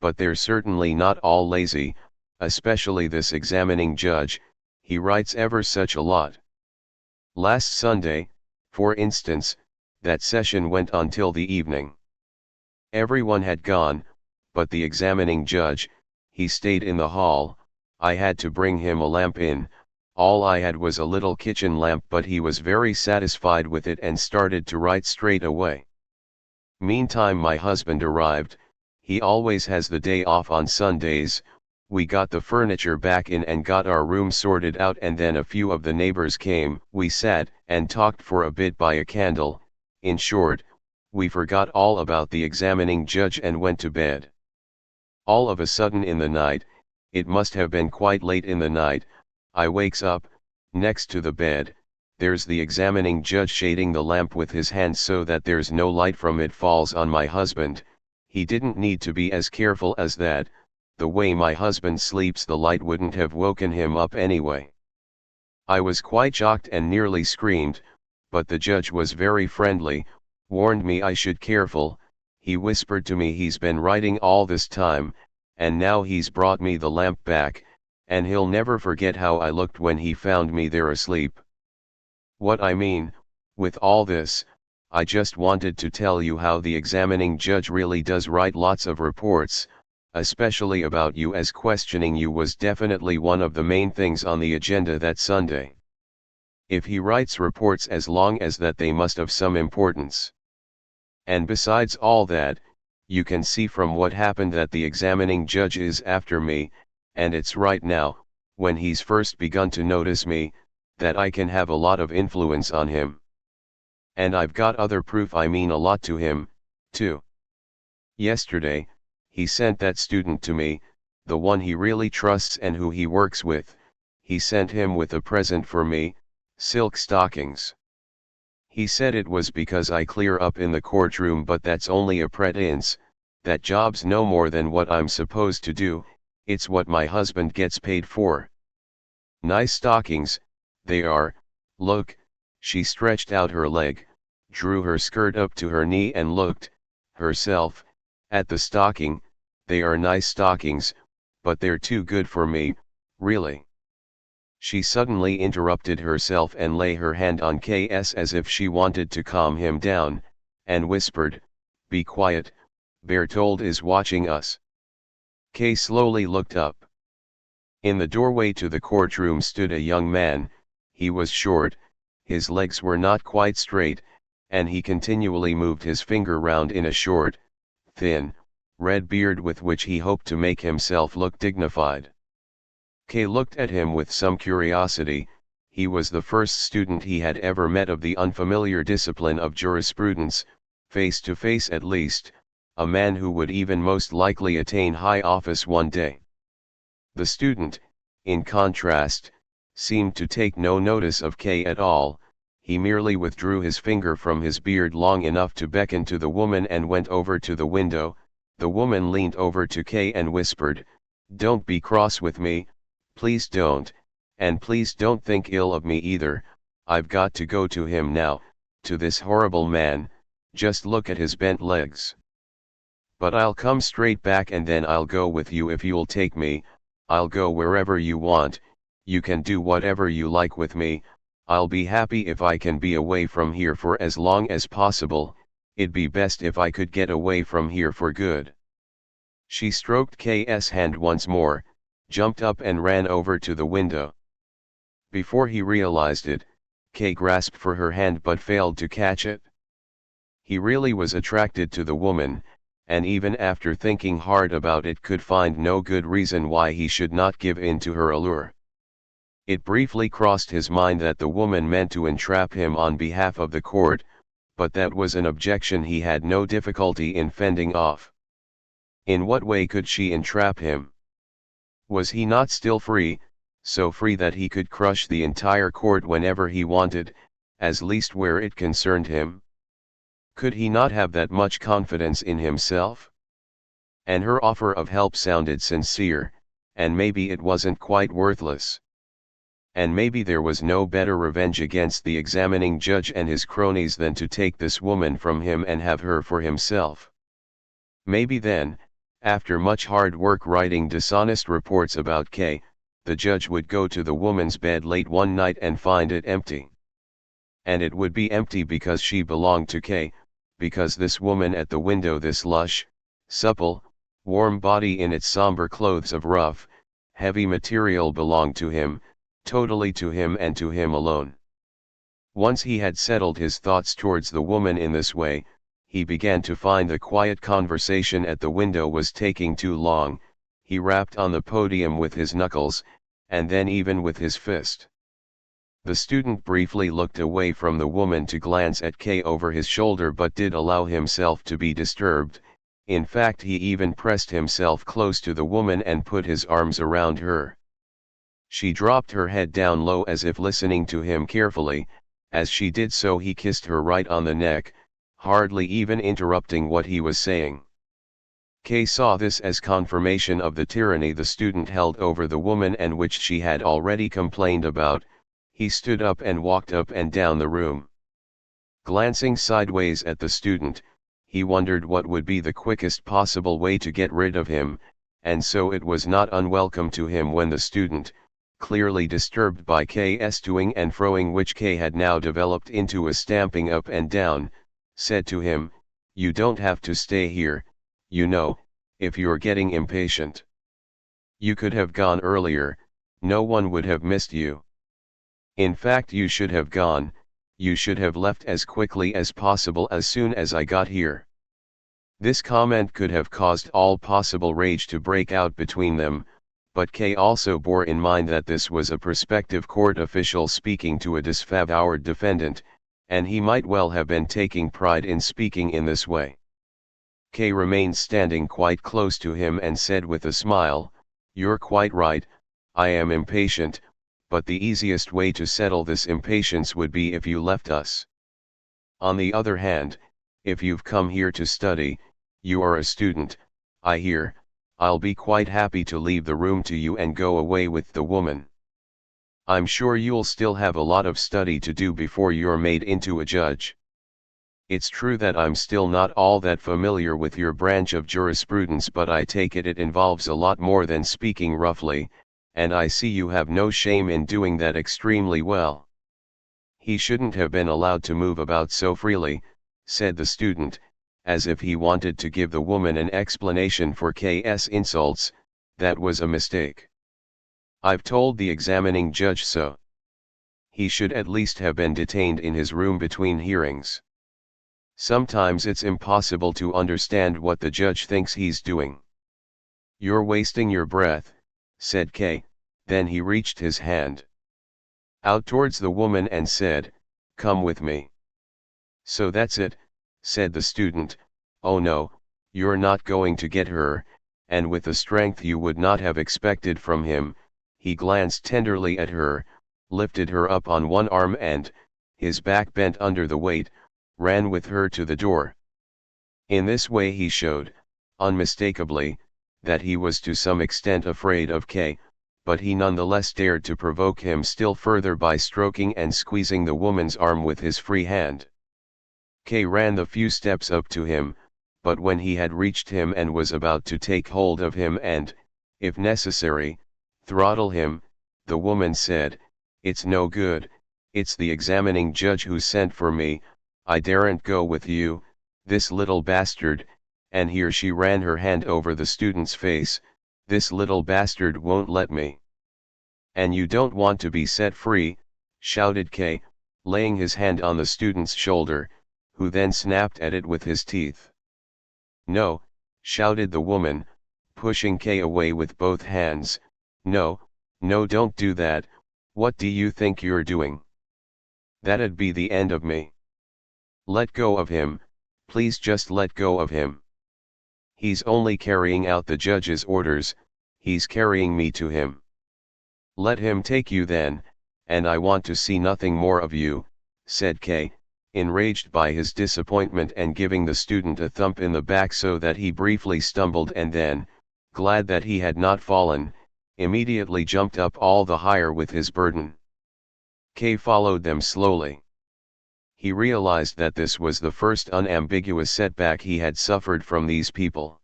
but they're certainly not all lazy, especially this examining judge, he writes ever such a lot. Last Sunday, for instance, that session went on till the evening. Everyone had gone, but the examining judge, he stayed in the hall. I had to bring him a lamp in. All I had was a little kitchen lamp, but he was very satisfied with it and started to write straight away. Meantime my husband arrived. He always has the day off on Sundays. We got the furniture back in and got our room sorted out, and then a few of the neighbors came. We sat and talked for a bit by a candle. In short, we forgot all about the examining judge and went to bed. All of a sudden in the night, it must have been quite late in the night, I wakes up. Next to the bed, there's the examining judge shading the lamp with his hand so that there's no light from it falls on my husband. He didn't need to be as careful as that. The way my husband sleeps, the light wouldn't have woken him up anyway. I was quite shocked and nearly screamed, but the judge was very friendly, warned me I should careful. He whispered to me he's been writing all this time, and now he's brought me the lamp back, and he'll never forget how I looked when he found me there asleep. What I mean, with all this, I just wanted to tell you how the examining judge really does write lots of reports, especially about you, as questioning you was definitely one of the main things on the agenda that Sunday. If he writes reports as long as that, they must have some importance. And besides all that, you can see from what happened that the examining judge is after me, and it's right now, when he's first begun to notice me, that I can have a lot of influence on him. And I've got other proof I mean a lot to him, too. Yesterday, he sent that student to me, the one he really trusts and who he works with. He sent him with a present for me, silk stockings. He said it was because I clear up in the courtroom, but that's only a pretense. That job's no more than what I'm supposed to do, it's what my husband gets paid for. Nice stockings, they are. Look. She stretched out her leg, drew her skirt up to her knee and looked, herself, at the stocking. They are nice stockings, but they're too good for me, really. She suddenly interrupted herself and lay her hand on K's as if she wanted to calm him down, and whispered, "Be quiet, Bertold is watching us." K slowly looked up. In the doorway to the courtroom stood a young man. He was short, his legs were not quite straight, and he continually moved his finger round in a short, thin, red beard with which he hoped to make himself look dignified. K looked at him with some curiosity. He was the first student he had ever met of the unfamiliar discipline of jurisprudence, face to face at least, a man who would even most likely attain high office one day. The student, in contrast, seemed to take no notice of K at all. He merely withdrew his finger from his beard long enough to beckon to the woman and went over to the window. The woman leaned over to K and whispered, "Don't be cross with me, please don't, and please don't think ill of me either. I've got to go to him now, to this horrible man. Just look at his bent legs. But I'll come straight back and then I'll go with you if you'll take me. I'll go wherever you want, you can do whatever you like with me. I'll be happy if I can be away from here for as long as possible. It'd be best if I could get away from here for good." She stroked K's hand once more, jumped up and ran over to the window. Before he realized it, K grasped for her hand but failed to catch it. He really was attracted to the woman, and even after thinking hard about it could find no good reason why he should not give in to her allure. It briefly crossed his mind that the woman meant to entrap him on behalf of the court, but that was an objection he had no difficulty in fending off. In what way could she entrap him? Was he not still free, so free that he could crush the entire court whenever he wanted, at least where it concerned him? Could he not have that much confidence in himself? And her offer of help sounded sincere, and maybe it wasn't quite worthless. And maybe there was no better revenge against the examining judge and his cronies than to take this woman from him and have her for himself. Maybe then, After much hard work writing dishonest reports about K, the judge would go to the woman's bed late one night and find it empty. And it would be empty because she belonged to K, because this woman at the window, this lush, supple, warm body in its somber clothes of rough, heavy material, belonged to him, totally to him and to him alone. Once he had settled his thoughts towards the woman in this way, he began to find the quiet conversation at the window was taking too long. He rapped on the podium with his knuckles, and then even with his fist. The student briefly looked away from the woman to glance at K over his shoulder, but did allow himself to be disturbed. In fact, he even pressed himself close to the woman and put his arms around her. She dropped her head down low as if listening to him carefully. As she did so, he kissed her right on the neck, hardly even interrupting what he was saying. K saw this as confirmation of the tyranny the student held over the woman and which she had already complained about. He stood up and walked up and down the room. Glancing sideways at the student, he wondered what would be the quickest possible way to get rid of him, and so it was not unwelcome to him when the student, clearly disturbed by K's toing and froing, which K had now developed into a stamping up and down, said to him, "You don't have to stay here, you know, if you're getting impatient. You could have gone earlier, no one would have missed you. In fact, you should have gone, you should have left as quickly as possible as soon as I got here." This comment could have caused all possible rage to break out between them, but K also bore in mind that this was a prospective court official speaking to a disfavored defendant, and he might well have been taking pride in speaking in this way. K remained standing quite close to him and said with a smile, "You're quite right, I am impatient, but the easiest way to settle this impatience would be if you left us. On the other hand, if you've come here to study, you are a student, I hear, I'll be quite happy to leave the room to you and go away with the woman. I'm sure you'll still have a lot of study to do before you're made into a judge. It's true that I'm still not all that familiar with your branch of jurisprudence, but I take it involves a lot more than speaking roughly, and I see you have no shame in doing that extremely well." "He shouldn't have been allowed to move about so freely," said the student, as if he wanted to give the woman an explanation for K's insults. "That was a mistake. I've told the examining judge so. He should at least have been detained in his room between hearings. Sometimes it's impossible to understand what the judge thinks he's doing." "You're wasting your breath," said K, then he reached his hand out towards the woman and said, "Come with me." "So that's it," said the student. "Oh no, you're not going to get her," and with a strength you would not have expected from him, he glanced tenderly at her, lifted her up on one arm and, his back bent under the weight, ran with her to the door. In this way he showed, unmistakably, that he was to some extent afraid of K, but he nonetheless dared to provoke him still further by stroking and squeezing the woman's arm with his free hand. K ran the few steps up to him, but when he had reached him and was about to take hold of him and, if necessary, throttle him, the woman said, "It's no good, it's the examining judge who sent for me, I daren't go with you, this little bastard," and here she ran her hand over the student's face, "this little bastard won't let me." "And you don't want to be set free," shouted K, laying his hand on the student's shoulder, who then snapped at it with his teeth. "No," shouted the woman, pushing K away with both hands, "no, no, don't do that, what do you think you're doing? That'd be the end of me. Let go of him, please just let go of him. He's only carrying out the judge's orders, he's carrying me to him. Let him take you then, and I want to see nothing more of you," said K, enraged by his disappointment and giving the student a thump in the back so that he briefly stumbled and then, glad that he had not fallen, immediately jumped up all the higher with his burden. K followed them slowly. He realized that this was the first unambiguous setback he had suffered from these people.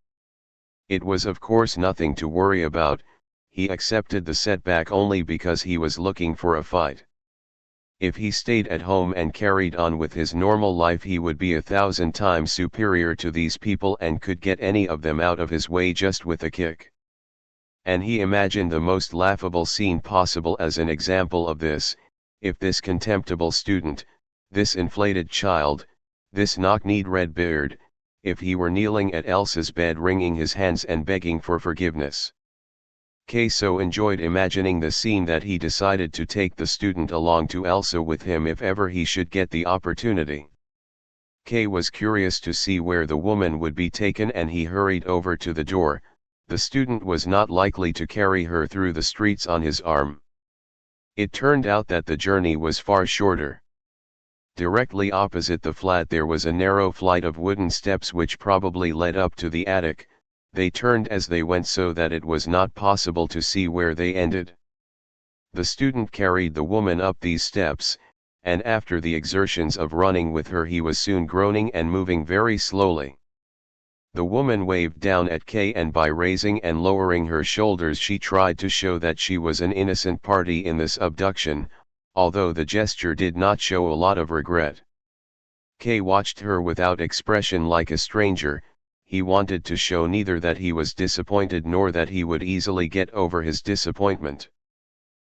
It was of course nothing to worry about, he accepted the setback only because he was looking for a fight. If he stayed at home and carried on with his normal life, he would be 1,000 times superior to these people and could get any of them out of his way just with a kick. And he imagined the most laughable scene possible as an example of this: if this contemptible student, this inflated child, this knock-kneed Redbeard, if he were kneeling at Elsa's bed wringing his hands and begging for forgiveness. Kay so enjoyed imagining the scene that he decided to take the student along to Elsa with him if ever he should get the opportunity. Kay was curious to see where the woman would be taken, and he hurried over to the door. The student was not likely to carry her through the streets on his arm. It turned out that the journey was far shorter. Directly opposite the flat there was a narrow flight of wooden steps which probably led up to the attic. They turned as they went so that it was not possible to see where they ended. The student carried the woman up these steps, and after the exertions of running with her he was soon groaning and moving very slowly. The woman waved down at Kay, and by raising and lowering her shoulders she tried to show that she was an innocent party in this abduction, although the gesture did not show a lot of regret. Kay watched her without expression like a stranger. He wanted to show neither that he was disappointed nor that he would easily get over his disappointment.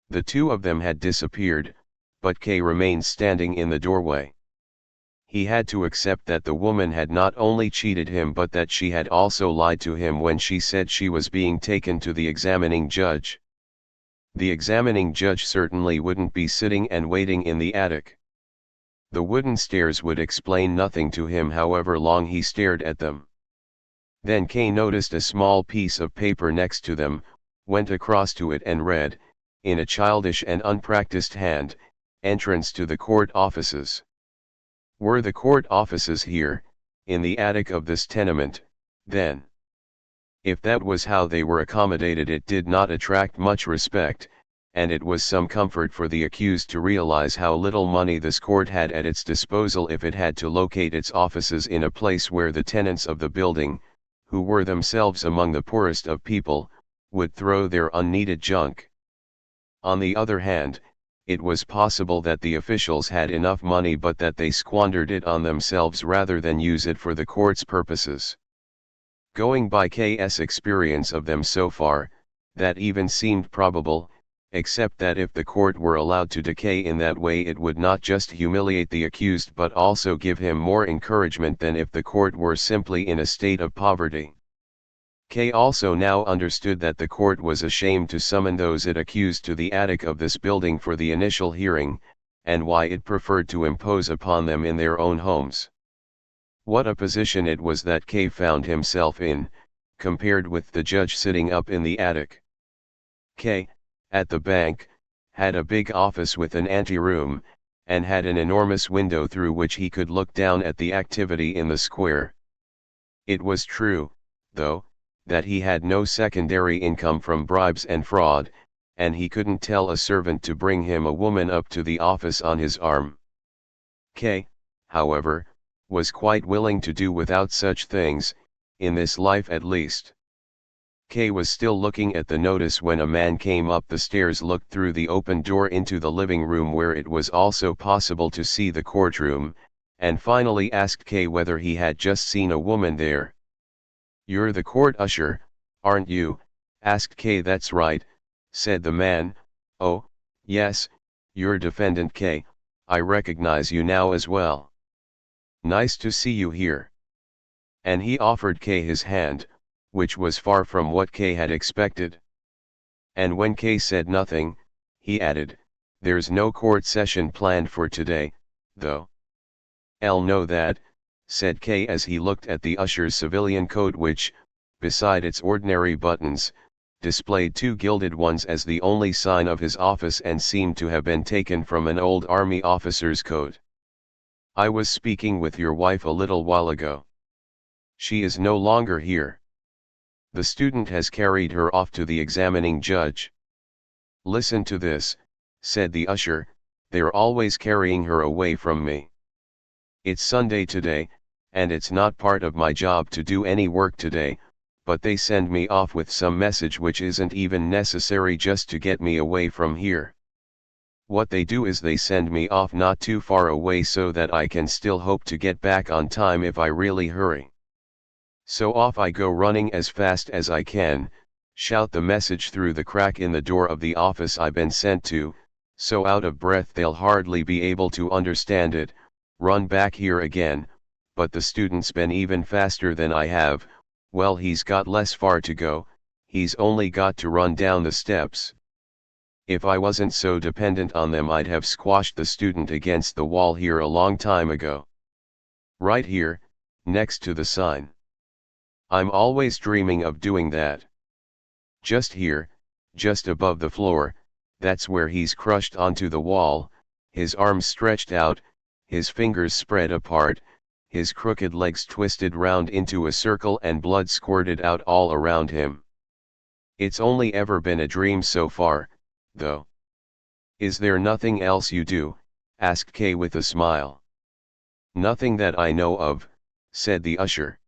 The two of them had disappeared, but Kay remained standing in the doorway. He had to accept that the woman had not only cheated him but that she had also lied to him when she said she was being taken to the examining judge. The examining judge certainly wouldn't be sitting and waiting in the attic. The wooden stairs would explain nothing to him however long he stared at them. Then Kay noticed a small piece of paper next to them, went across to it and read, in a childish and unpracticed hand, "Entrance to the court offices." Were the court offices here, in the attic of this tenement, then? If that was how they were accommodated, it did not attract much respect, and it was some comfort for the accused to realize how little money this court had at its disposal if it had to locate its offices in a place where the tenants of the building, who were themselves among the poorest of people, would throw their unneeded junk. On the other hand, it was possible that the officials had enough money but that they squandered it on themselves rather than use it for the court's purposes. Going by K's experience of them so far, that even seemed probable, except that if the court were allowed to decay in that way it would not just humiliate the accused but also give him more encouragement than if the court were simply in a state of poverty. Kay also now understood that the court was ashamed to summon those it accused to the attic of this building for the initial hearing, and why it preferred to impose upon them in their own homes. What a position it was that Kay found himself in, compared with the judge sitting up in the attic. Kay, at the bank, had a big office with an anteroom, and had an enormous window through which he could look down at the activity in the square. It was true, though, that he had no secondary income from bribes and fraud, and he couldn't tell a servant to bring him a woman up to the office on his arm. Kay, however, was quite willing to do without such things, in this life at least. Kay was still looking at the notice when a man came up the stairs, looked through the open door into the living room where it was also possible to see the courtroom, and finally asked Kay whether he had just seen a woman there. "You're the court usher, aren't you?" asked Kay. "That's right," said the man. "Oh, yes, you're defendant Kay, I recognize you now as well. Nice to see you here." And he offered Kay his hand, which was far from what Kay had expected. And when Kay said nothing, he added, "There's no court session planned for today, though." "I'll know that," said Kay as he looked at the usher's civilian coat which, beside its ordinary buttons, displayed two gilded ones as the only sign of his office and seemed to have been taken from an old army officer's coat. "I was speaking with your wife a little while ago. She is no longer here. The student has carried her off to the examining judge." "Listen to this," said the usher, "they're always carrying her away from me. It's Sunday today, and it's not part of my job to do any work today, but they send me off with some message which isn't even necessary just to get me away from here. What they do is they send me off not too far away so that I can still hope to get back on time if I really hurry. So off I go running as fast as I can, shout the message through the crack in the door of the office I've been sent to, so out of breath they'll hardly be able to understand it, run back here again, but the student's been even faster than I have. Well, he's got less far to go, he's only got to run down the steps. If I wasn't so dependent on them, I'd have squashed the student against the wall here a long time ago. Right here, next to the sign. I'm always dreaming of doing that. Just here, just above the floor, that's where he's crushed onto the wall, his arms stretched out, his fingers spread apart, his crooked legs twisted round into a circle and blood squirted out all around him. It's only ever been a dream so far, though. Is there nothing else you do? Asked Kay with a smile. Nothing that I know of, said the usher.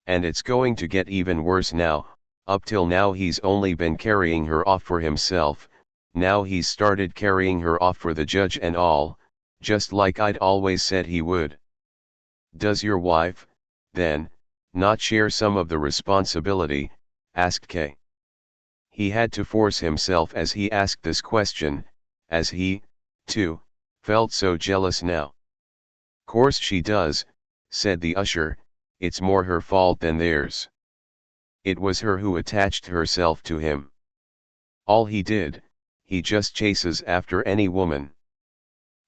And it's going to get even worse now. Up till now he's only been carrying her off for himself, now he's started carrying her off for the judge and all, just like I'd always said he would. Does your wife, then, not share some of the responsibility? Asked Kay. He had to force himself as he asked this question, as he, too, felt so jealous now. Course she does, said the usher, it's more her fault than theirs. It was her who attached herself to him. All he did, he just chases after any woman.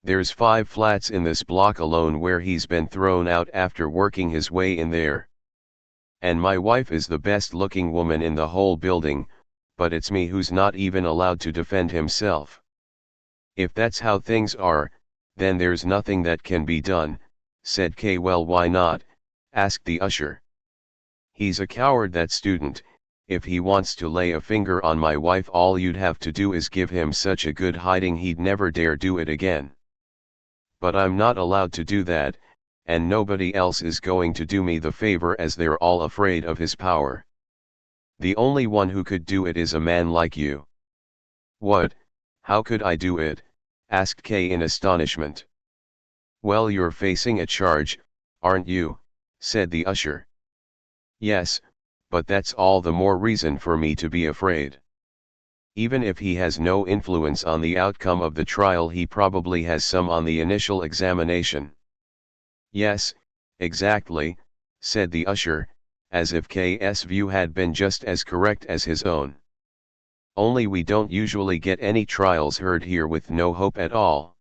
There's 5 flats in this block alone where he's been thrown out after working his way in there. And my wife is the best looking woman in the whole building, but it's me who's not even allowed to defend himself. If that's how things are, then there's nothing that can be done, said Kay. Well, why not? Asked the usher. He's a coward, that student. If he wants to lay a finger on my wife, all you'd have to do is give him such a good hiding he'd never dare do it again. But I'm not allowed to do that, and nobody else is going to do me the favor as they're all afraid of his power. The only one who could do it is a man like you. What? How could I do it? Asked Kay in astonishment. Well, you're facing a charge, aren't you? Said the usher. Yes, but that's all the more reason for me to be afraid. Even if he has no influence on the outcome of the trial, he probably has some on the initial examination. Yes, exactly, said the usher, as if K's view had been just as correct as his own. Only we don't usually get any trials heard here with no hope at all.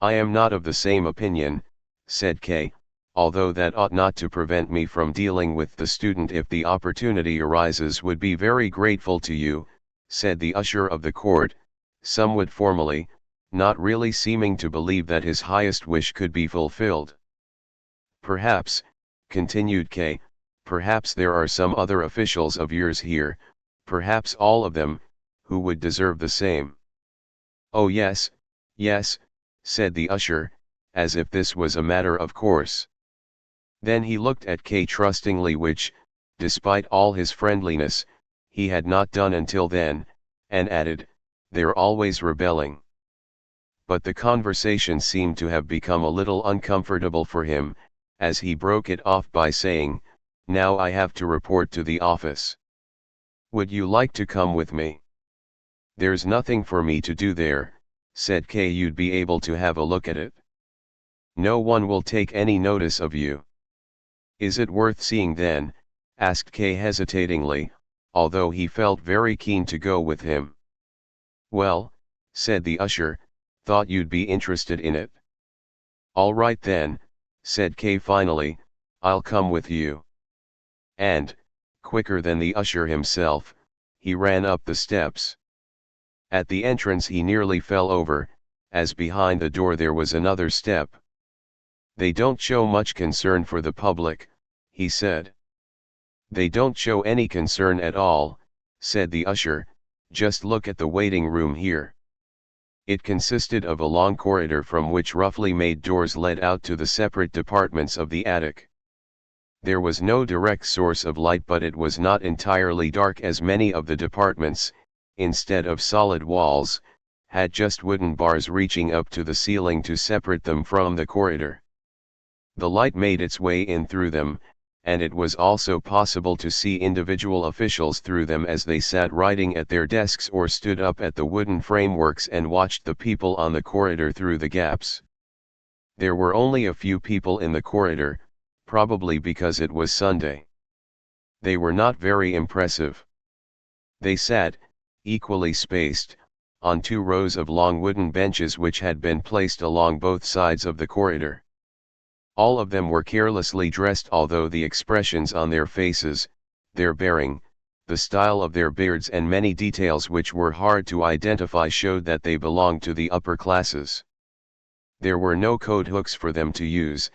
I am not of the same opinion, said K, although that ought not to prevent me from dealing with the student if the opportunity arises. Would be very grateful to you, said the usher of the court, somewhat formally, not really seeming to believe that his highest wish could be fulfilled. Perhaps, continued K, perhaps there are some other officials of yours here, perhaps all of them, who would deserve the same. Oh yes, yes, said the usher, as if this was a matter of course. Then he looked at Kay trustingly, which, despite all his friendliness, he had not done until then, and added, they're always rebelling. But the conversation seemed to have become a little uncomfortable for him, as he broke it off by saying, now I have to report to the office. Would you like to come with me? There's nothing for me to do there, said Kay. You'd be able to have a look at it. No one will take any notice of you. Is it worth seeing then? Asked Kay hesitatingly, although he felt very keen to go with him. Well, said the usher, thought you'd be interested in it. All right then, said Kay finally, I'll come with you. And, quicker than the usher himself, he ran up the steps. At the entrance he nearly fell over, as behind the door there was another step. They don't show much concern for the public, he said. They don't show any concern at all, said the usher, just look at the waiting room here. It consisted of a long corridor from which roughly made doors led out to the separate departments of the attic. There was no direct source of light, but it was not entirely dark, as many of the departments, instead of solid walls, had just wooden bars reaching up to the ceiling to separate them from the corridor. The light made its way in through them, and it was also possible to see individual officials through them as they sat writing at their desks or stood up at the wooden frameworks and watched the people on the corridor through the gaps. There were only a few people in the corridor, probably because it was Sunday. They were not very impressive. They sat, equally spaced, on 2 rows of long wooden benches which had been placed along both sides of the corridor. All of them were carelessly dressed, although the expressions on their faces, their bearing, the style of their beards, and many details which were hard to identify showed that they belonged to the upper classes. There were no coat hooks for them to use,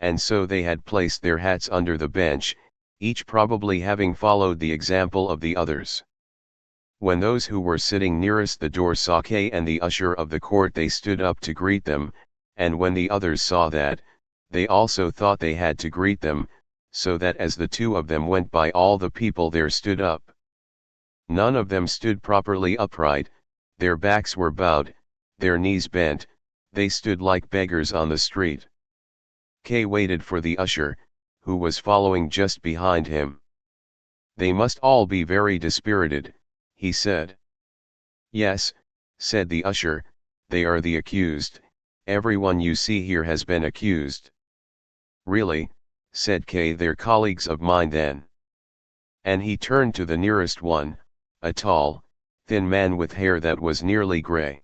and so they had placed their hats under the bench, each probably having followed the example of the others. When those who were sitting nearest the door saw Kay and the usher of the court, they stood up to greet them, and when the others saw that, they also thought they had to greet them, so that as the 2 of them went by, all the people there stood up. None of them stood properly upright, their backs were bowed, their knees bent, they stood like beggars on the street. Kay waited for the usher, who was following just behind him. "They must all be very dispirited," he said. "Yes," said the usher, "they are the accused. Everyone you see here has been accused." "Really," said Kay, "they're colleagues of mine then." And he turned to the nearest one, a tall, thin man with hair that was nearly gray.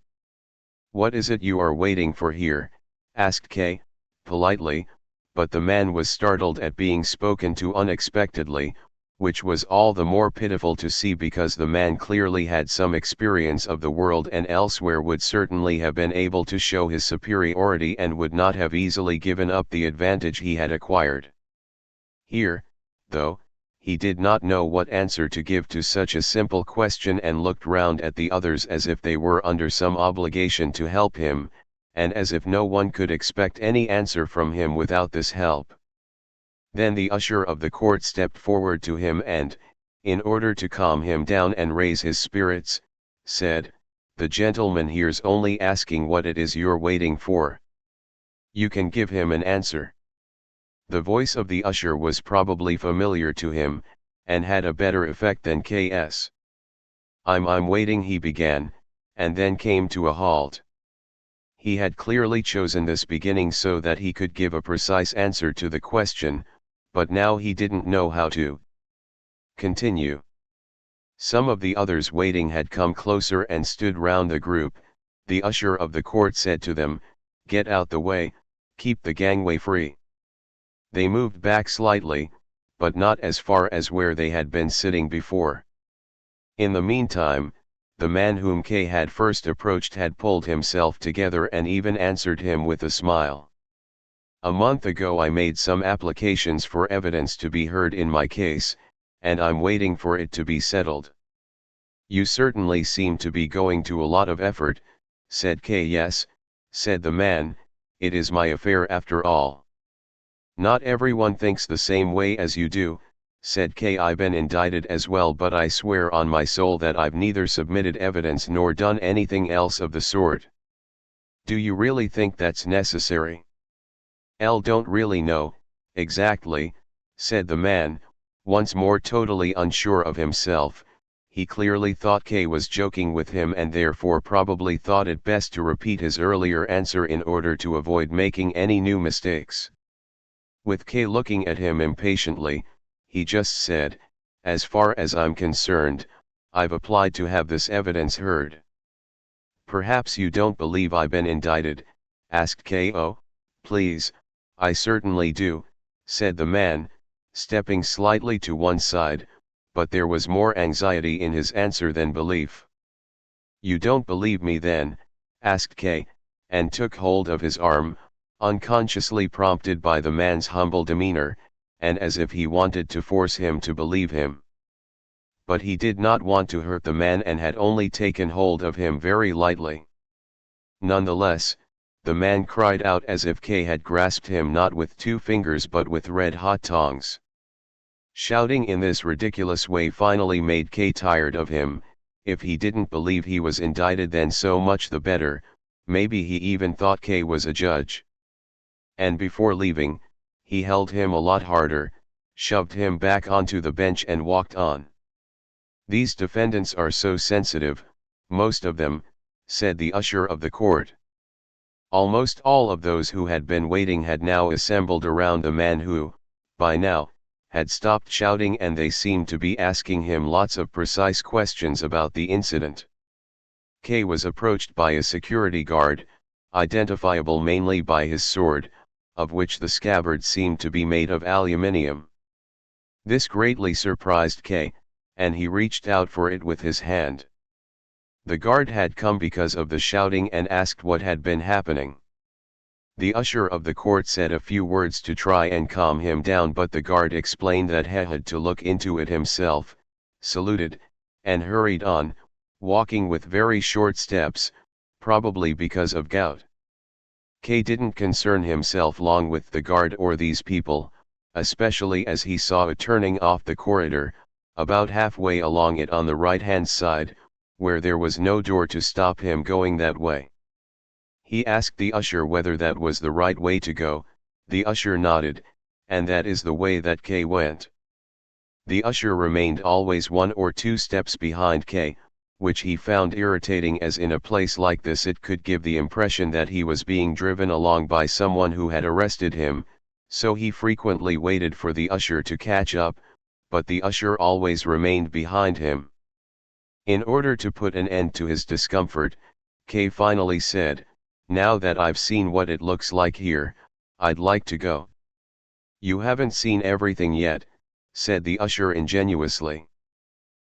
"What is it you are waiting for here?" asked Kay, politely, but the man was startled at being spoken to unexpectedly, which was all the more pitiful to see because the man clearly had some experience of the world and elsewhere would certainly have been able to show his superiority and would not have easily given up the advantage he had acquired. Here, though, he did not know what answer to give to such a simple question and looked round at the others as if they were under some obligation to help him, and as if no one could expect any answer from him without this help. Then the usher of the court stepped forward to him and, in order to calm him down and raise his spirits, said, "The gentleman here's only asking what it is you're waiting for. You can give him an answer." The voice of the usher was probably familiar to him, and had a better effect than K.'s. I'm waiting," he began, and then came to a halt. He had clearly chosen this beginning so that he could give a precise answer to the question, but now he didn't know how to continue. Some of the others waiting had come closer and stood round the group. The usher of the court said to them, "Get out the way, keep the gangway free." They moved back slightly, but not as far as where they had been sitting before. In the meantime, the man whom Kay had first approached had pulled himself together and even answered him with a smile. "A month ago I made some applications for evidence to be heard in my case, and I'm waiting for it to be settled." "You certainly seem to be going to a lot of effort," said Kay. "Yes," said the man, "it is my affair after all." "Not everyone thinks the same way as you do," said Kay. "I've been indicted as well, but I swear on my soul that I've neither submitted evidence nor done anything else of the sort." "Do you really think that's necessary?" "Don't really know, exactly," said the man, once more totally unsure of himself. He clearly thought Kay was joking with him and therefore probably thought it best to repeat his earlier answer in order to avoid making any new mistakes. With Kay looking at him impatiently, he just said, "As far as I'm concerned, I've applied to have this evidence heard." "Perhaps you don't believe I've been indicted?" asked Kay. "Oh, please, I certainly do," said the man, stepping slightly to one side, but there was more anxiety in his answer than belief. "You don't believe me then?" asked Kay, and took hold of his arm, unconsciously prompted by the man's humble demeanor, and as if he wanted to force him to believe him. But he did not want to hurt the man and had only taken hold of him very lightly. Nonetheless, the man cried out as if Kay had grasped him not with 2 fingers but with red-hot tongs. Shouting in this ridiculous way finally made K tired of him. If he didn't believe he was indicted, then so much the better, maybe he even thought K was a judge. And before leaving, he held him a lot harder, shoved him back onto the bench and walked on. "These defendants are so sensitive, most of them," said the usher of the court. Almost all of those who had been waiting had now assembled around the man who, by now, had stopped shouting, and they seemed to be asking him lots of precise questions about the incident. K was approached by a security guard, identifiable mainly by his sword, of which the scabbard seemed to be made of aluminium. This greatly surprised K, and he reached out for it with his hand. The guard had come because of the shouting and asked what had been happening. The usher of the court said a few words to try and calm him down, but the guard explained that he had to look into it himself, saluted, and hurried on, walking with very short steps, probably because of gout. K didn't concern himself long with the guard or these people, especially as he saw it turning off the corridor, about halfway along it on the right-hand side, where there was no door to stop him going that way. He asked the usher whether that was the right way to go. The usher nodded, and that is the way that K went. The usher remained always 1 or 2 steps behind K, which he found irritating, as in a place like this it could give the impression that he was being driven along by someone who had arrested him, so he frequently waited for the usher to catch up, but the usher always remained behind him. In order to put an end to his discomfort, K finally said, "Now that I've seen what it looks like here, I'd like to go." "You haven't seen everything yet," said the usher ingenuously.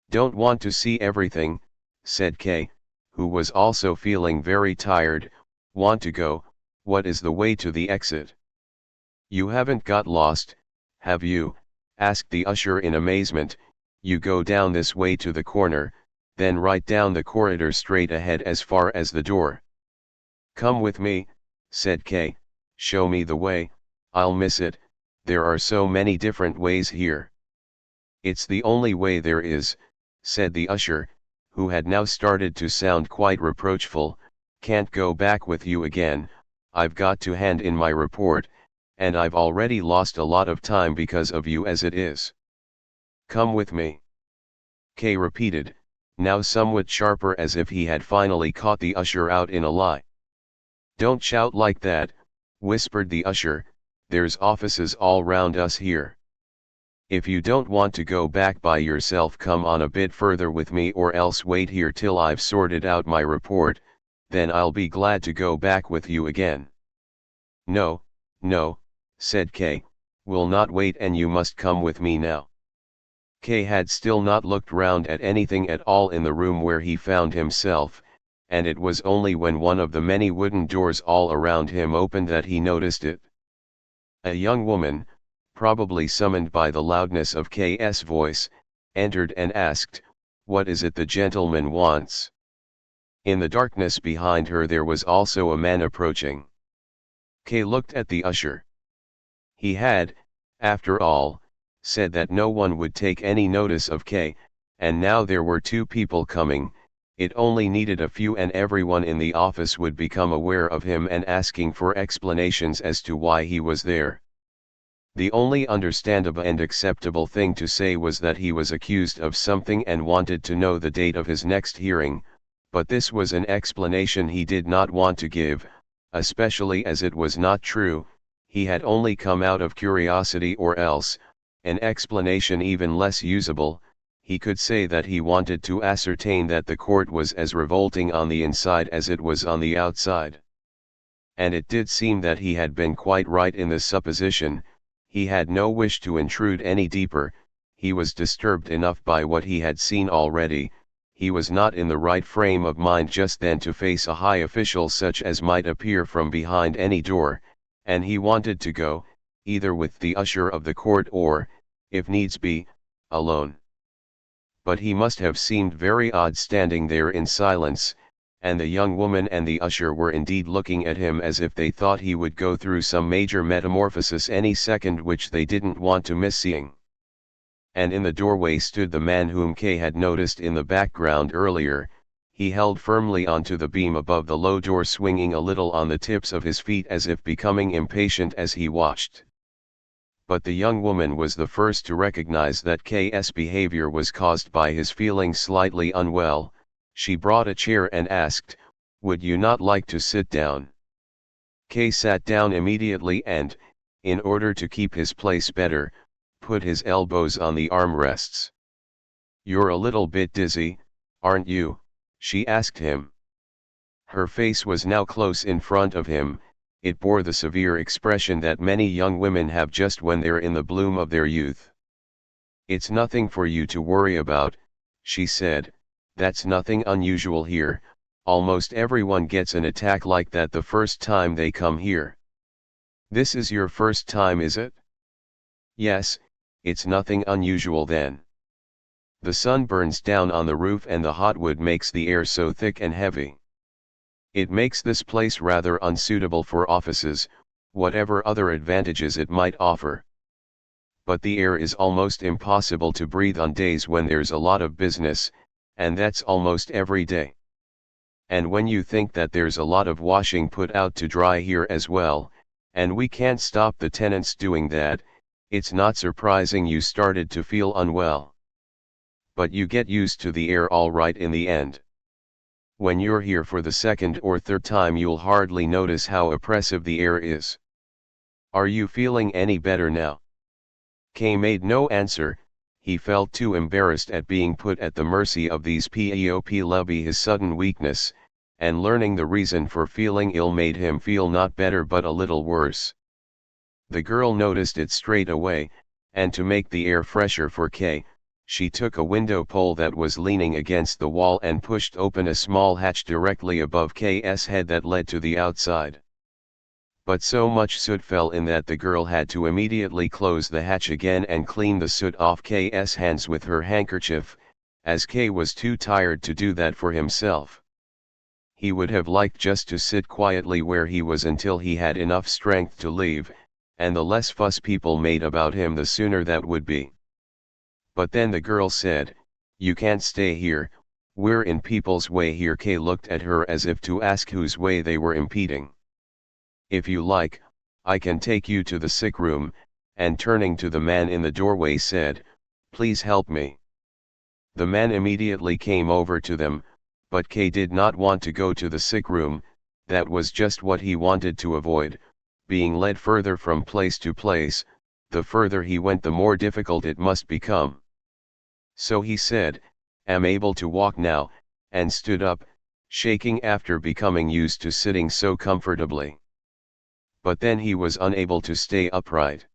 "Don't want to see everything," said K, who was also feeling very tired. "Want to go? What is the way to the exit?" "You haven't got lost, have you?" asked the usher in amazement. "You go down this way to the corner, then right down the corridor straight ahead as far as the door." "Come with me," said K, "show me the way, I'll miss it, there are so many different ways here." "It's the only way there is," said the usher, who had now started to sound quite reproachful. "Can't go back with you again, I've got to hand in my report, and I've already lost a lot of time because of you as it is. Come with me." K repeated, now somewhat sharper, as if he had finally caught the usher out in a lie. "Don't shout like that," whispered the usher, "there's offices all round us here. If you don't want to go back by yourself, come on a bit further with me, or else wait here till I've sorted out my report, then I'll be glad to go back with you again." "No, no," said K, "will not wait, and you must come with me now." K had still not looked round at anything at all in the room where he found himself, and it was only when one of the many wooden doors all around him opened that he noticed it. A young woman, probably summoned by the loudness of K's voice, entered and asked, "What is it the gentleman wants?" In the darkness behind her there was also a man approaching. K looked at the usher. He had, after all, said that no one would take any notice of K, and now there were 2 people coming. It only needed a few and everyone in the office would become aware of him and asking for explanations as to why he was there. The only understandable and acceptable thing to say was that he was accused of something and wanted to know the date of his next hearing, but this was an explanation he did not want to give, especially as it was not true. He had only come out of curiosity, or else, an explanation even less usable, he could say that he wanted to ascertain that the court was as revolting on the inside as it was on the outside. And it did seem that he had been quite right in the supposition. He had no wish to intrude any deeper, he was disturbed enough by what he had seen already. He was not in the right frame of mind just then to face a high official such as might appear from behind any door, and he wanted to go, either with the usher of the court or, if needs be, alone. But he must have seemed very odd standing there in silence, and the young woman and the usher were indeed looking at him as if they thought he would go through some major metamorphosis any second which they didn't want to miss seeing. and in the doorway stood the man whom Kay had noticed in the background earlier. He held firmly onto the beam above the low door, swinging a little on the tips of his feet as if becoming impatient as he watched. But the young woman was the first to recognize that K's behavior was caused by his feeling slightly unwell. She brought a chair and asked, "Would you not like to sit down?" Kay sat down immediately and, in order to keep his place better, put his elbows on the armrests. "You're a little bit dizzy, aren't you?" she asked him. Her face was now close in front of him. It bore the severe expression that many young women have just when they're in the bloom of their youth. "It's nothing for you to worry about," she said. "That's nothing unusual here. Almost everyone gets an attack like that the first time they come here." "This is your first time, is it?" "Yes, it's nothing unusual then. The sun burns down on the roof and the hot wood makes the air so thick and heavy. It makes this place rather unsuitable for offices, whatever other advantages it might offer. But the air is almost impossible to breathe on days when there's a lot of business, and that's almost every day. And when you think that there's a lot of washing put out to dry here as well, and we can't stop the tenants doing that, it's not surprising you started to feel unwell. But you get used to the air all right in the end. When you're here for the second or third time you'll hardly notice how oppressive the air is. Are you feeling any better now?" Kay made no answer. He felt too embarrassed at being put at the mercy of these people. His sudden weakness, and learning the reason for feeling ill made him feel not better but a little worse. The girl noticed it straight away, and to make the air fresher for Kay, she took a window pole that was leaning against the wall and pushed open a small hatch directly above K's head that led to the outside. But so much soot fell in that the girl had to immediately close the hatch again and clean the soot off K's hands with her handkerchief, as Kay was too tired to do that for himself. He would have liked just to sit quietly where he was until he had enough strength to leave, and the less fuss people made about him the sooner that would be. But then the girl said, "You can't stay here, we're in people's way here." Kay looked at her as if to ask whose way they were impeding. "If you like, I can take you to the sick room," and turning to the man in the doorway said, "Please help me." The man immediately came over to them, but Kay did not want to go to the sick room. That was just what he wanted to avoid, being led further from place to place. The further he went the more difficult it must become. So he said, "Am able to walk now," and stood up, shaking after becoming used to sitting so comfortably. But then he was unable to stay upright.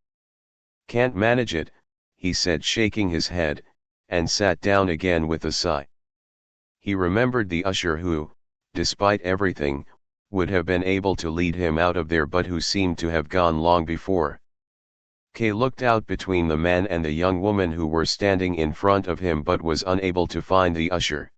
"Can't manage it," he said, shaking his head, and sat down again with a sigh. He remembered the usher who, despite everything, would have been able to lead him out of there but who seemed to have gone long before. Kay looked out between the man and the young woman who were standing in front of him but was unable to find the usher.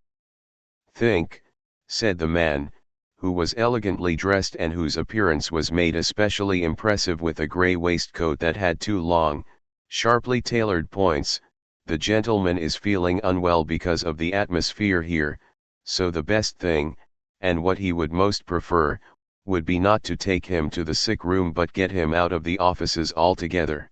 "Think," said the man, who was elegantly dressed and whose appearance was made especially impressive with a grey waistcoat that had two long, sharply tailored points. "The gentleman is feeling unwell because of the atmosphere here, so the best thing, and what he would most prefer, would be not to take him to the sick room but get him out of the offices altogether."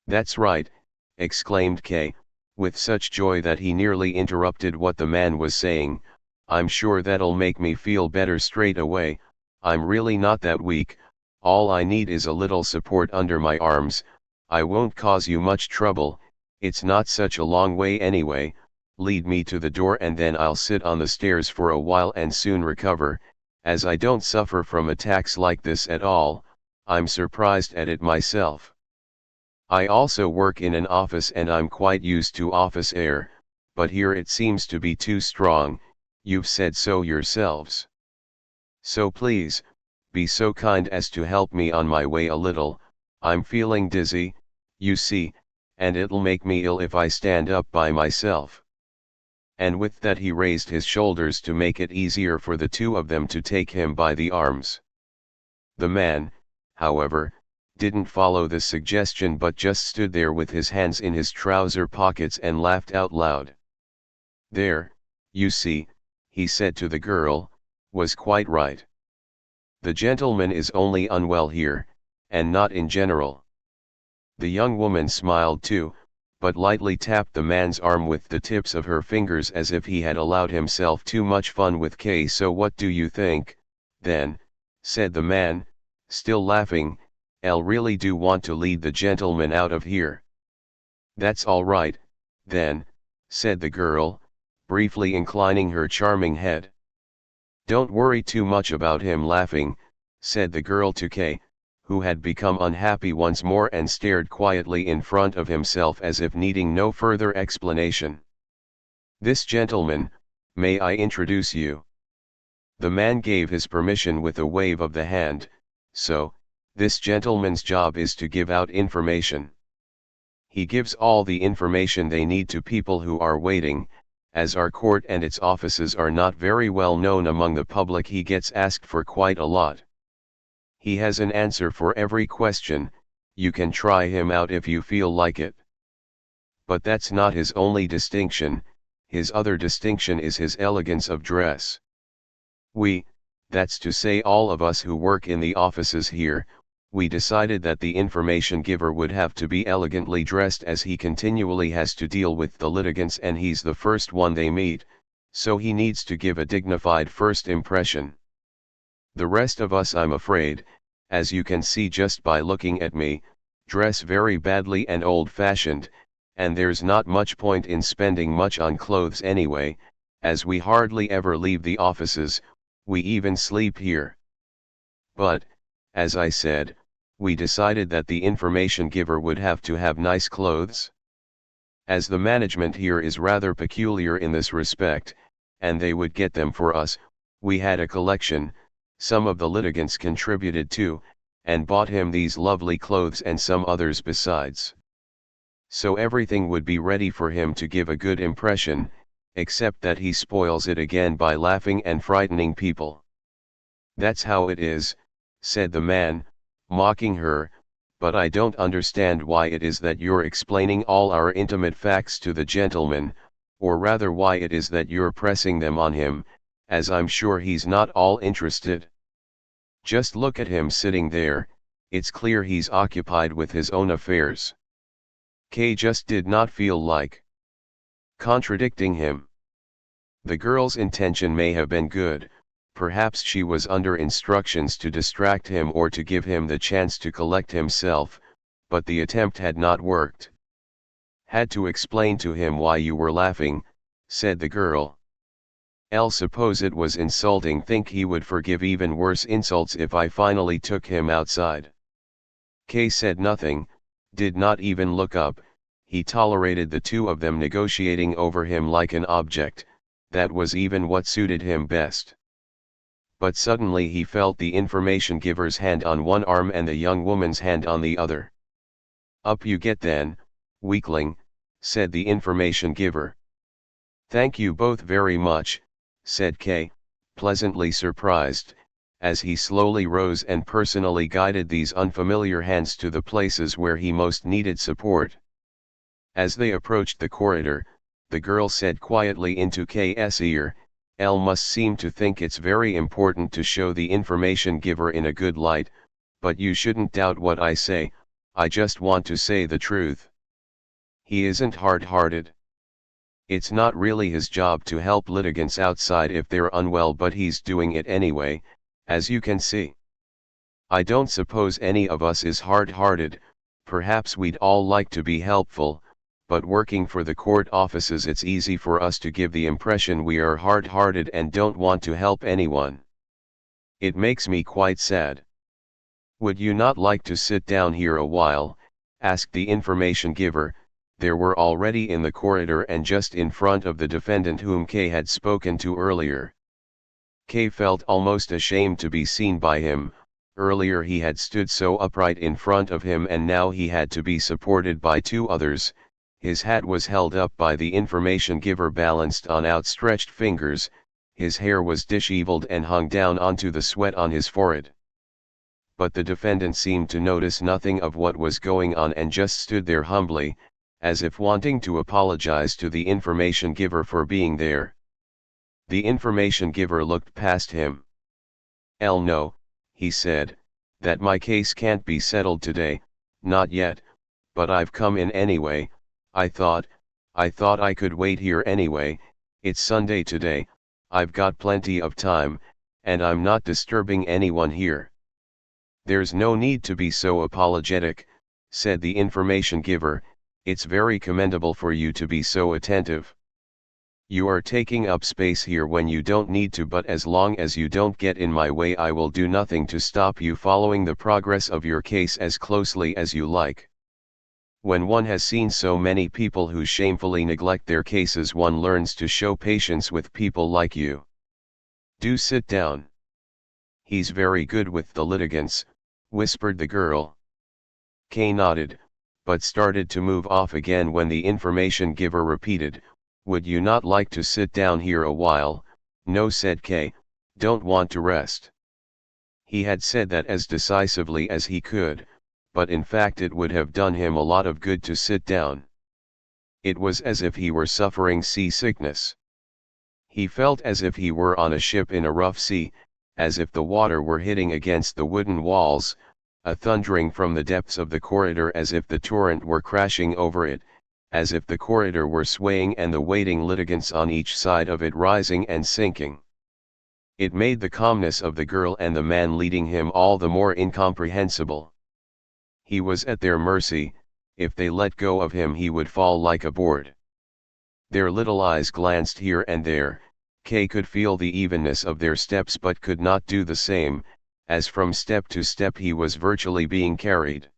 "That's right," exclaimed Kay, with such joy that he nearly interrupted what the man was saying. "I'm sure that'll make me feel better straight away. I'm really not that weak, all I need is a little support under my arms. I won't cause you much trouble, it's not such a long way anyway. Lead me to the door and then I'll sit on the stairs for a while and soon recover. As I don't suffer from attacks like this at all, I'm surprised at it myself. I also work in an office and I'm quite used to office air, but here it seems to be too strong. You've said so yourselves. So please, be so kind as to help me on my way a little. I'm feeling dizzy, you see, and it'll make me ill if I stand up by myself." And with that he raised his shoulders to make it easier for the two of them to take him by the arms. The man, however, didn't follow the suggestion but just stood there with his hands in his trouser pockets and laughed out loud. "There, you see," he said to the girl, "was quite right. The gentleman is only unwell here, and not in general." The young woman smiled too, but lightly tapped the man's arm with the tips of her fingers as if he had allowed himself too much fun with Kay. "So what do you think, then?" said the man, still laughing. "I really do want to lead the gentleman out of here." "That's all right, then," said the girl, briefly inclining her charming head. "Don't worry too much about him laughing," said the girl to Kay, who had become unhappy once more and stared quietly in front of himself as if needing no further explanation. "This gentleman, may I introduce you?" The man gave his permission with a wave of the hand. "So, this gentleman's job is to give out information. He gives all the information they need to people who are waiting. As our court and its offices are not very well known among the public, he gets asked for quite a lot. He has an answer for every question. You can try him out if you feel like it. But that's not his only distinction. His other distinction is his elegance of dress. That's to say all of us who work in the offices here, we decided that the information giver would have to be elegantly dressed, as he continually has to deal with the litigants and he's the first one they meet, so he needs to give a dignified first impression. The rest of us, I'm afraid, as you can see just by looking at me, dress very badly and old-fashioned, and there's not much point in spending much on clothes anyway, as we hardly ever leave the offices, we even sleep here. But, as I said, we decided that the information giver would have to have nice clothes. As the management here is rather peculiar in this respect, and they would get them for us, we had a collection, some of the litigants contributed to, and bought him these lovely clothes and some others besides. So everything would be ready for him to give a good impression, except that he spoils it again by laughing and frightening people." "That's how it is," said the man, mocking her, "but I don't understand why it is that you're explaining all our intimate facts to the gentleman, or rather why it is that you're pressing them on him, as I'm sure he's not all interested. Just look at him sitting there, it's clear he's occupied with his own affairs." Kay just did not feel like contradicting him. The girl's intention may have been good, perhaps she was under instructions to distract him or to give him the chance to collect himself, but the attempt had not worked. "Had to explain to him why you were laughing," said the girl. "I'll suppose it was insulting. Think he would forgive even worse insults if I finally took him outside." Kay said nothing, did not even look up. He tolerated the two of them negotiating over him like an object. That was even what suited him best. But suddenly he felt the information giver's hand on one arm and the young woman's hand on the other. "Up you get then, weakling," said the information giver. "Thank you both very much," said Kay, pleasantly surprised, as he slowly rose and personally guided these unfamiliar hands to the places where he most needed support. As they approached the corridor, the girl said quietly into Kay's ear, "Elle must seem to think it's very important to show the information giver in a good light, but you shouldn't doubt what I say, I just want to say the truth. He isn't hard-hearted. It's not really his job to help litigants outside if they're unwell, but he's doing it anyway, as you can see. I don't suppose any of us is hard-hearted, perhaps we'd all like to be helpful, but working for the court offices it's easy for us to give the impression we are hard-hearted and don't want to help anyone. It makes me quite sad." "Would you not like to sit down here a while?" asked the information giver. They were already in the corridor and just in front of the defendant whom Kay had spoken to earlier. Kay felt almost ashamed to be seen by him. Earlier he had stood so upright in front of him and now he had to be supported by two others. His hat was held up by the information giver balanced on outstretched fingers, his hair was disheveled and hung down onto the sweat on his forehead. but the defendant seemed to notice nothing of what was going on and just stood there humbly, as if wanting to apologize to the information giver for being there. The information giver looked past him. No, he said, that my case can't be settled today, not yet, but I've come in anyway. I thought I could wait here anyway. It's Sunday today, I've got plenty of time, and I'm not disturbing anyone here. There's no need to be so apologetic, said the information giver. It's very commendable for you to be so attentive. You are taking up space here when you don't need to, but as long as you don't get in my way, I will do nothing to stop you following the progress of your case as closely as you like. When one has seen so many people who shamefully neglect their cases, one learns to show patience with people like you. Do sit down. He's very good with the litigants, whispered the girl. Kay nodded, but started to move off again when the information giver repeated, "Would you not like to sit down here a while?" "No," said Kay, "don't want to rest." He had said that as decisively as he could, but in fact it would have done him a lot of good to sit down. It was as if he were suffering seasickness. He felt as if he were on a ship in a rough sea, as if the water were hitting against the wooden walls, a thundering from the depths of the corridor, as if the torrent were crashing over it, as if the corridor were swaying and the waiting litigants on each side of it rising and sinking. It made the calmness of the girl and the man leading him all the more incomprehensible. He was at their mercy. If they let go of him he would fall like a board. Their little eyes glanced here and there. Kay could feel the evenness of their steps but could not do the same, as from step to step he was virtually being carried.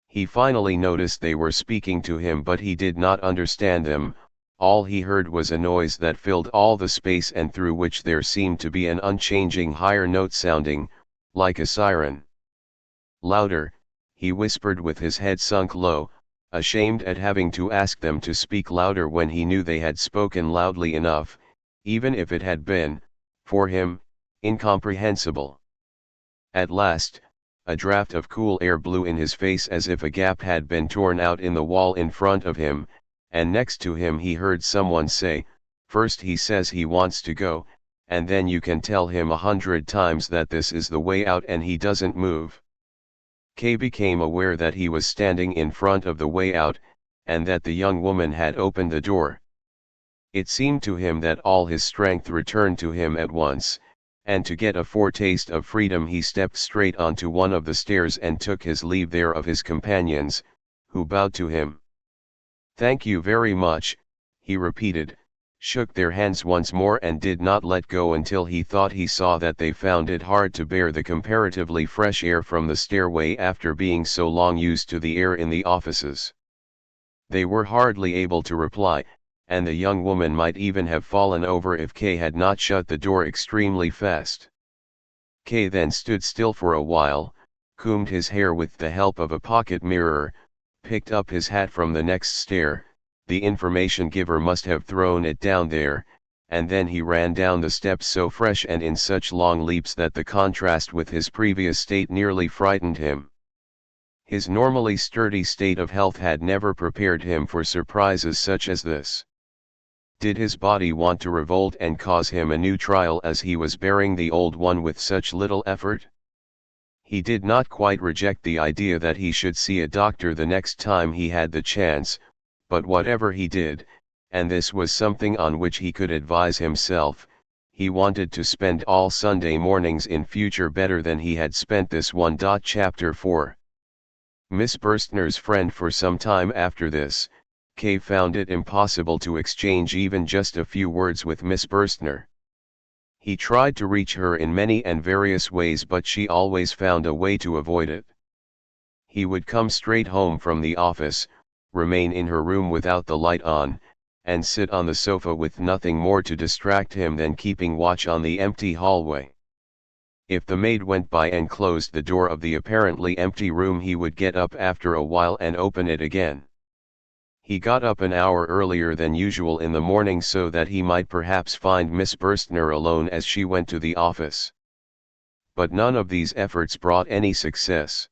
He finally noticed they were speaking to him, but he did not understand them. All he heard was a noise that filled all the space and through which there seemed to be an unchanging higher note sounding, like a siren. "Louder," he whispered with his head sunk low, ashamed at having to ask them to speak louder when he knew they had spoken loudly enough, even if it had been, for him, incomprehensible. At last, a draught of cool air blew in his face as if a gap had been torn out in the wall in front of him, and next to him he heard someone say, "First he says he wants to go, and then you can tell him 100 times that this is the way out and he doesn't move." Kay became aware that he was standing in front of the way out, and that the young woman had opened the door. It seemed to him that all his strength returned to him at once, and to get a foretaste of freedom he stepped straight onto one of the stairs and took his leave there of his companions, who bowed to him. "Thank you very much," he repeated, shook their hands once more and did not let go until he thought he saw that they found it hard to bear the comparatively fresh air from the stairway after being so long used to the air in the offices. They were hardly able to reply, and the young woman might even have fallen over if Kay had not shut the door extremely fast. Kay then stood still for a while, combed his hair with the help of a pocket mirror, picked up his hat from the next stair, the information giver must have thrown it down there, and then he ran down the steps so fresh and in such long leaps that the contrast with his previous state nearly frightened him. His normally sturdy state of health had never prepared him for surprises such as this. Did his body want to revolt and cause him a new trial as he was bearing the old one with such little effort? He did not quite reject the idea that he should see a doctor the next time he had the chance, but whatever he did, and this was something on which he could advise himself, he wanted to spend all Sunday mornings in future better than he had spent this one. Chapter 4. Miss Burstner's friend. For some time after this, Kay found it impossible to exchange even just a few words with Miss Burstner. He tried to reach her in many and various ways, but she always found a way to avoid it. He would come straight home from the office, remain in her room without the light on, and sit on the sofa with nothing more to distract him than keeping watch on the empty hallway. If the maid went by and closed the door of the apparently empty room, he would get up after a while and open it again. He got up an hour earlier than usual in the morning so that he might perhaps find Miss Burstner alone as she went to the office. but none of these efforts brought any success.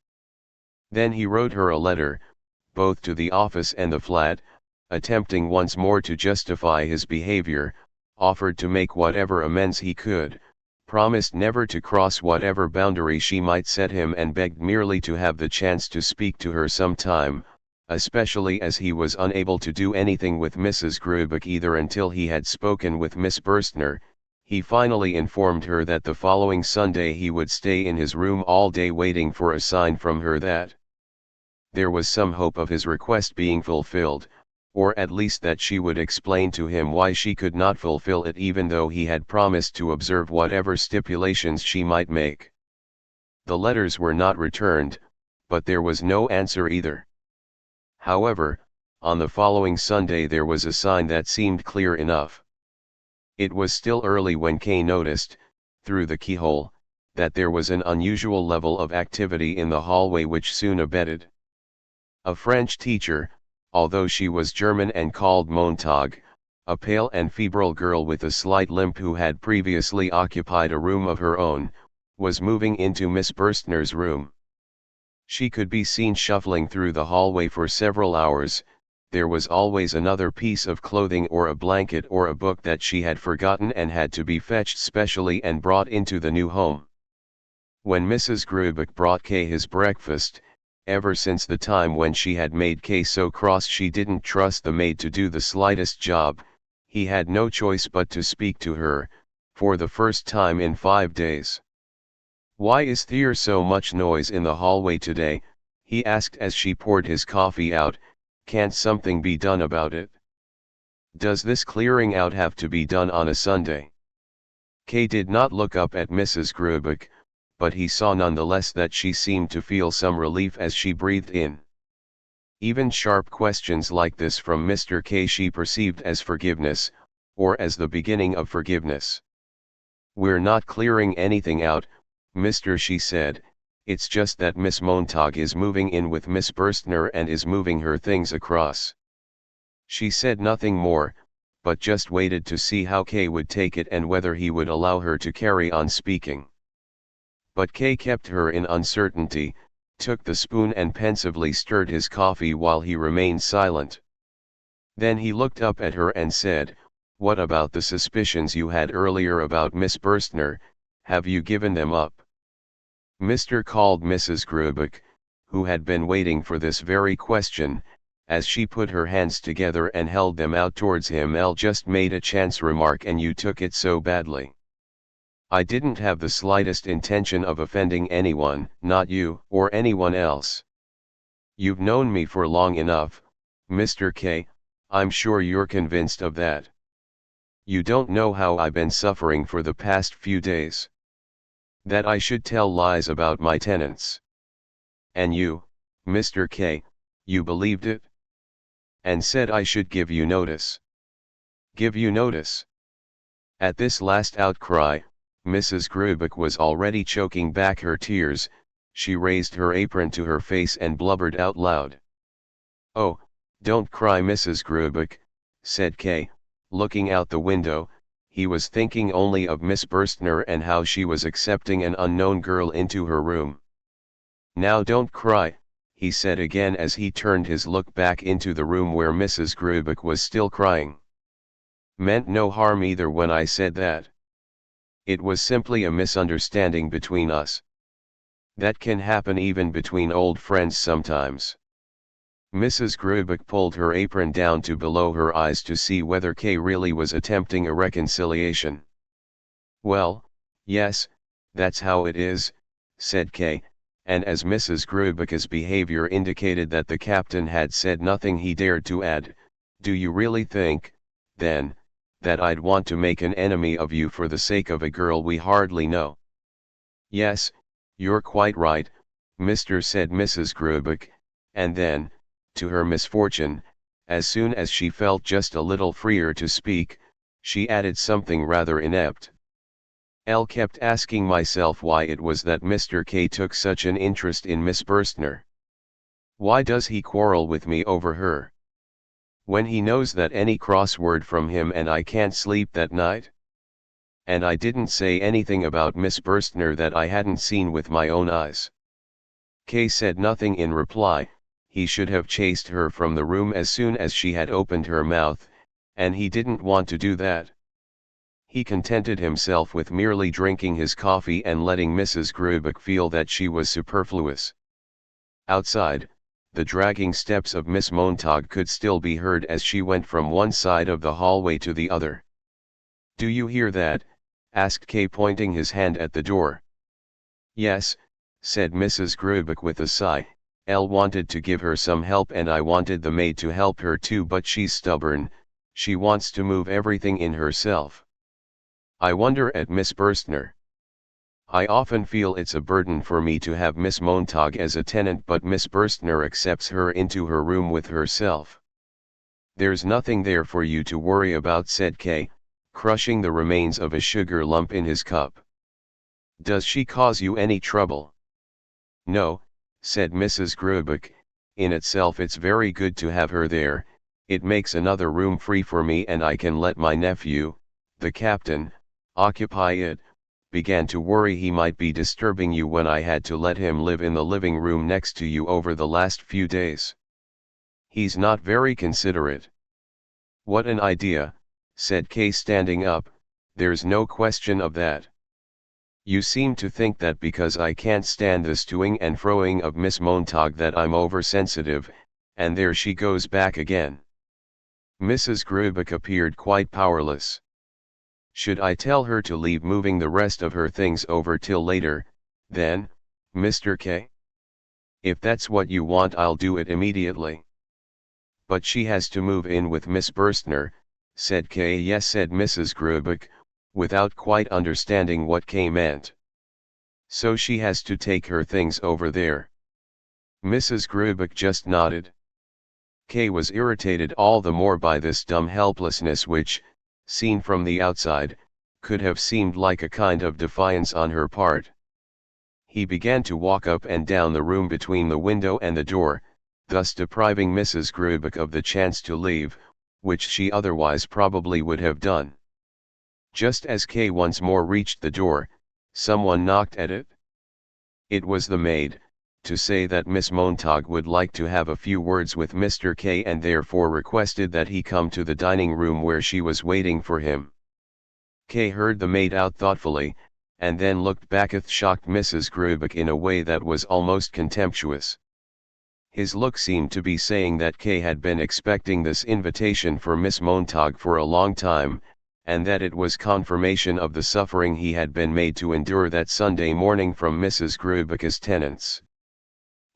Then he wrote her a letter, both to the office and the flat, attempting once more to justify his behavior, offered to make whatever amends he could, promised never to cross whatever boundary she might set him, and begged merely to have the chance to speak to her some time, especially as he was unable to do anything with Mrs. Grubeck either until he had spoken with Miss Burstner. He finally informed her that the following Sunday he would stay in his room all day waiting for a sign from her that there was some hope of his request being fulfilled, or at least that she would explain to him why she could not fulfill it even though he had promised to observe whatever stipulations she might make. The letters were not returned, but there was no answer either. However, on the following Sunday there was a sign that seemed clear enough. It was still early when Kay noticed, through the keyhole, that there was an unusual level of activity in the hallway which soon abated. A French teacher, although she was German and called Montag, a pale and febrile girl with a slight limp who had previously occupied a room of her own, was moving into Miss Burstner's room. She could be seen shuffling through the hallway for several hours. There was always another piece of clothing or a blanket or a book that she had forgotten and had to be fetched specially and brought into the new home. When Mrs. Grubeck brought Kay his breakfast, ever since the time when she had made Kay so cross she didn't trust the maid to do the slightest job, he had no choice but to speak to her, for the first time in 5 days. "Why is there so much noise in the hallway today?" he asked as she poured his coffee out. "Can't something be done about it? Does this clearing out have to be done on a Sunday?" Kay did not look up at Mrs. Grubeck, but he saw nonetheless that she seemed to feel some relief as she breathed in. Even sharp questions like this from Mr. K she perceived as forgiveness, or as the beginning of forgiveness. "We're not clearing anything out, Mr. she said, "it's just that Miss Montag is moving in with Miss Burstner and is moving her things across." She said nothing more, but just waited to see how Kay would take it and whether he would allow her to carry on speaking. But Kay kept her in uncertainty, took the spoon and pensively stirred his coffee while he remained silent. Then he looked up at her and said, "What about the suspicions you had earlier about Miss Burstner, have you given them up?" Mr. called Mrs. Grubeck, who had been waiting for this very question, as she put her hands together and held them out towards him. "Elle just made a chance remark and you took it so badly." "I didn't have the slightest intention of offending anyone, not you, or anyone else. You've known me for long enough, Mr. K, I'm sure you're convinced of that. You don't know how I've been suffering for the past few days. That I should tell lies about my tenants. And you, Mr. K, you believed it? And said I should give you notice. Give you notice?" At this last outcry, Mrs. Grubeck was already choking back her tears. She raised her apron to her face and blubbered out loud. "Oh, don't cry, Mrs. Grubeck," said Kay, looking out the window. He was thinking only of Miss Burstner and how she was accepting an unknown girl into her room. "Now don't cry," he said again as he turned his look back into the room where Mrs. Grubeck was still crying. "Meant no harm either when I said that. It was simply a misunderstanding between us. That can happen even between old friends sometimes." Mrs. Grubeck pulled her apron down to below her eyes to see whether Kay really was attempting a reconciliation. "Well, yes, that's how it is," said Kay, and as Mrs. Grubeck's behavior indicated that the captain had said nothing he dared to add, "Do you really think, then, that I'd want to make an enemy of you for the sake of a girl we hardly know?" "Yes, you're quite right, said Mrs. Grubeck, and then, to her misfortune, as soon as she felt just a little freer to speak, she added something rather inept. "Elle kept asking myself why it was that Mr. K took such an interest in Miss Burstner. Why does he quarrel with me over her? When he knows that any cross word from him and I can't sleep that night? and I didn't say anything about Miss Burstner that I hadn't seen with my own eyes. Kay said nothing in reply. He should have chased her from the room as soon as she had opened her mouth, and he didn't want to do that. He contented himself with merely drinking his coffee and letting Mrs. Grubeck feel that she was superfluous. Outside, the dragging steps of Miss Montag could still be heard as she went from one side of the hallway to the other. "Do you hear that?" asked Kay, pointing his hand at the door. "Yes," said Mrs. Grubeck with a sigh. "Elle wanted to give her some help and I wanted the maid to help her too, but she's stubborn, she wants to move everything in herself. I wonder at Miss Burstner. I often feel it's a burden for me to have Miss Montag as a tenant, but Miss Burstner accepts her into her room with herself." "There's nothing there for you to worry about," said Kay, crushing the remains of a sugar lump in his cup. "Does she cause you any trouble?" "No," said Mrs. Grubeck, "in itself it's very good to have her there, it makes another room free for me and I can let my nephew, the captain, occupy it. Began to worry he might be disturbing you when I had to let him live in the living room next to you over the last few days. He's not very considerate." "What an idea," said Kay, standing up. "There's no question of that. You seem to think that because I can't stand this toing and froing of Miss Montag that I'm oversensitive, and there she goes back again." Mrs. Grubeck appeared quite powerless. "Should I tell her to leave moving the rest of her things over till later, then, Mr. K? If that's what you want, I'll do it immediately." "But she has to move in with Miss Burstner," said Kay. "Yes," said Mrs. Grubeck, without quite understanding what Kay meant. "So she has to take her things over there." Mrs. Grubeck just nodded. Kay was irritated all the more by this dumb helplessness which, seen from the outside, could have seemed like a kind of defiance on her part. He began to walk up and down the room between the window and the door, thus depriving Mrs. Grubeck of the chance to leave, which she otherwise probably would have done. Just as Kay once more reached the door, someone knocked at it. It was the maid, to say that Miss Montag would like to have a few words with Mr. K and therefore requested that he come to the dining room where she was waiting for him. Kay heard the maid out thoughtfully, and then looked back at shocked Mrs. Grubeck in a way that was almost contemptuous. His look seemed to be saying that Kay had been expecting this invitation for Miss Montag for a long time, and that it was confirmation of the suffering he had been made to endure that Sunday morning from Mrs. Grubeck's tenants.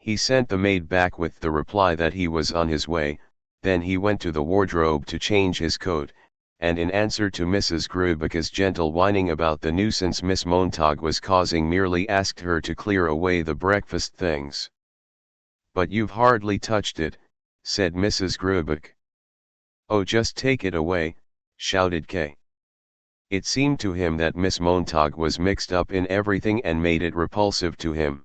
He sent the maid back with the reply that he was on his way, then he went to the wardrobe to change his coat, and in answer to Mrs. Grubeck's gentle whining about the nuisance Miss Montag was causing merely asked her to clear away the breakfast things. "But you've hardly touched it," said Mrs. Grubeck. "Oh, just take it away," shouted Kay. It seemed to him that Miss Montag was mixed up in everything and made it repulsive to him.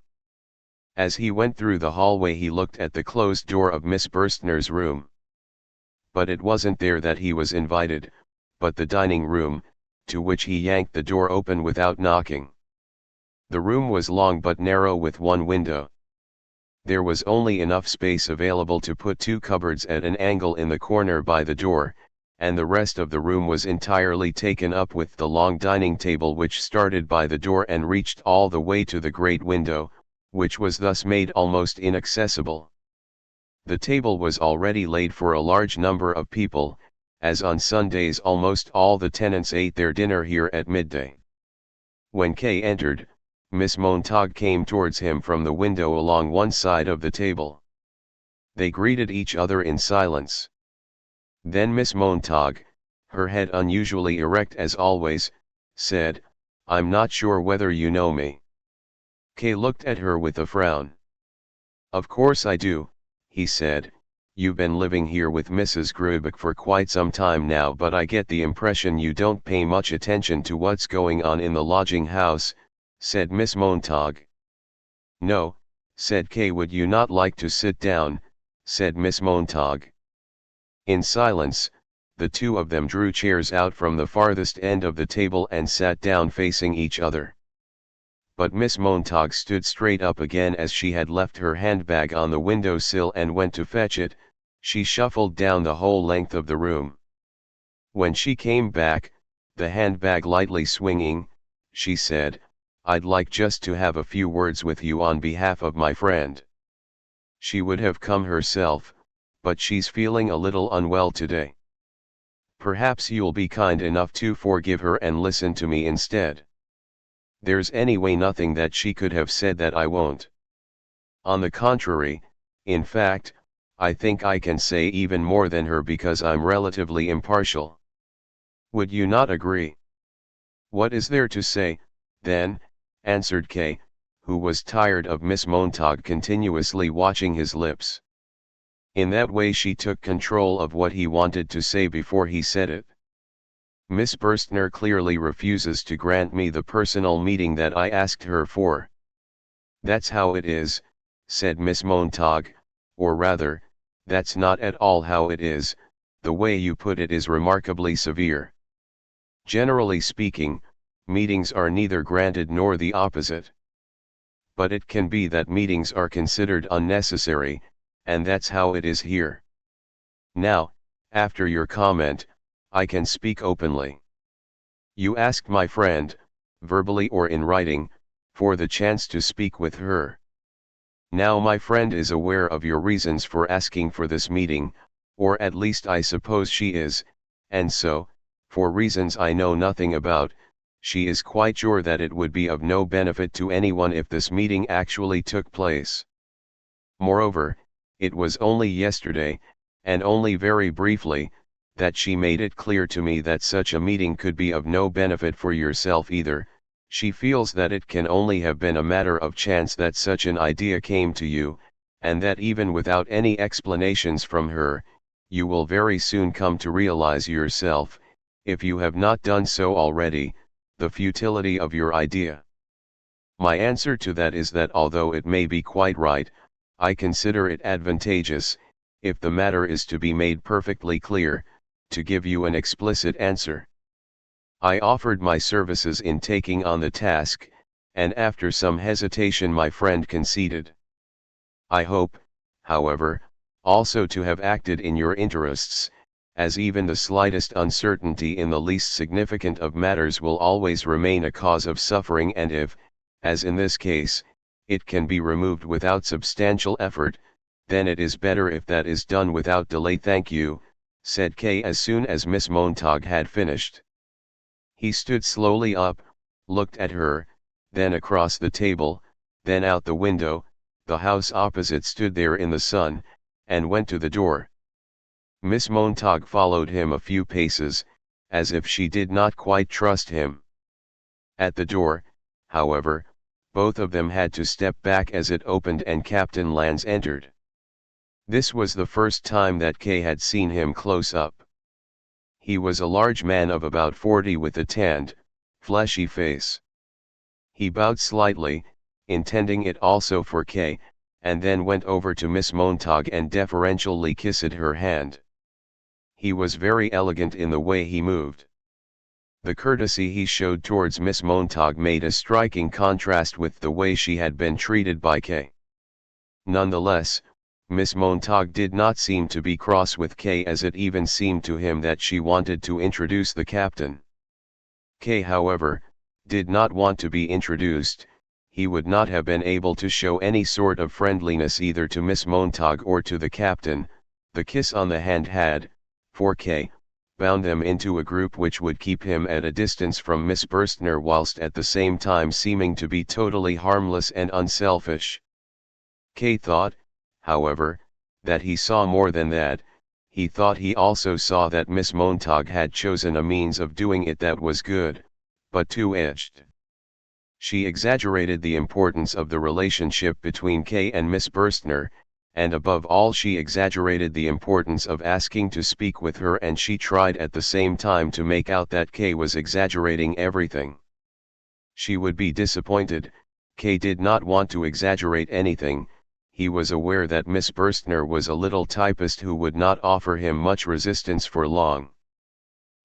As he went through the hallway he looked at the closed door of Miss Burstner's room. But it wasn't there that he was invited, but the dining room, to which he yanked the door open without knocking. The room was long but narrow with one window. There was only enough space available to put two cupboards at an angle in the corner by the door, and the rest of the room was entirely taken up with the long dining table which started by the door and reached all the way to the great window, which was thus made almost inaccessible. The table was already laid for a large number of people, as on Sundays almost all the tenants ate their dinner here at midday. When Kay entered, Miss Montag came towards him from the window along one side of the table. They greeted each other in silence. Then Miss Montag, her head unusually erect as always, said, "I'm not sure whether you know me." Kay looked at her with a frown. "Of course I do," he said. "You've been living here with Mrs. Grubeck for quite some time now, but I get the impression you don't pay much attention to what's going on in the lodging house," said Miss Montag. "No," said Kay. "Would you not like to sit down?" said Miss Montag. In silence, the two of them drew chairs out from the farthest end of the table and sat down facing each other. But Miss Montag stood straight up again as she had left her handbag on the window sill and went to fetch it. She shuffled down the whole length of the room. When she came back, the handbag lightly swinging, she said, "I'd like just to have a few words with you on behalf of my friend." She would have come herself, but she's feeling a little unwell today. Perhaps you'll be kind enough to forgive her and listen to me instead. There's anyway nothing that she could have said that I won't. On the contrary, in fact, I think I can say even more than her because I'm relatively impartial. Would you not agree? What is there to say, then? Answered K, who was tired of Miss Montag continuously watching his lips. In that way she took control of what he wanted to say before he said it. "Miss Burstner clearly refuses to grant me the personal meeting that I asked her for." "That's how it is," said Miss Montag, "or rather, that's not at all how it is. The way you put it is remarkably severe. Generally speaking, meetings are neither granted nor the opposite. But it can be that meetings are considered unnecessary, and that's how it is here. Now, after your comment, I can speak openly. You asked my friend, verbally or in writing, for the chance to speak with her. Now my friend is aware of your reasons for asking for this meeting, or at least I suppose she is, and so, for reasons I know nothing about, she is quite sure that it would be of no benefit to anyone if this meeting actually took place. Moreover, it was only yesterday, and only very briefly, that she made it clear to me that such a meeting could be of no benefit for yourself either. She feels that it can only have been a matter of chance that such an idea came to you, and that even without any explanations from her, you will very soon come to realize yourself, if you have not done so already, the futility of your idea. My answer to that is that although it may be quite right, I consider it advantageous, if the matter is to be made perfectly clear, to give you an explicit answer. I offered my services in taking on the task, and after some hesitation my friend conceded. I hope, however, also to have acted in your interests, as even the slightest uncertainty in the least significant of matters will always remain a cause of suffering, and if, as in this case, it can be removed without substantial effort, then it is better if that is done without delay. "Thank you," said K as soon as Miss Montag had finished. He stood slowly up, looked at her, then across the table, then out the window. The house opposite stood there in the sun, and went to the door. Miss Montag followed him a few paces, as if she did not quite trust him. At the door, however, both of them had to step back as it opened and Captain Lanz entered. This was the first time that Kay had seen him close up. He was a large man of about 40 with a tanned, fleshy face. He bowed slightly, intending it also for Kay, and then went over to Miss Montag and deferentially kissed her hand. He was very elegant in the way he moved. The courtesy he showed towards Miss Montag made a striking contrast with the way she had been treated by Kay. Nonetheless, Miss Montag did not seem to be cross with Kay, as it even seemed to him that she wanted to introduce the captain. Kay, however, did not want to be introduced. He would not have been able to show any sort of friendliness either to Miss Montag or to the captain. The kiss on the hand had, for Kay, bound them into a group which would keep him at a distance from Miss Burstner whilst at the same time seeming to be totally harmless and unselfish. Kay thought, however, that he saw more than that. He thought he also saw that Miss Montag had chosen a means of doing it that was good, but two-edged. She exaggerated the importance of the relationship between Kay and Miss Burstner, and above all she exaggerated the importance of asking to speak with her, and she tried at the same time to make out that Kay was exaggerating everything. She would be disappointed. Kay did not want to exaggerate anything. He was aware that Miss Burstner was a little typist who would not offer him much resistance for long.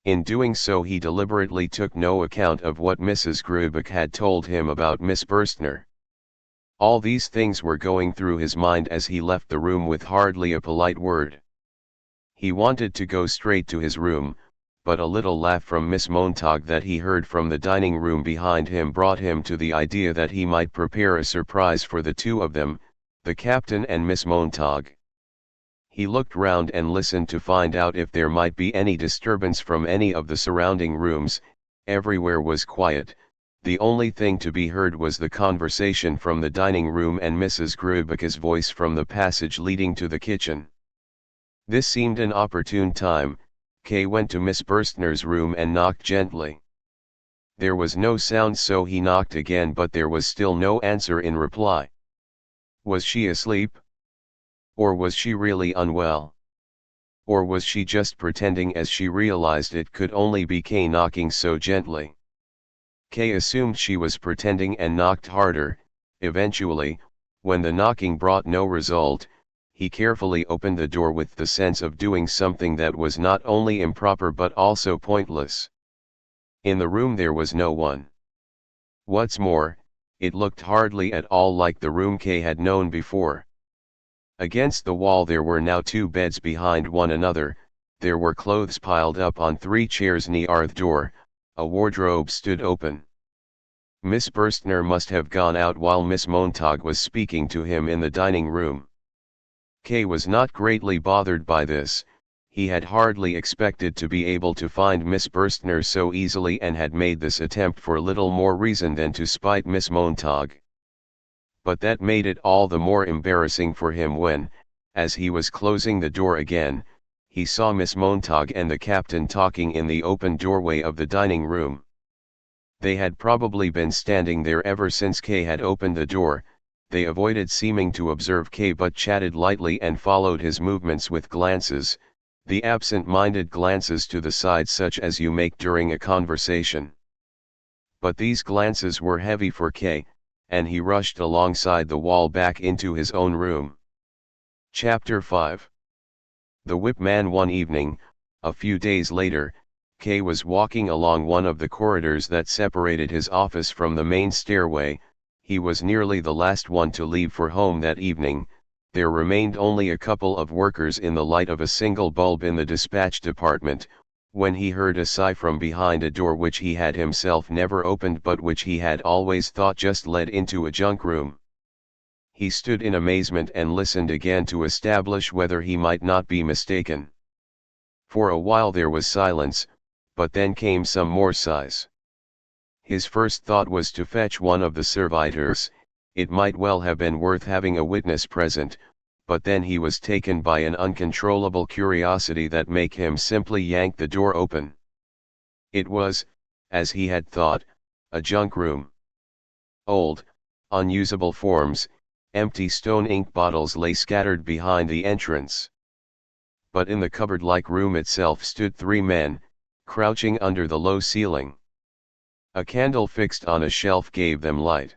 In doing so he deliberately took no account of what Mrs. Grubeck had told him about Miss Burstner. All these things were going through his mind as he left the room with hardly a polite word. He wanted to go straight to his room, but a little laugh from Miss Montag that he heard from the dining room behind him brought him to the idea that he might prepare a surprise for the two of them, the captain and Miss Montag. He looked round and listened to find out if there might be any disturbance from any of the surrounding rooms. Everywhere was quiet. The only thing to be heard was the conversation from the dining room and Mrs. Grubeck's voice from the passage leading to the kitchen. This seemed an opportune time. Kay went to Miss Burstner's room and knocked gently. There was no sound, so he knocked again, but there was still no answer in reply. Was she asleep? Or was she really unwell? Or was she just pretending, as she realized it could only be Kay knocking so gently? Kay assumed she was pretending and knocked harder. Eventually, when the knocking brought no result, he carefully opened the door with the sense of doing something that was not only improper but also pointless. In the room there was no one. What's more, it looked hardly at all like the room Kay had known before. Against the wall there were now two beds behind one another, there were clothes piled up on 3 chairs near the door, a wardrobe stood open. Miss Burstner must have gone out while Miss Montag was speaking to him in the dining room. Kay was not greatly bothered by this. He had hardly expected to be able to find Miss Burstner so easily and had made this attempt for little more reason than to spite Miss Montag. But that made it all the more embarrassing for him when, as he was closing the door again, he saw Miss Montag and the captain talking in the open doorway of the dining room. They had probably been standing there ever since Kay had opened the door. They avoided seeming to observe Kay but chatted lightly and followed his movements with glances, the absent-minded glances to the side such as you make during a conversation. But these glances were heavy for Kay, and he rushed alongside the wall back into his own room. Chapter 5. The Whip Man. One evening, a few days later, Kay was walking along one of the corridors that separated his office from the main stairway. He was nearly the last one to leave for home that evening. There remained only a couple of workers in the light of a single bulb in the dispatch department, when he heard a sigh from behind a door which he had himself never opened but which he had always thought just led into a junk room. He stood in amazement and listened again to establish whether he might not be mistaken. For a while there was silence, but then came some more sighs. His first thought was to fetch one of the servitors. It might well have been worth having a witness present, but then he was taken by an uncontrollable curiosity that made him simply yank the door open. It was, as he had thought, a junk room. Old, unusable forms, empty stone ink bottles lay scattered behind the entrance. But in the cupboard-like room itself stood 3 men, crouching under the low ceiling. A candle fixed on a shelf gave them light.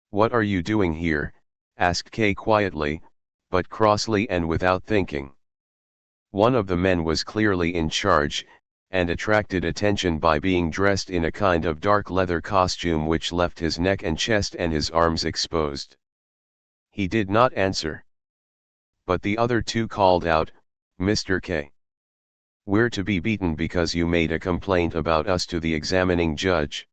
"What are you doing here?" asked Kay quietly, but crossly and without thinking. One of the men was clearly in charge, and attracted attention by being dressed in a kind of dark leather costume which left his neck and chest and his arms exposed. He did not answer. But the other 2 called out, "Mr. K. We're to be beaten because you made a complaint about us to the examining judge."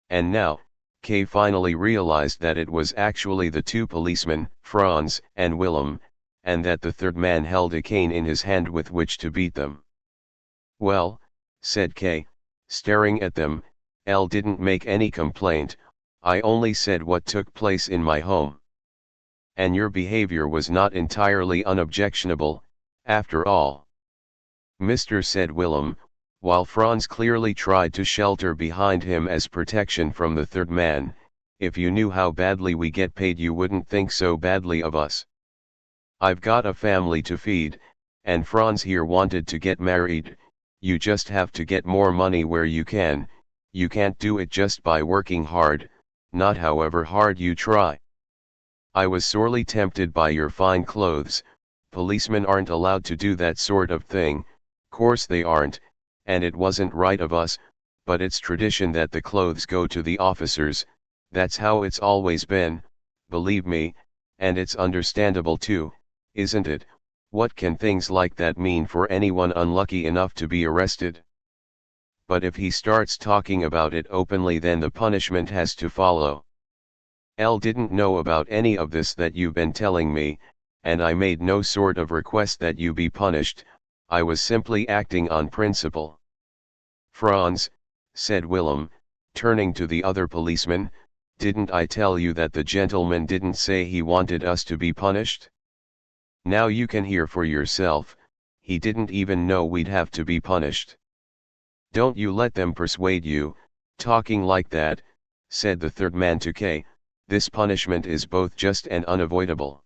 And now, Kay finally realized that it was actually the 2 policemen, Franz and Willem, and that the third man held a cane in his hand with which to beat them. "Well," said Kay, staring at them, "L didn't make any complaint, I only said what took place in my home. And your behavior was not entirely unobjectionable, after all." "Mr." said Willem, while Franz clearly tried to shelter behind him as protection from the third man, "if you knew how badly we get paid you wouldn't think so badly of us. I've got a family to feed, and Franz here wanted to get married. You just have to get more money where you can't do it just by working hard, not however hard you try. I was sorely tempted by your fine clothes. Policemen aren't allowed to do that sort of thing, course they aren't, and it wasn't right of us, but it's tradition that the clothes go to the officers. That's how it's always been, believe me, and it's understandable too, isn't it? What can things like that mean for anyone unlucky enough to be arrested? But if he starts talking about it openly, then the punishment has to follow. L didn't know about any of this that you've been telling me, and I made no sort of request that you be punished. I was simply acting on principle. Franz, said Willem, turning to the other policeman, didn't I tell you that the gentleman didn't say he wanted us to be punished? Now you can hear for yourself, he didn't even know we'd have to be punished. Don't you let them persuade you, talking like that, said the third man to K. This punishment is both just and unavoidable.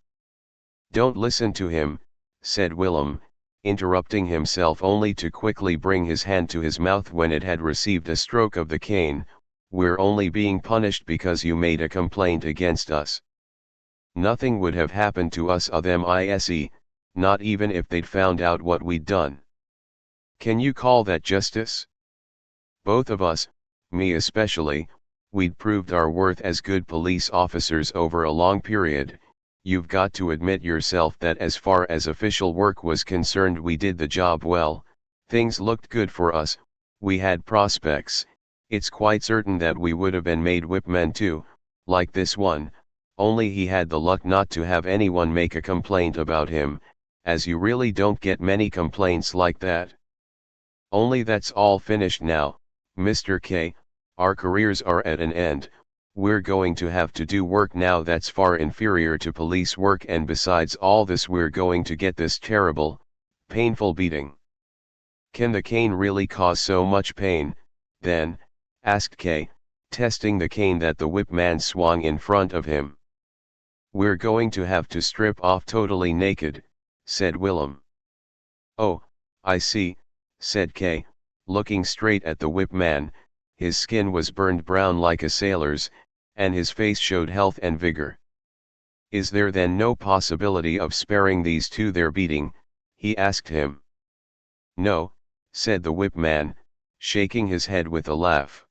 Don't listen to him, said Willem, interrupting himself only to quickly bring his hand to his mouth when it had received a stroke of the cane. We're only being punished because you made a complaint against us. Nothing would have happened to us otherwise, not even if they'd found out what we'd done. Can you call that justice? Both of us, me especially, we'd proved our worth as good police officers over a long period. You've got to admit yourself that as far as official work was concerned, we did the job well. Things looked good for us, we had prospects. It's quite certain that we would have been made whipmen too, like this one, only he had the luck not to have anyone make a complaint about him, as you really don't get many complaints like that. Only that's all finished now, Mr. K, our careers are at an end. We're going to have to do work now that's far inferior to police work, and besides all this we're going to get this terrible, painful beating. Can the cane really cause so much pain, then? Asked K, testing the cane that the whipman swung in front of him. We're going to have to strip off totally naked, said Willem. Oh, I see, said K, looking straight at the whipman. His skin was burned brown like a sailor's, and his face showed health and vigor. Is there then no possibility of sparing these two their beating? He asked him. No, said the whipman, shaking his head with a laugh.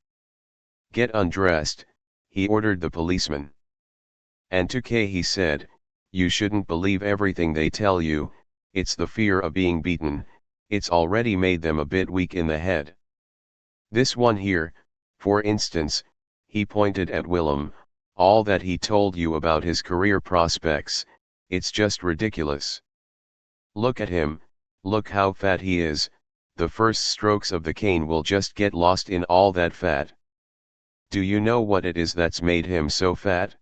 Get undressed, he ordered the policeman. And to K he said, you shouldn't believe everything they tell you, it's the fear of being beaten, it's already made them a bit weak in the head. This one here, for instance, he pointed at Willem, all that he told you about his career prospects, it's just ridiculous. Look at him, look how fat he is, the first strokes of the cane will just get lost in all that fat. Do you know what it is that's made him so fat?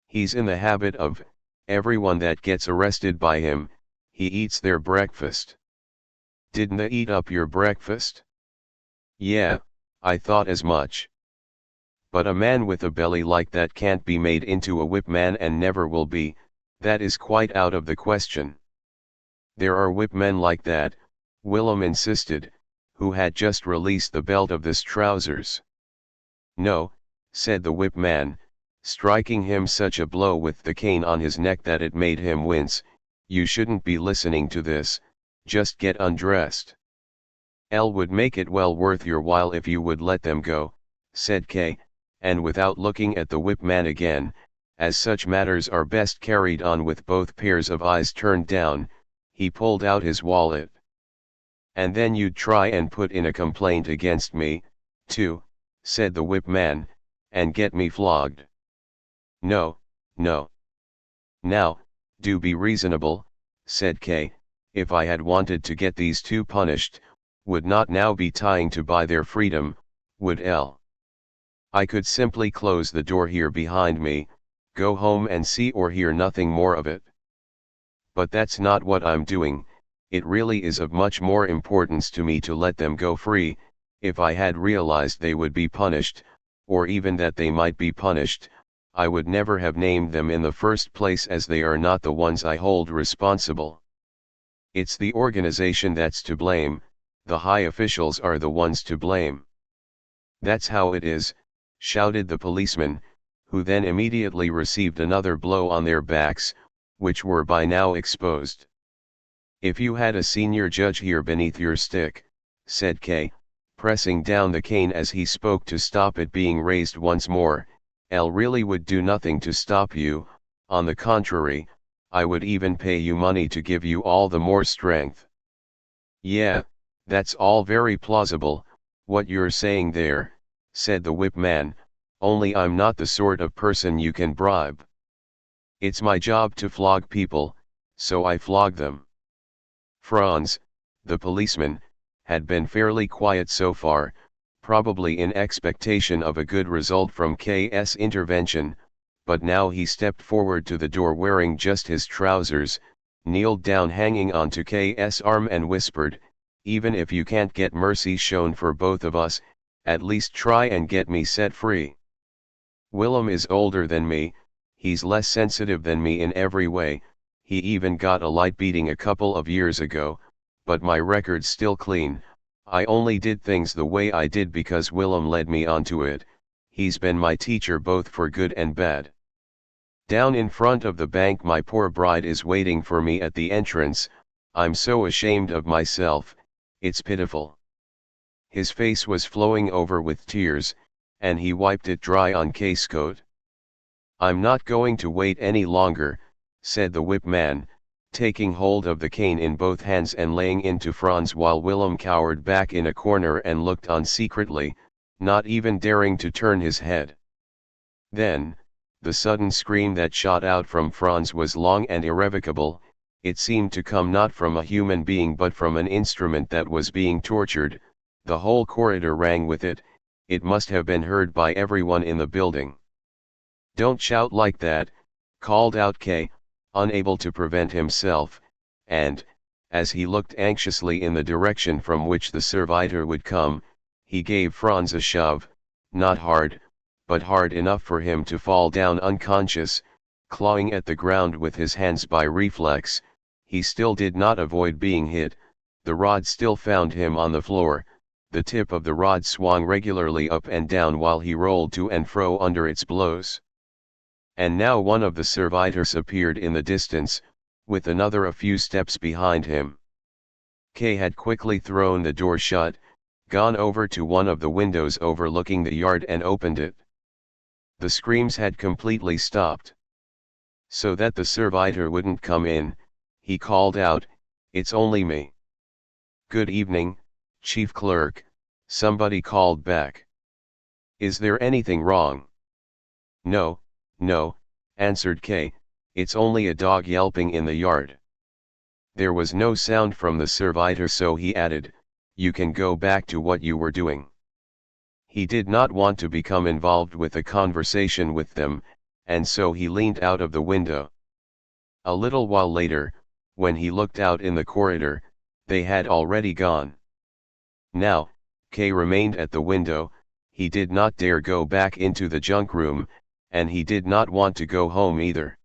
He's in the habit of, everyone that gets arrested by him, he eats their breakfast. Didn't they eat up your breakfast? Yeah, I thought as much. But a man with a belly like that can't be made into a whipman and never will be, that is quite out of the question. There are whipmen like that, Willem insisted, who had just released the belt of his trousers. No, said the whipman, striking him such a blow with the cane on his neck that it made him wince, you shouldn't be listening to this, just get undressed. L would make it well worth your while if you would let them go, said K, and without looking at the whipman again, as such matters are best carried on with both pairs of eyes turned down, he pulled out his wallet. And then you'd try and put in a complaint against me, too, said the whipman, and get me flogged. No, no. Now, do be reasonable, said K, if I had wanted to get these two punished, would not now be trying to buy their freedom, would L? I could simply close the door here behind me, go home and see or hear nothing more of it. But that's not what I'm doing. It really is of much more importance to me to let them go free. If I had realized they would be punished, or even that they might be punished, I would never have named them in the first place, as they are not the ones I hold responsible. It's the organization that's to blame, the high officials are the ones to blame. That's how it is, shouted the policeman, who then immediately received another blow on their backs, which were by now exposed. If you had a senior judge here beneath your stick, said K, pressing down the cane as he spoke to stop it being raised once more. "L really would do nothing to stop you, on the contrary, I would even pay you money to give you all the more strength." "Yeah, that's all very plausible, what you're saying there," said the whip man, "only I'm not the sort of person you can bribe. It's my job to flog people, so I flog them." Franz, the policeman, had been fairly quiet so far, probably in expectation of a good result from K's intervention, but now he stepped forward to the door wearing just his trousers, kneeled down hanging onto K's arm and whispered, "Even if you can't get mercy shown for both of us, at least try and get me set free. Willem is older than me, he's less sensitive than me in every way, he even got a light beating a couple of years ago, but my record's still clean. I only did things the way I did because Willem led me onto it, he's been my teacher both for good and bad. Down in front of the bank my poor bride is waiting for me at the entrance, I'm so ashamed of myself, it's pitiful." His face was flowing over with tears, and he wiped it dry on K's coat. "I'm not going to wait any longer," said the whip man, taking hold of the cane in both hands and laying into Franz while Willem cowered back in a corner and looked on secretly, not even daring to turn his head. Then, the sudden scream that shot out from Franz was long and irrevocable, it seemed to come not from a human being but from an instrument that was being tortured, the whole corridor rang with it, it must have been heard by everyone in the building. "Don't shout like that," called out K, unable to prevent himself, and, as he looked anxiously in the direction from which the servitor would come, he gave Franz a shove, not hard, but hard enough for him to fall down unconscious, clawing at the ground with his hands by reflex. He still did not avoid being hit, the rod still found him on the floor, the tip of the rod swung regularly up and down while he rolled to and fro under its blows. And now one of the servitors appeared in the distance, with another a few steps behind him. K had quickly thrown the door shut, gone over to one of the windows overlooking the yard and opened it. The screams had completely stopped. So that the servitor wouldn't come in, he called out, "It's only me." "Good evening, Chief Clerk," somebody called back. "Is there anything wrong?" No, answered K, "it's only a dog yelping in the yard." There was no sound from the servitor, so he added, "You can go back to what you were doing." He did not want to become involved with a conversation with them, and so he leaned out of the window. A little while later, when he looked out in the corridor, they had already gone. Now, K remained at the window, he did not dare go back into the junk room, and he did not want to go home either.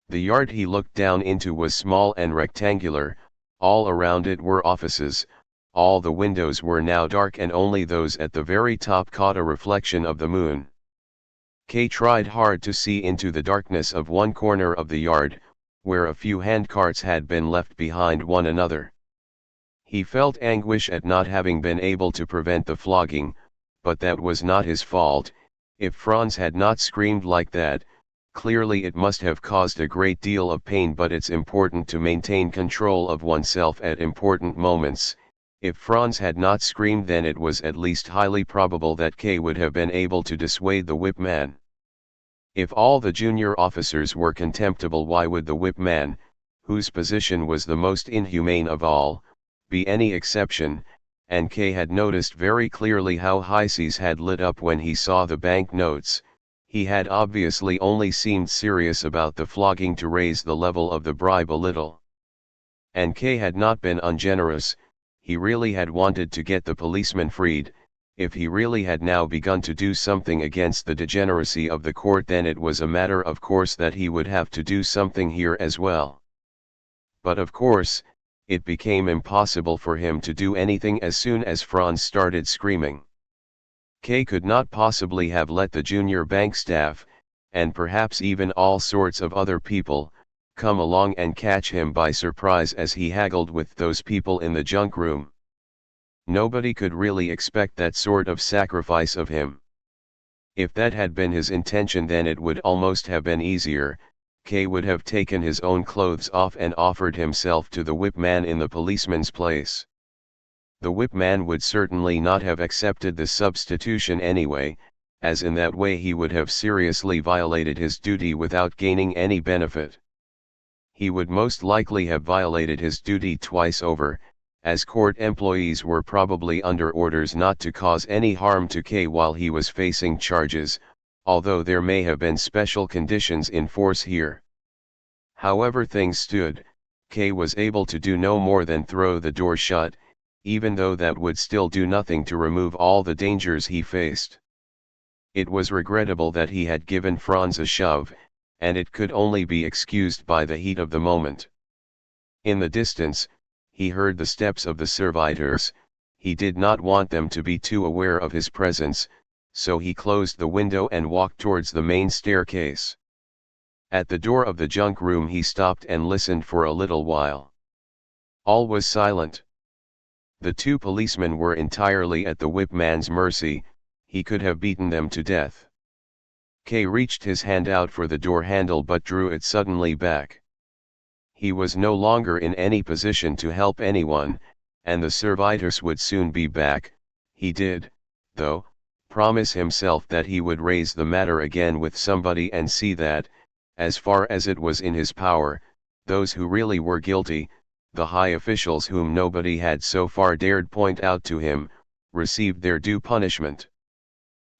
The yard he looked down into was small and rectangular, all around it were offices, all the windows were now dark and only those at the very top caught a reflection of the moon. K tried hard to see into the darkness of one corner of the yard, where a few handcarts had been left behind one another. He felt anguish at not having been able to prevent the flogging, but that was not his fault. If Franz had not screamed like that, clearly it must have caused a great deal of pain, but it's important to maintain control of oneself at important moments. If Franz had not screamed, then it was at least highly probable that K would have been able to dissuade the whip man. If all the junior officers were contemptible, why would the whip man, whose position was the most inhumane of all, be any exception? And K had noticed very clearly how Hyses had lit up when he saw the bank notes. He had obviously only seemed serious about the flogging to raise the level of the bribe a little. And K had not been ungenerous, he really had wanted to get the policeman freed. If he really had now begun to do something against the degeneracy of the court, then it was a matter of course that he would have to do something here as well. But of course, it became impossible for him to do anything as soon as Franz started screaming. K could not possibly have let the junior bank staff, and perhaps even all sorts of other people, come along and catch him by surprise as he haggled with those people in the junk room. Nobody could really expect that sort of sacrifice of him. If that had been his intention, then it would almost have been easier. K would have taken his own clothes off and offered himself to the whip man in the policeman's place. The whip man would certainly not have accepted the substitution anyway, as in that way he would have seriously violated his duty without gaining any benefit. He would most likely have violated his duty twice over, as court employees were probably under orders not to cause any harm to K while he was facing charges, although there may have been special conditions in force here. However things stood, K was able to do no more than throw the door shut, even though that would still do nothing to remove all the dangers he faced. It was regrettable that he had given Franz a shove, and it could only be excused by the heat of the moment. In the distance, he heard the steps of the servitors. He did not want them to be too aware of his presence, so he closed the window and walked towards the main staircase. At the door of the junk room he stopped and listened for a little while. All was silent. The two policemen were entirely at the whip man's mercy. He could have beaten them to death. K reached his hand out for the door handle but drew it suddenly back. He was no longer in any position to help anyone, and the servitors would soon be back. He did, though, promise himself that he would raise the matter again with somebody and see that, as far as it was in his power, those who really were guilty, the high officials whom nobody had so far dared point out to him, received their due punishment.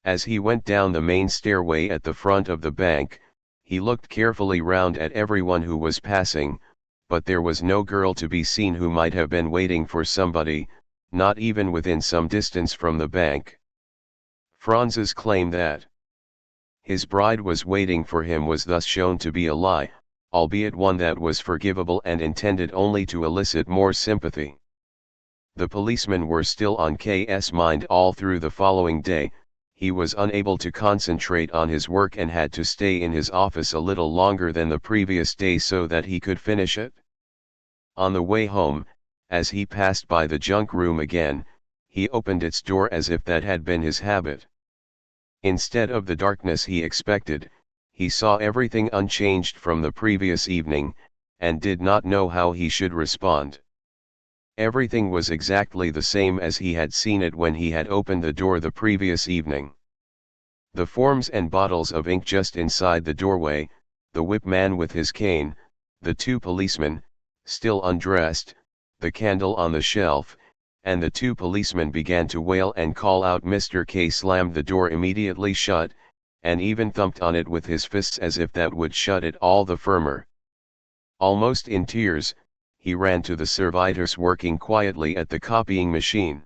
As he went down the main stairway at the front of the bank, he looked carefully round at everyone who was passing, but there was no girl to be seen who might have been waiting for somebody, not even within some distance from the bank. Franz's claim that his bride was waiting for him was thus shown to be a lie, albeit one that was forgivable and intended only to elicit more sympathy. The policemen were still on K's mind all through the following day. He was unable to concentrate on his work and had to stay in his office a little longer than the previous day so that he could finish it. On the way home, as he passed by the junk room again, he opened its door as if that had been his habit. Instead of the darkness he expected, he saw everything unchanged from the previous evening, and did not know how he should respond. Everything was exactly the same as he had seen it when he had opened the door the previous evening. The forms and bottles of ink just inside the doorway, the whip man with his cane, the two policemen, still undressed, the candle on the shelf, and the two policemen began to wail and call out. Mr. K slammed the door immediately shut, and even thumped on it with his fists as if that would shut it all the firmer. Almost in tears, he ran to the servitors working quietly at the copying machine.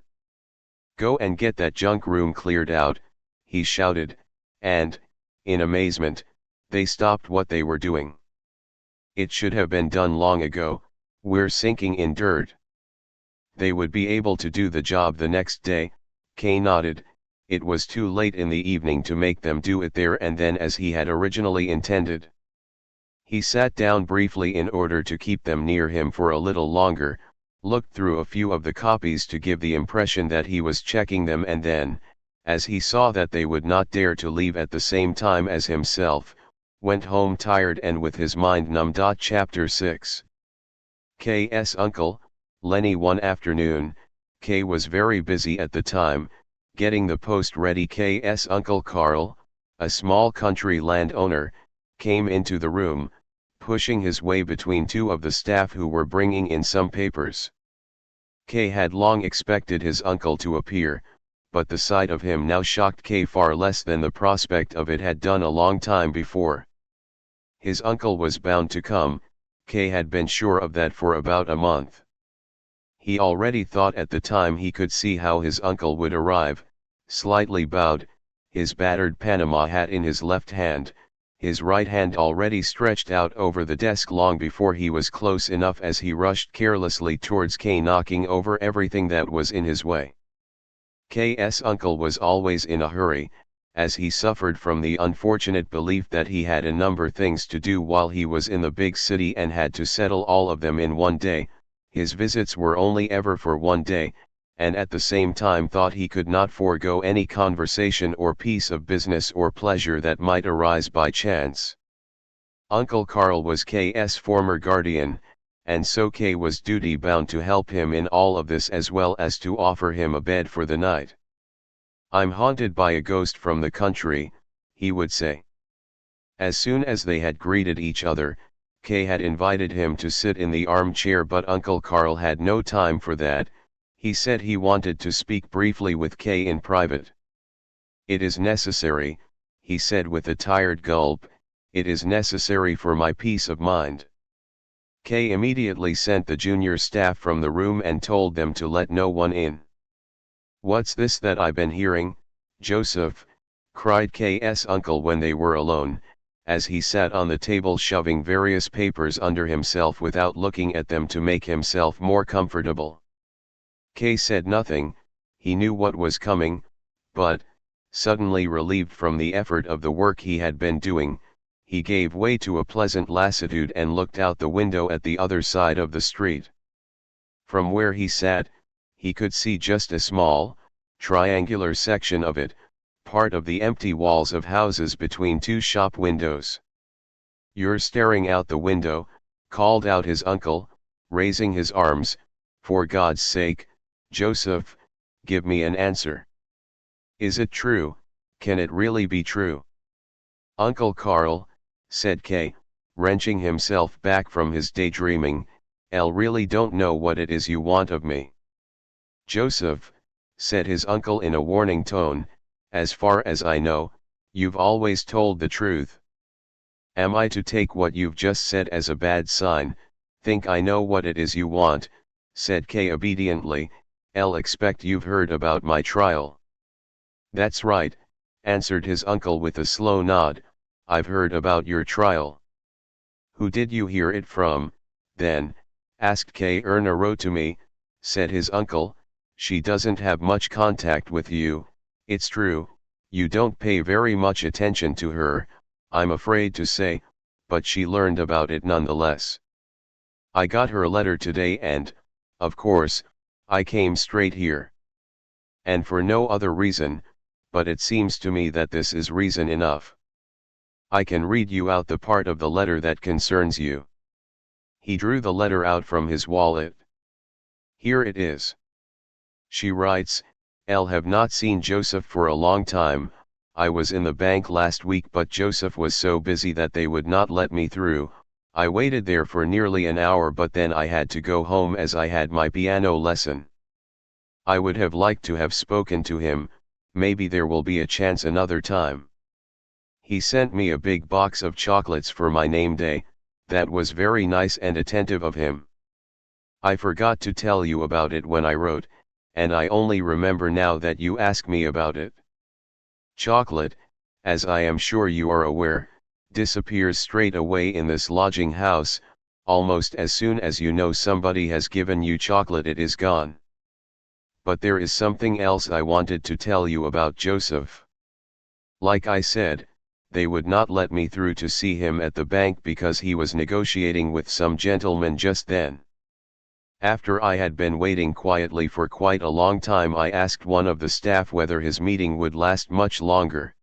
"Go and get that junk room cleared out," he shouted, and, in amazement, they stopped what they were doing. "It should have been done long ago, we're sinking in dirt." They would be able to do the job the next day. K nodded. It was too late in the evening to make them do it there and then as he had originally intended. He sat down briefly in order to keep them near him for a little longer, looked through a few of the copies to give the impression that he was checking them, and then, as he saw that they would not dare to leave at the same time as himself, went home tired and with his mind numb. Chapter 6. K's uncle, Lenny. One afternoon, K was very busy at the time, getting the post ready. K's uncle Carl, a small country landowner, came into the room, pushing his way between two of the staff who were bringing in some papers. K had long expected his uncle to appear, but the sight of him now shocked K far less than the prospect of it had done a long time before. His uncle was bound to come. K had been sure of that for about a month. He already thought at the time he could see how his uncle would arrive, slightly bowed, his battered Panama hat in his left hand, his right hand already stretched out over the desk long before he was close enough as he rushed carelessly towards K, knocking over everything that was in his way. K's uncle was always in a hurry, as he suffered from the unfortunate belief that he had a number things to do while he was in the big city and had to settle all of them in one day. His visits were only ever for one day, and at the same time thought he could not forego any conversation or piece of business or pleasure that might arise by chance. Uncle Karl was K.'s former guardian, and so K was duty-bound to help him in all of this as well as to offer him a bed for the night. "I'm haunted by a ghost from the country," he would say. As soon as they had greeted each other, K had invited him to sit in the armchair, but Uncle Karl had no time for that. He said he wanted to speak briefly with K in private. "It is necessary," he said with a tired gulp, "it is necessary for my peace of mind." K immediately sent the junior staff from the room and told them to let no one in. "What's this that I've been hearing, Joseph?" cried K's uncle when they were alone, as he sat on the table shoving various papers under himself without looking at them to make himself more comfortable. K said nothing. He knew what was coming, but, suddenly relieved from the effort of the work he had been doing, he gave way to a pleasant lassitude and looked out the window at the other side of the street. From where he sat, he could see just a small, triangular section of it, part of the empty walls of houses between two shop windows. "You're staring out the window," called out his uncle, raising his arms. "For God's sake, Joseph, give me an answer. Is it true? Can it really be true?" "Uncle Karl," said K, wrenching himself back from his daydreaming, "I really don't know what it is you want of me." "Joseph," said his uncle in a warning tone, "as far as I know, you've always told the truth. Am I to take what you've just said as a bad sign? Think I know what it is you want," said K obediently. "I'll expect you've heard about my trial." "That's right," answered his uncle with a slow nod, "I've heard about your trial." "Who did you hear it from, then?" asked K. "Erna wrote to me," said his uncle. "She doesn't have much contact with you, it's true, you don't pay very much attention to her, I'm afraid to say, but she learned about it nonetheless. I got her letter today and, of course, I came straight here. And for no other reason, but it seems to me that this is reason enough. I can read you out the part of the letter that concerns you." He drew the letter out from his wallet. "Here it is. She writes, I'll have not seen Joseph for a long time. I was in the bank last week but Joseph was so busy that they would not let me through. I waited there for nearly an hour but then I had to go home as I had my piano lesson. I would have liked to have spoken to him, maybe there will be a chance another time. He sent me a big box of chocolates for my name day, that was very nice and attentive of him. I forgot to tell you about it when I wrote, and I only remember now that you ask me about it. Chocolate, as I am sure you are aware, disappears straight away in this lodging house. Almost as soon as you know somebody has given you chocolate it is gone. But there is something else I wanted to tell you about Joseph. Like I said, they would not let me through to see him at the bank because he was negotiating with some gentleman just then. After I had been waiting quietly for quite a long time I asked one of the staff whether his meeting would last much longer.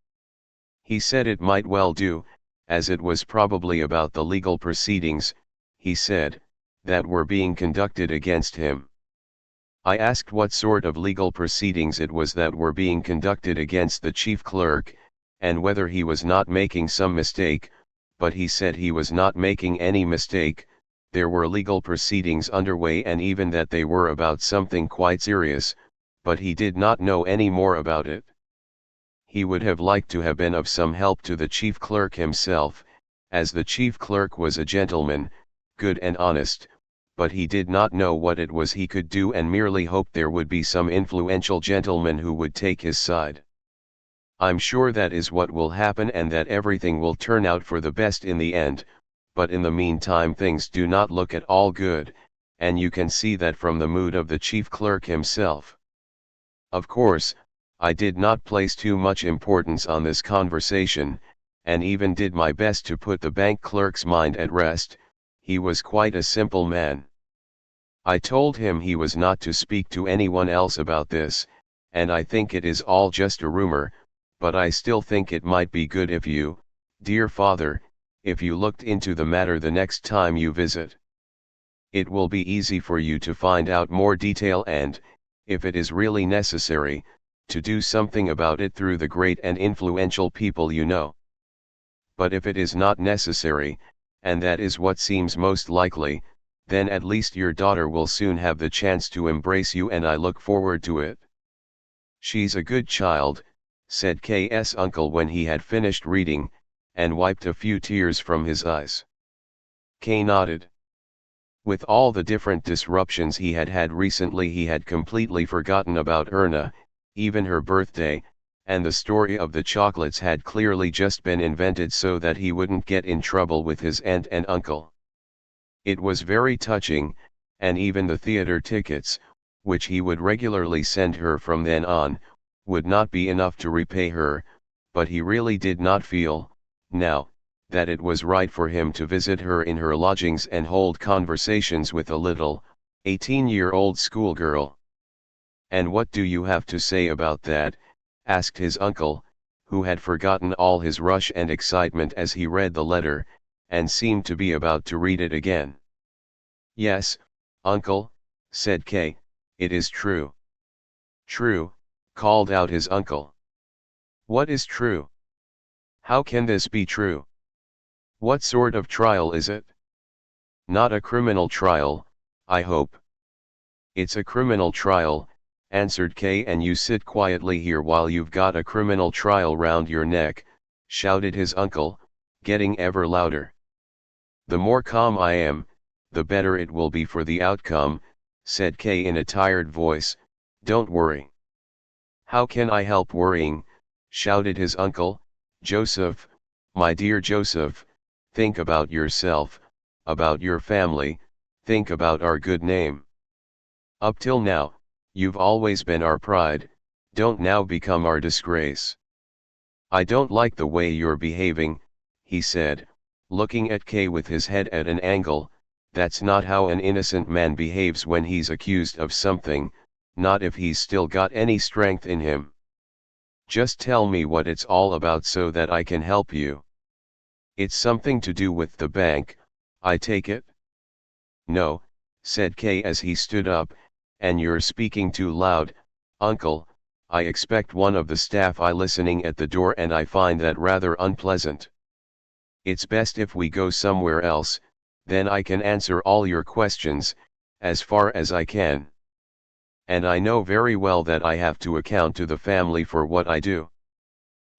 He said it might well do, as it was probably about the legal proceedings, he said, that were being conducted against him. I asked what sort of legal proceedings it was that were being conducted against the chief clerk, and whether he was not making some mistake, but he said he was not making any mistake. There were legal proceedings underway and even that they were about something quite serious, but he did not know any more about it. He would have liked to have been of some help to the chief clerk himself, as the chief clerk was a gentleman, good and honest, but he did not know what it was he could do and merely hoped there would be some influential gentleman who would take his side. I'm sure that is what will happen and that everything will turn out for the best in the end, but in the meantime things do not look at all good, and you can see that from the mood of the chief clerk himself. Of course, I did not place too much importance on this conversation, and even did my best to put the bank clerk's mind at rest. He was quite a simple man. I told him he was not to speak to anyone else about this, and I think it is all just a rumor, but I still think it might be good if you, dear father, if you looked into the matter the next time you visit. It will be easy for you to find out more detail and, if it is really necessary, to do something about it through the great and influential people you know. But if it is not necessary, and that is what seems most likely, then at least your daughter will soon have the chance to embrace you, and I look forward to it. She's a good child, said K's uncle when he had finished reading, and wiped a few tears from his eyes. K nodded. With all the different disruptions he had had recently, he had completely forgotten about Erna, even her birthday, and the story of the chocolates had clearly just been invented so that he wouldn't get in trouble with his aunt and uncle. It was very touching, and even the theater tickets, which he would regularly send her from then on, would not be enough to repay her, but he really did not feel, now, that it was right for him to visit her in her lodgings and hold conversations with a little, 18-year-old schoolgirl. "And what do you have to say about that?" asked his uncle, who had forgotten all his rush and excitement as he read the letter, and seemed to be about to read it again. "Yes, uncle," said K, "it is true." "True," called out his uncle. "What is true? How can this be true? What sort of trial is it? Not a criminal trial, I hope." "It's a criminal trial," answered K. "And you sit quietly here while you've got a criminal trial round your neck," shouted his uncle, getting ever louder. "The more calm I am, the better it will be for the outcome," said K in a tired voice. "Don't worry." "How can I help worrying?" shouted his uncle. "Joseph, my dear Joseph, think about yourself, about your family, think about our good name. Up till now, you've always been our pride, don't now become our disgrace." "I don't like the way you're behaving," he said, looking at Kay with his head at an angle. "That's not how an innocent man behaves when he's accused of something, not if he's still got any strength in him. Just tell me what it's all about so that I can help you." "It's something to do with the bank, I take it?" "No," said Kay as he stood up, "and you're speaking too loud, uncle. I expect one of the staff listening at the door, and I find that rather unpleasant. It's best if we go somewhere else, then I can answer all your questions, as far as I can. And I know very well that I have to account to the family for what I do."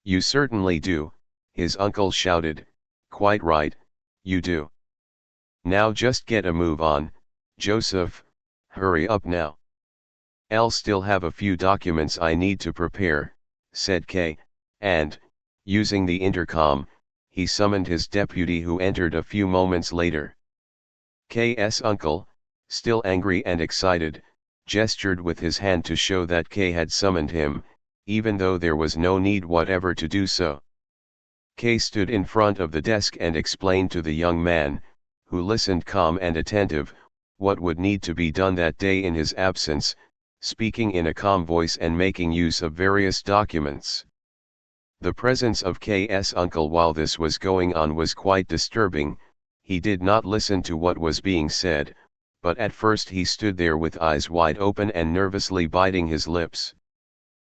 "You certainly do," his uncle shouted. "Quite right, you do. Now just get a move on, Joseph, hurry up now." "I'll still have a few documents I need to prepare," said Kay, and, using the intercom, he summoned his deputy, who entered a few moments later. K's uncle, still angry and excited, gestured with his hand to show that Kay had summoned him, even though there was no need whatever to do so. Kay stood in front of the desk and explained to the young man, who listened calm and attentive, what would need to be done that day in his absence, speaking in a calm voice and making use of various documents. The presence of K's uncle while this was going on was quite disturbing. He did not listen to what was being said, but at first he stood there with eyes wide open and nervously biting his lips.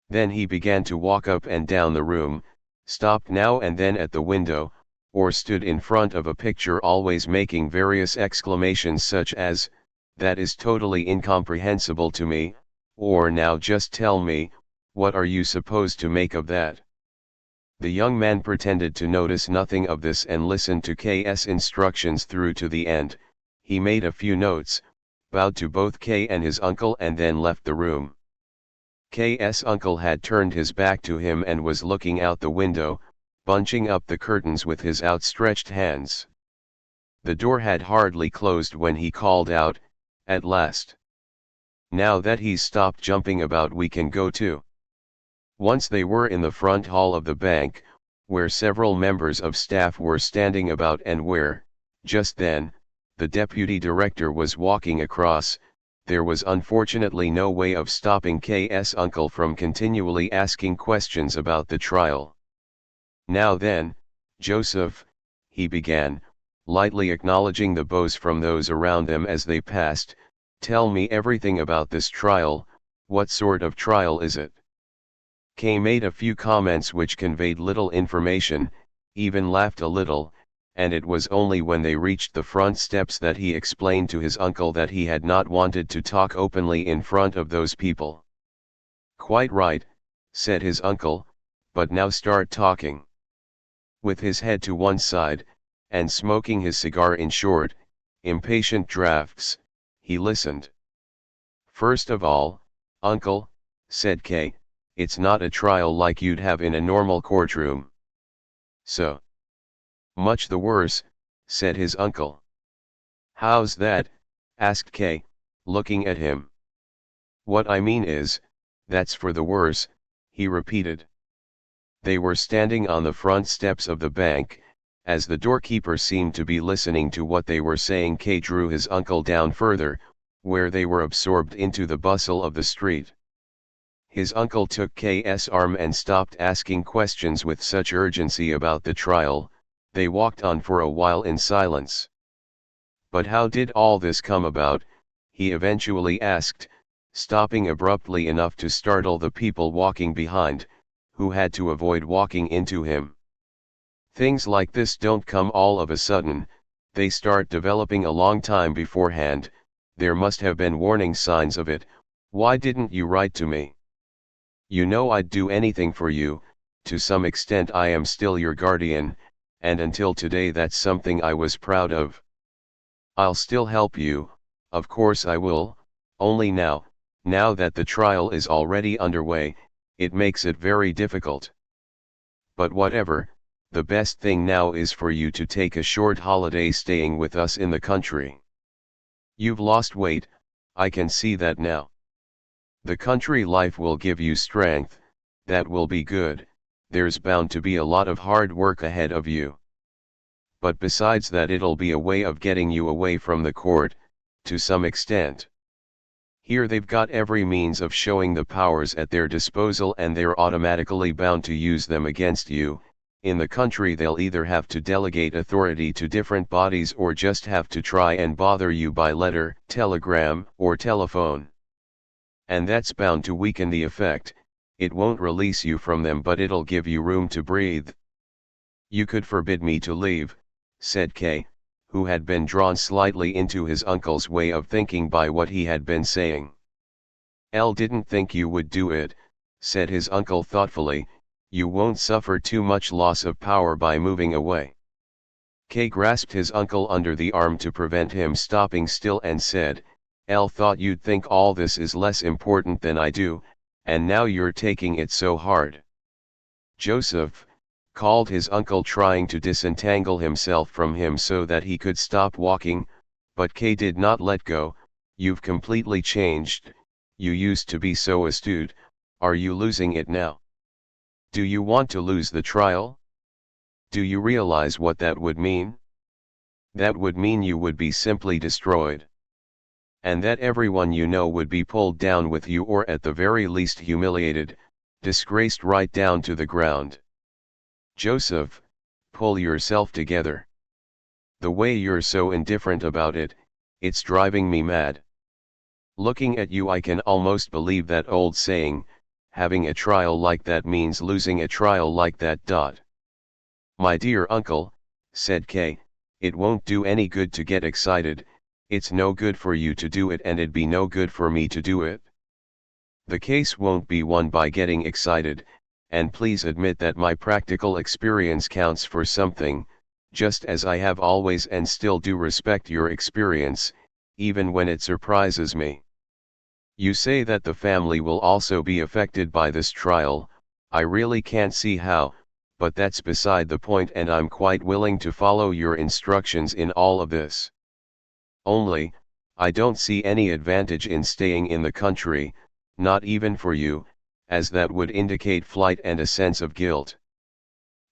Then he began to walk up and down the room, stopped now and then at the window, or stood in front of a picture, always making various exclamations such as, "That is totally incomprehensible to me," or "Now just tell me, what are you supposed to make of that?" The young man pretended to notice nothing of this and listened to K's instructions through to the end. He made a few notes, bowed to both K and his uncle, and then left the room. K's uncle had turned his back to him and was looking out the window, bunching up the curtains with his outstretched hands. The door had hardly closed when he called out, "At last. Now that he's stopped jumping about, we can go too." Once they were in the front hall of the bank, where several members of staff were standing about, and where, just then, the deputy director was walking across, there was unfortunately no way of stopping K's uncle from continually asking questions about the trial. "Now then, Joseph," he began, lightly acknowledging the bows from those around them as they passed, "tell me everything about this trial. What sort of trial is it?" K made a few comments which conveyed little information, even laughed a little, and it was only when they reached the front steps that he explained to his uncle that he had not wanted to talk openly in front of those people. "Quite right," said his uncle, "but now start talking." With his head to one side, and smoking his cigar in short, impatient draughts, he listened. "First of all, uncle," said K, "it's not a trial like you'd have in a normal courtroom." "So much the worse," said his uncle. "How's that?" asked K, looking at him. "What I mean is, that's for the worse," he repeated. They were standing on the front steps of the bank. As the doorkeeper seemed to be listening to what they were saying, K drew his uncle down further, where they were absorbed into the bustle of the street. His uncle took K's arm and stopped asking questions with such urgency about the trial. They walked on for a while in silence. "But how did all this come about?" he eventually asked, stopping abruptly enough to startle the people walking behind, who had to avoid walking into him. "Things like this don't come all of a sudden, they start developing a long time beforehand. There must have been warning signs of it. Why didn't you write to me? You know I'd do anything for you. To some extent I am still your guardian, and until today that's something I was proud of. I'll still help you, of course I will, only now that the trial is already underway, it makes it very difficult. But whatever, the best thing now is for you to take a short holiday staying with us in the country. You've lost weight, I can see that now. The country life will give you strength, that will be good. There's bound to be a lot of hard work ahead of you. But besides that, it'll be a way of getting you away from the court, to some extent. Here they've got every means of showing the powers at their disposal, and they're automatically bound to use them against you. In the country they'll either have to delegate authority to different bodies or just have to try and bother you by letter, telegram, or telephone. And that's bound to weaken the effect. It won't release you from them, but it'll give you room to breathe. You could forbid me to leave," said K, who had been drawn slightly into his uncle's way of thinking by what he had been saying. "L didn't think you would do it," said his uncle thoughtfully. "You won't suffer too much loss of power by moving away." K grasped his uncle under the arm to prevent him stopping still and said, "L thought you'd think all this is less important than I do, and now you're taking it so hard." "Joseph," called his uncle, trying to disentangle himself from him so that he could stop walking, but K did not let go. "You've completely changed. You used to be so astute. Are you losing it now? Do you want to lose the trial? Do you realize what that would mean? That would mean you would be simply destroyed. And that everyone you know would be pulled down with you, or at the very least humiliated, disgraced right down to the ground. Joseph, pull yourself together. The way you're so indifferent about it, it's driving me mad. Looking at you I can almost believe that old saying, having a trial like that means losing a trial like that. My dear uncle," said K, "it won't do any good to get excited. It's no good for you to do it, and it'd be no good for me to do it. The case won't be won by getting excited, and please admit that my practical experience counts for something, just as I have always and still do respect your experience, even when it surprises me. You say that the family will also be affected by this trial. I really can't see how, but that's beside the point, and I'm quite willing to follow your instructions in all of this. Only, I don't see any advantage in staying in the country, not even for you, as that would indicate flight and a sense of guilt.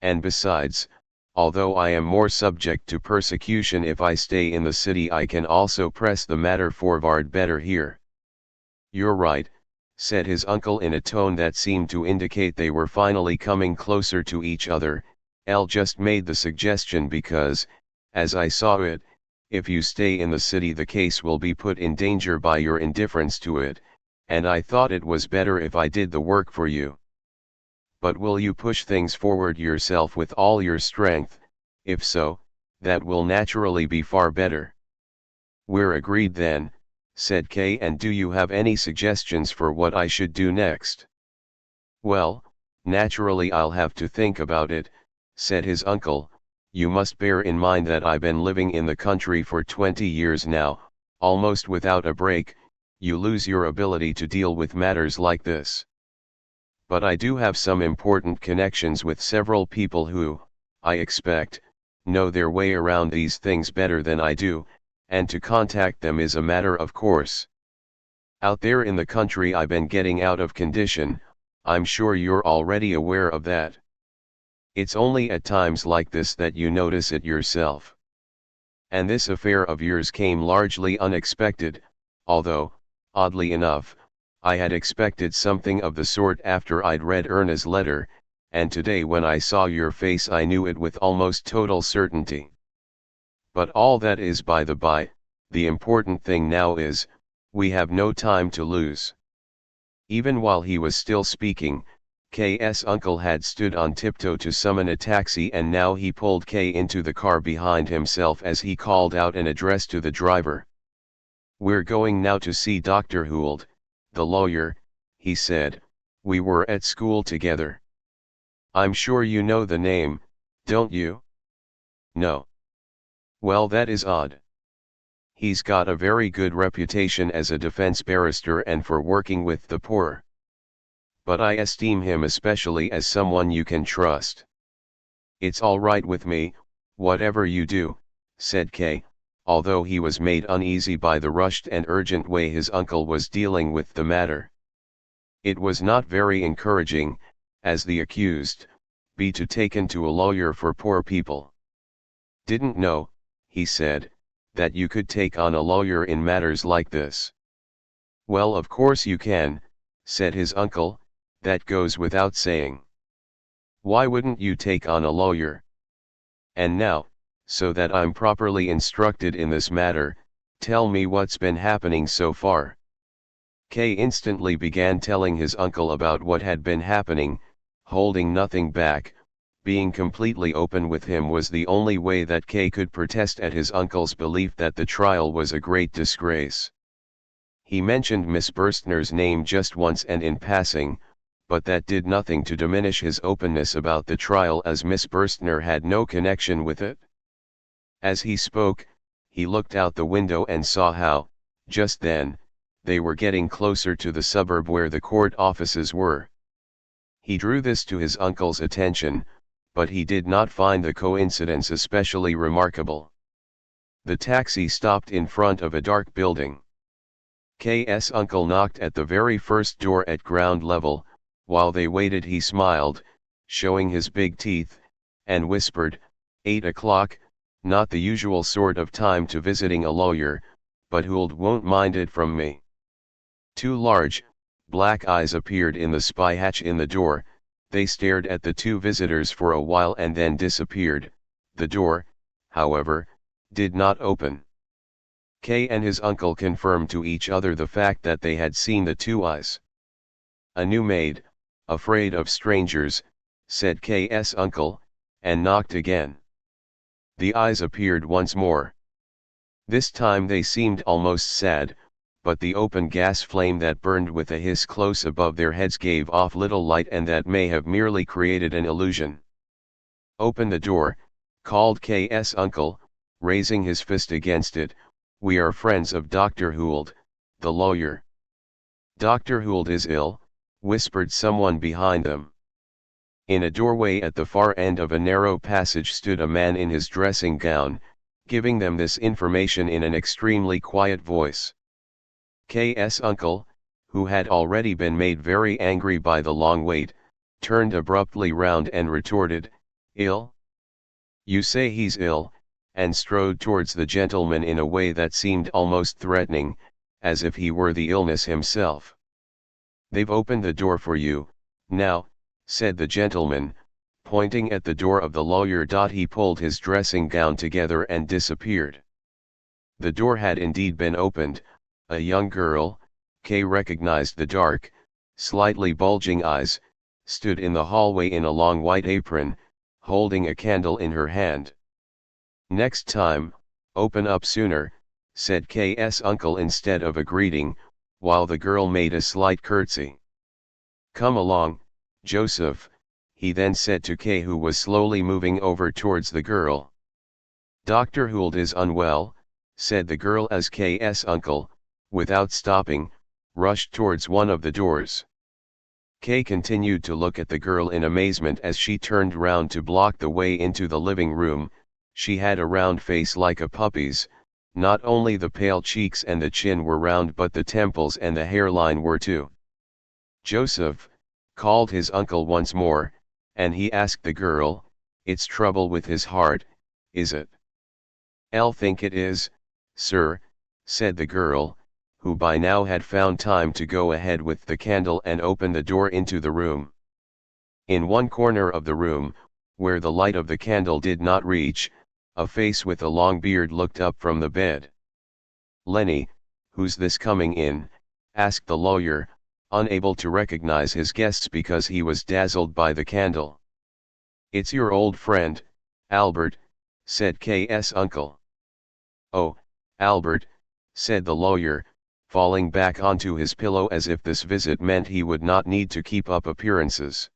And besides, although I am more subject to persecution if I stay in the city, I can also press the matter forward better here. "You're right," said his uncle in a tone that seemed to indicate they were finally coming closer to each other. "L just made the suggestion because, as I saw it, if you stay in the city the case will be put in danger by your indifference to it, and I thought it was better if I did the work for you. But will you push things forward yourself with all your strength? If so, that will naturally be far better." "We're agreed then," said Kay. "And do you have any suggestions for what I should do next?" "Well, naturally I'll have to think about it," said his uncle. "You must bear in mind that I've been living in the country for 20 years now, almost without a break. You lose your ability to deal with matters like this. But I do have some important connections with several people who, I expect, know their way around these things better than I do, and to contact them is a matter of course. Out there in the country I've been getting out of condition, I'm sure you're already aware of that. It's only at times like this that you notice it yourself. And this affair of yours came largely unexpected, although, oddly enough, I had expected something of the sort after I'd read Erna's letter, and today when I saw your face I knew it with almost total certainty. But all that is by the by, the important thing now is, we have no time to lose." Even while he was still speaking, K's uncle had stood on tiptoe to summon a taxi, and now he pulled K into the car behind himself as he called out an address to the driver. "We're going now to see Dr. Gould, the lawyer," he said. "We were at school together. I'm sure you know the name, don't you?" "No." "Well, that is odd. He's got a very good reputation as a defense barrister and for working with the poor. But I esteem him especially as someone you can trust." "It's all right with me, whatever you do," said Kay, although he was made uneasy by the rushed and urgent way his uncle was dealing with the matter. It was not very encouraging, as the accused, be to taken to a lawyer for poor people. "Didn't know," he said, "that you could take on a lawyer in matters like this." "Well, of course you can," said his uncle, "that goes without saying. Why wouldn't you take on a lawyer? And now, so that I'm properly instructed in this matter, tell me what's been happening so far." Kay instantly began telling his uncle about what had been happening, holding nothing back. Being completely open with him was the only way that Kay could protest at his uncle's belief that the trial was a great disgrace. He mentioned Miss Burstner's name just once and in passing, but that did nothing to diminish his openness about the trial, as Miss Burstner had no connection with it. As he spoke, he looked out the window and saw how, just then, they were getting closer to the suburb where the court offices were. He drew this to his uncle's attention, but he did not find the coincidence especially remarkable. The taxi stopped in front of a dark building. K's uncle knocked at the very first door at ground level. While they waited he smiled, showing his big teeth, and whispered, 8 o'clock, not the usual sort of time to visiting a lawyer, but Gould won't mind it from me." Two large, black eyes appeared in the spy hatch in the door. They stared at the two visitors for a while and then disappeared. The door, however, did not open. Kay and his uncle confirmed to each other the fact that they had seen the two eyes. "A new maid, afraid of strangers," said K's uncle, and knocked again. The eyes appeared once more. This time they seemed almost sad, but the open gas flame that burned with a hiss close above their heads gave off little light, and that may have merely created an illusion. "Open the door," called K's uncle, raising his fist against it. "We are friends of Dr. Gould, the lawyer." "Dr. Gould is ill," whispered someone behind them. In a doorway at the far end of a narrow passage stood a man in his dressing gown, giving them this information in an extremely quiet voice. K's uncle, who had already been made very angry by the long wait, turned abruptly round and retorted, "Ill? You say he's ill," and strode towards the gentleman in a way that seemed almost threatening, as if he were the illness himself. "They've opened the door for you, now," said the gentleman, pointing at the door of the lawyer. He pulled his dressing gown together and disappeared. The door had indeed been opened. A young girl, Kay recognized the dark, slightly bulging eyes, stood in the hallway in a long white apron, holding a candle in her hand. "Next time, open up sooner," said K's uncle instead of a greeting, while the girl made a slight curtsy. "Come along, Joseph," he then said to Kay, who was slowly moving over towards the girl. "Dr. Hould is unwell," said the girl as K's uncle, without stopping, rushed towards one of the doors. Kay continued to look at the girl in amazement as she turned round to block the way into the living room. She had a round face like a puppy's. Not only the pale cheeks and the chin were round, but the temples and the hairline were too. "Joseph," called his uncle once more, and he asked the girl, "It's trouble with his heart, is it?" "I'll think it is, sir," said the girl, who by now had found time to go ahead with the candle and open the door into the room. In one corner of the room, where the light of the candle did not reach, a face with a long beard looked up from the bed. "Lenny, who's this coming in?" asked the lawyer, unable to recognize his guests because he was dazzled by the candle. "It's your old friend, Albert," said K's uncle. "Oh, Albert," said the lawyer, falling back onto his pillow as if this visit meant he would not need to keep up appearances.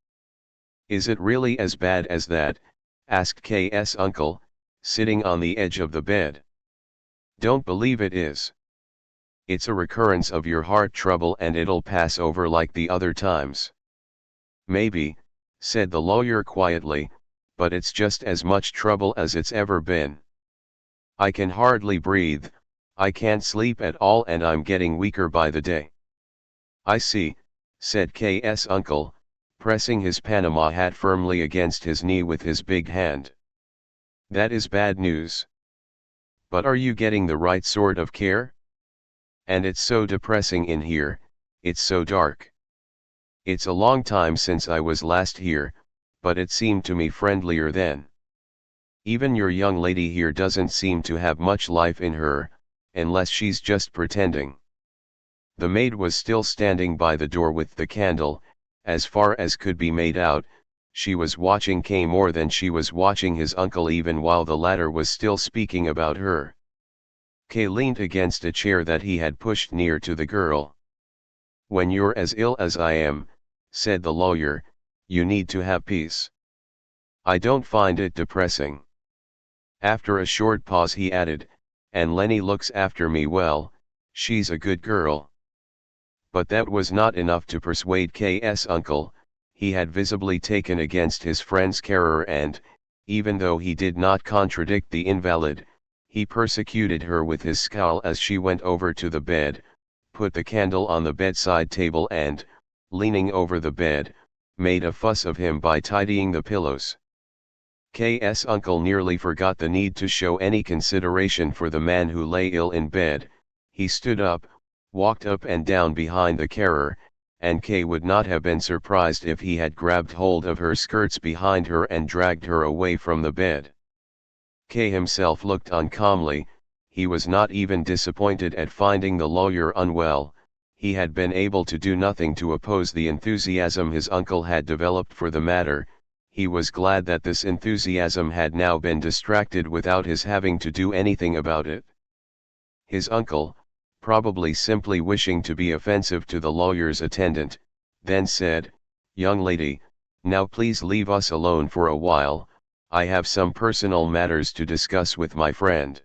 "Is it really as bad as that?" asked K's uncle, sitting on the edge of the bed. "Don't believe it is. It's a recurrence of your heart trouble and it'll pass over like the other times." "Maybe," said the lawyer quietly, "but it's just as much trouble as it's ever been. I can hardly breathe, I can't sleep at all, and I'm getting weaker by the day." "I see," said K's uncle, pressing his Panama hat firmly against his knee with his big hand. "That is bad news. But are you getting the right sort of care? And it's so depressing in here, it's so dark. It's a long time since I was last here, but it seemed to me friendlier then. Even your young lady here doesn't seem to have much life in her, unless she's just pretending." The maid was still standing by the door with the candle. As far as could be made out, she was watching Kay more than she was watching his uncle, even while the latter was still speaking about her. Kay leaned against a chair that he had pushed near to the girl. "When you're as ill as I am," said the lawyer, "you need to have peace. I don't find it depressing." After a short pause he added, "And Lenny looks after me well, she's a good girl." But that was not enough to persuade K's uncle. He had visibly taken against his friend's carer and, even though he did not contradict the invalid, he persecuted her with his scowl as she went over to the bed, put the candle on the bedside table and, leaning over the bed, made a fuss of him by tidying the pillows. K's uncle nearly forgot the need to show any consideration for the man who lay ill in bed. He stood up, walked up and down behind the carer, and Kay would not have been surprised if he had grabbed hold of her skirts behind her and dragged her away from the bed. Kay himself looked on calmly. He was not even disappointed at finding the lawyer unwell. He had been able to do nothing to oppose the enthusiasm his uncle had developed for the matter. He was glad that this enthusiasm had now been distracted without his having to do anything about it. His uncle, probably simply wishing to be offensive to the lawyer's attendant, then said, "Young lady, now please leave us alone for a while, I have some personal matters to discuss with my friend."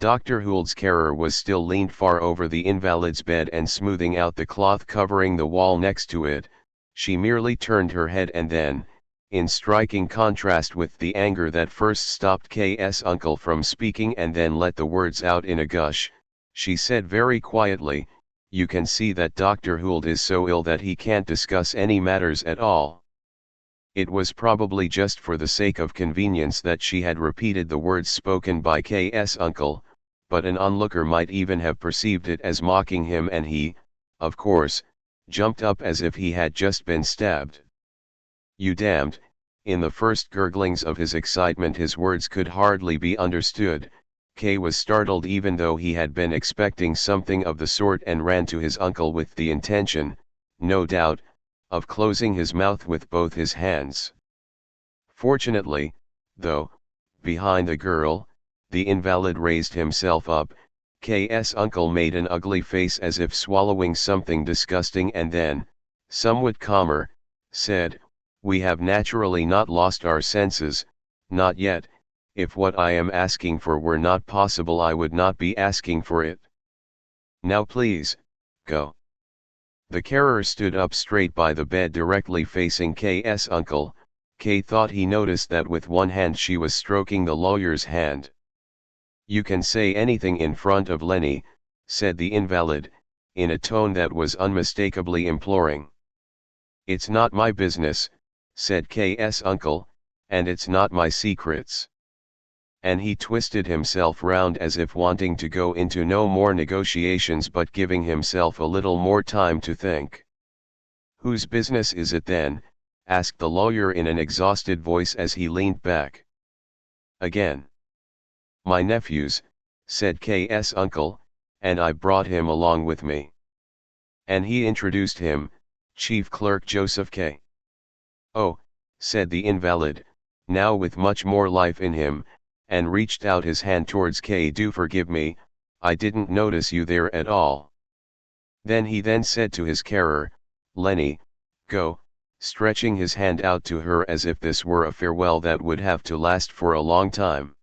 Dr. Hould's carer was still leaned far over the invalid's bed and smoothing out the cloth covering the wall next to it. She merely turned her head and then, in striking contrast with the anger that first stopped K's uncle from speaking and then let the words out in a gush, she said very quietly, "You can see that Dr. Hould is so ill that he can't discuss any matters at all." It was probably just for the sake of convenience that she had repeated the words spoken by K's uncle, but an onlooker might even have perceived it as mocking him, and he, of course, jumped up as if he had just been stabbed. "You damned," in the first gurglings of his excitement his words could hardly be understood. K was startled even though he had been expecting something of the sort and ran to his uncle with the intention, no doubt, of closing his mouth with both his hands. Fortunately, though, behind the girl, the invalid raised himself up. K's uncle made an ugly face as if swallowing something disgusting and then, somewhat calmer, said, "We have naturally not lost our senses, not yet. If what I am asking for were not possible I would not be asking for it. Now please, go." The carer stood up straight by the bed directly facing K's uncle. K thought he noticed that with one hand she was stroking the lawyer's hand. "You can say anything in front of Lenny," said the invalid, in a tone that was unmistakably imploring. "It's not my business," said K's uncle, "and it's not my secrets." And he twisted himself round as if wanting to go into no more negotiations but giving himself a little more time to think. "Whose business is it then?" asked the lawyer in an exhausted voice as he leaned back. "Again." "My nephew's," said K's uncle, "and I brought him along with me." And he introduced him, Chief Clerk Joseph K. "Oh," said the invalid, now with much more life in him, and reached out his hand towards K. "Do forgive me, I didn't notice you there at all." Then he said to his carer, "Lenny, go," stretching his hand out to her as if this were a farewell that would have to last for a long time.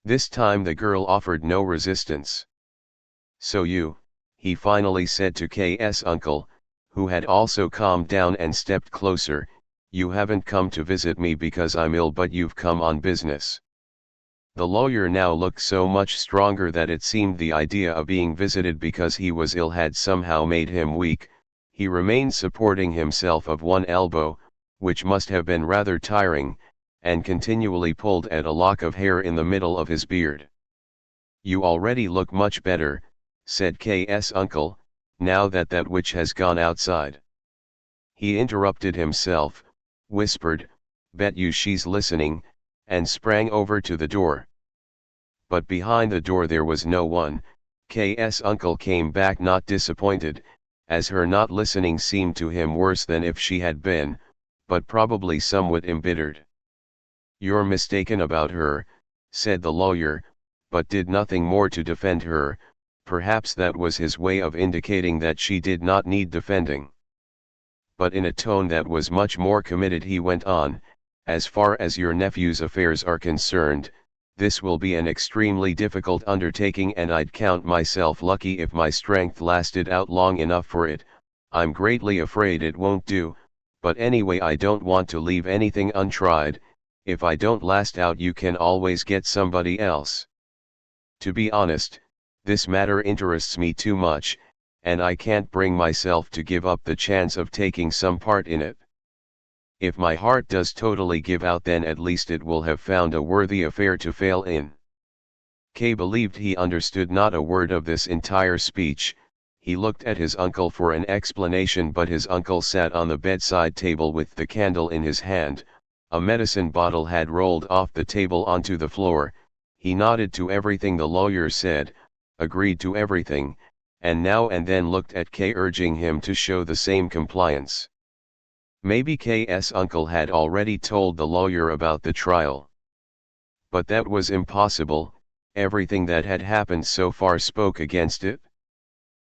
This time the girl offered no resistance. "So you," he finally said to K's uncle, who had also calmed down and stepped closer, "you haven't come to visit me because I'm ill but you've come on business." The lawyer now looked so much stronger that it seemed the idea of being visited because he was ill had somehow made him weak. He remained supporting himself of one elbow, which must have been rather tiring, and continually pulled at a lock of hair in the middle of his beard. "You already look much better," said K's uncle, "now that that witch has gone outside." He interrupted himself, whispered, "Bet you she's listening," and sprang over to the door. But behind the door there was no one. K's uncle came back not disappointed, as her not listening seemed to him worse than if she had been, but probably somewhat embittered. "You're mistaken about her," said the lawyer, but did nothing more to defend her. Perhaps that was his way of indicating that she did not need defending. But in a tone that was much more committed he went on, "As far as your nephew's affairs are concerned, this will be an extremely difficult undertaking and I'd count myself lucky if my strength lasted out long enough for it. I'm greatly afraid it won't do, but anyway I don't want to leave anything untried. If I don't last out you can always get somebody else. To be honest, this matter interests me too much, and I can't bring myself to give up the chance of taking some part in it. If my heart does totally give out then at least it will have found a worthy affair to fail in." K believed he understood not a word of this entire speech. He looked at his uncle for an explanation but his uncle sat on the bedside table with the candle in his hand. A medicine bottle had rolled off the table onto the floor. He nodded to everything the lawyer said, agreed to everything, and now and then looked at K urging him to show the same compliance. Maybe K's uncle had already told the lawyer about the trial. But that was impossible, everything that had happened so far spoke against it.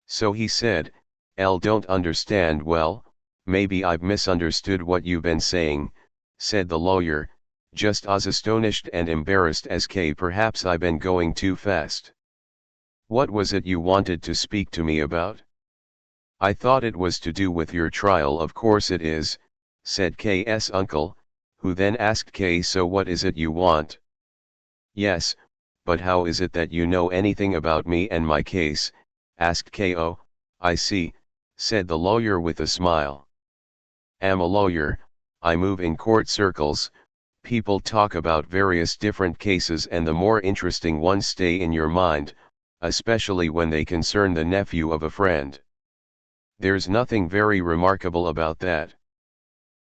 So he said, "L don't understand well, maybe I've misunderstood what you've been saying," said the lawyer, just as astonished and embarrassed as K. "Perhaps I've been going too fast. What was it you wanted to speak to me about?" "I thought it was to do with your trial." "Of course it is," said K's uncle, who then asked K, "So what is it you want?" "Yes, but how is it that you know anything about me and my case?" asked K. "Oh, I see," said the lawyer with a smile. "Am a lawyer, I move in court circles, People talk about various different cases and the more interesting ones stay in your mind, especially when they concern the nephew of a friend. There's nothing very remarkable about that.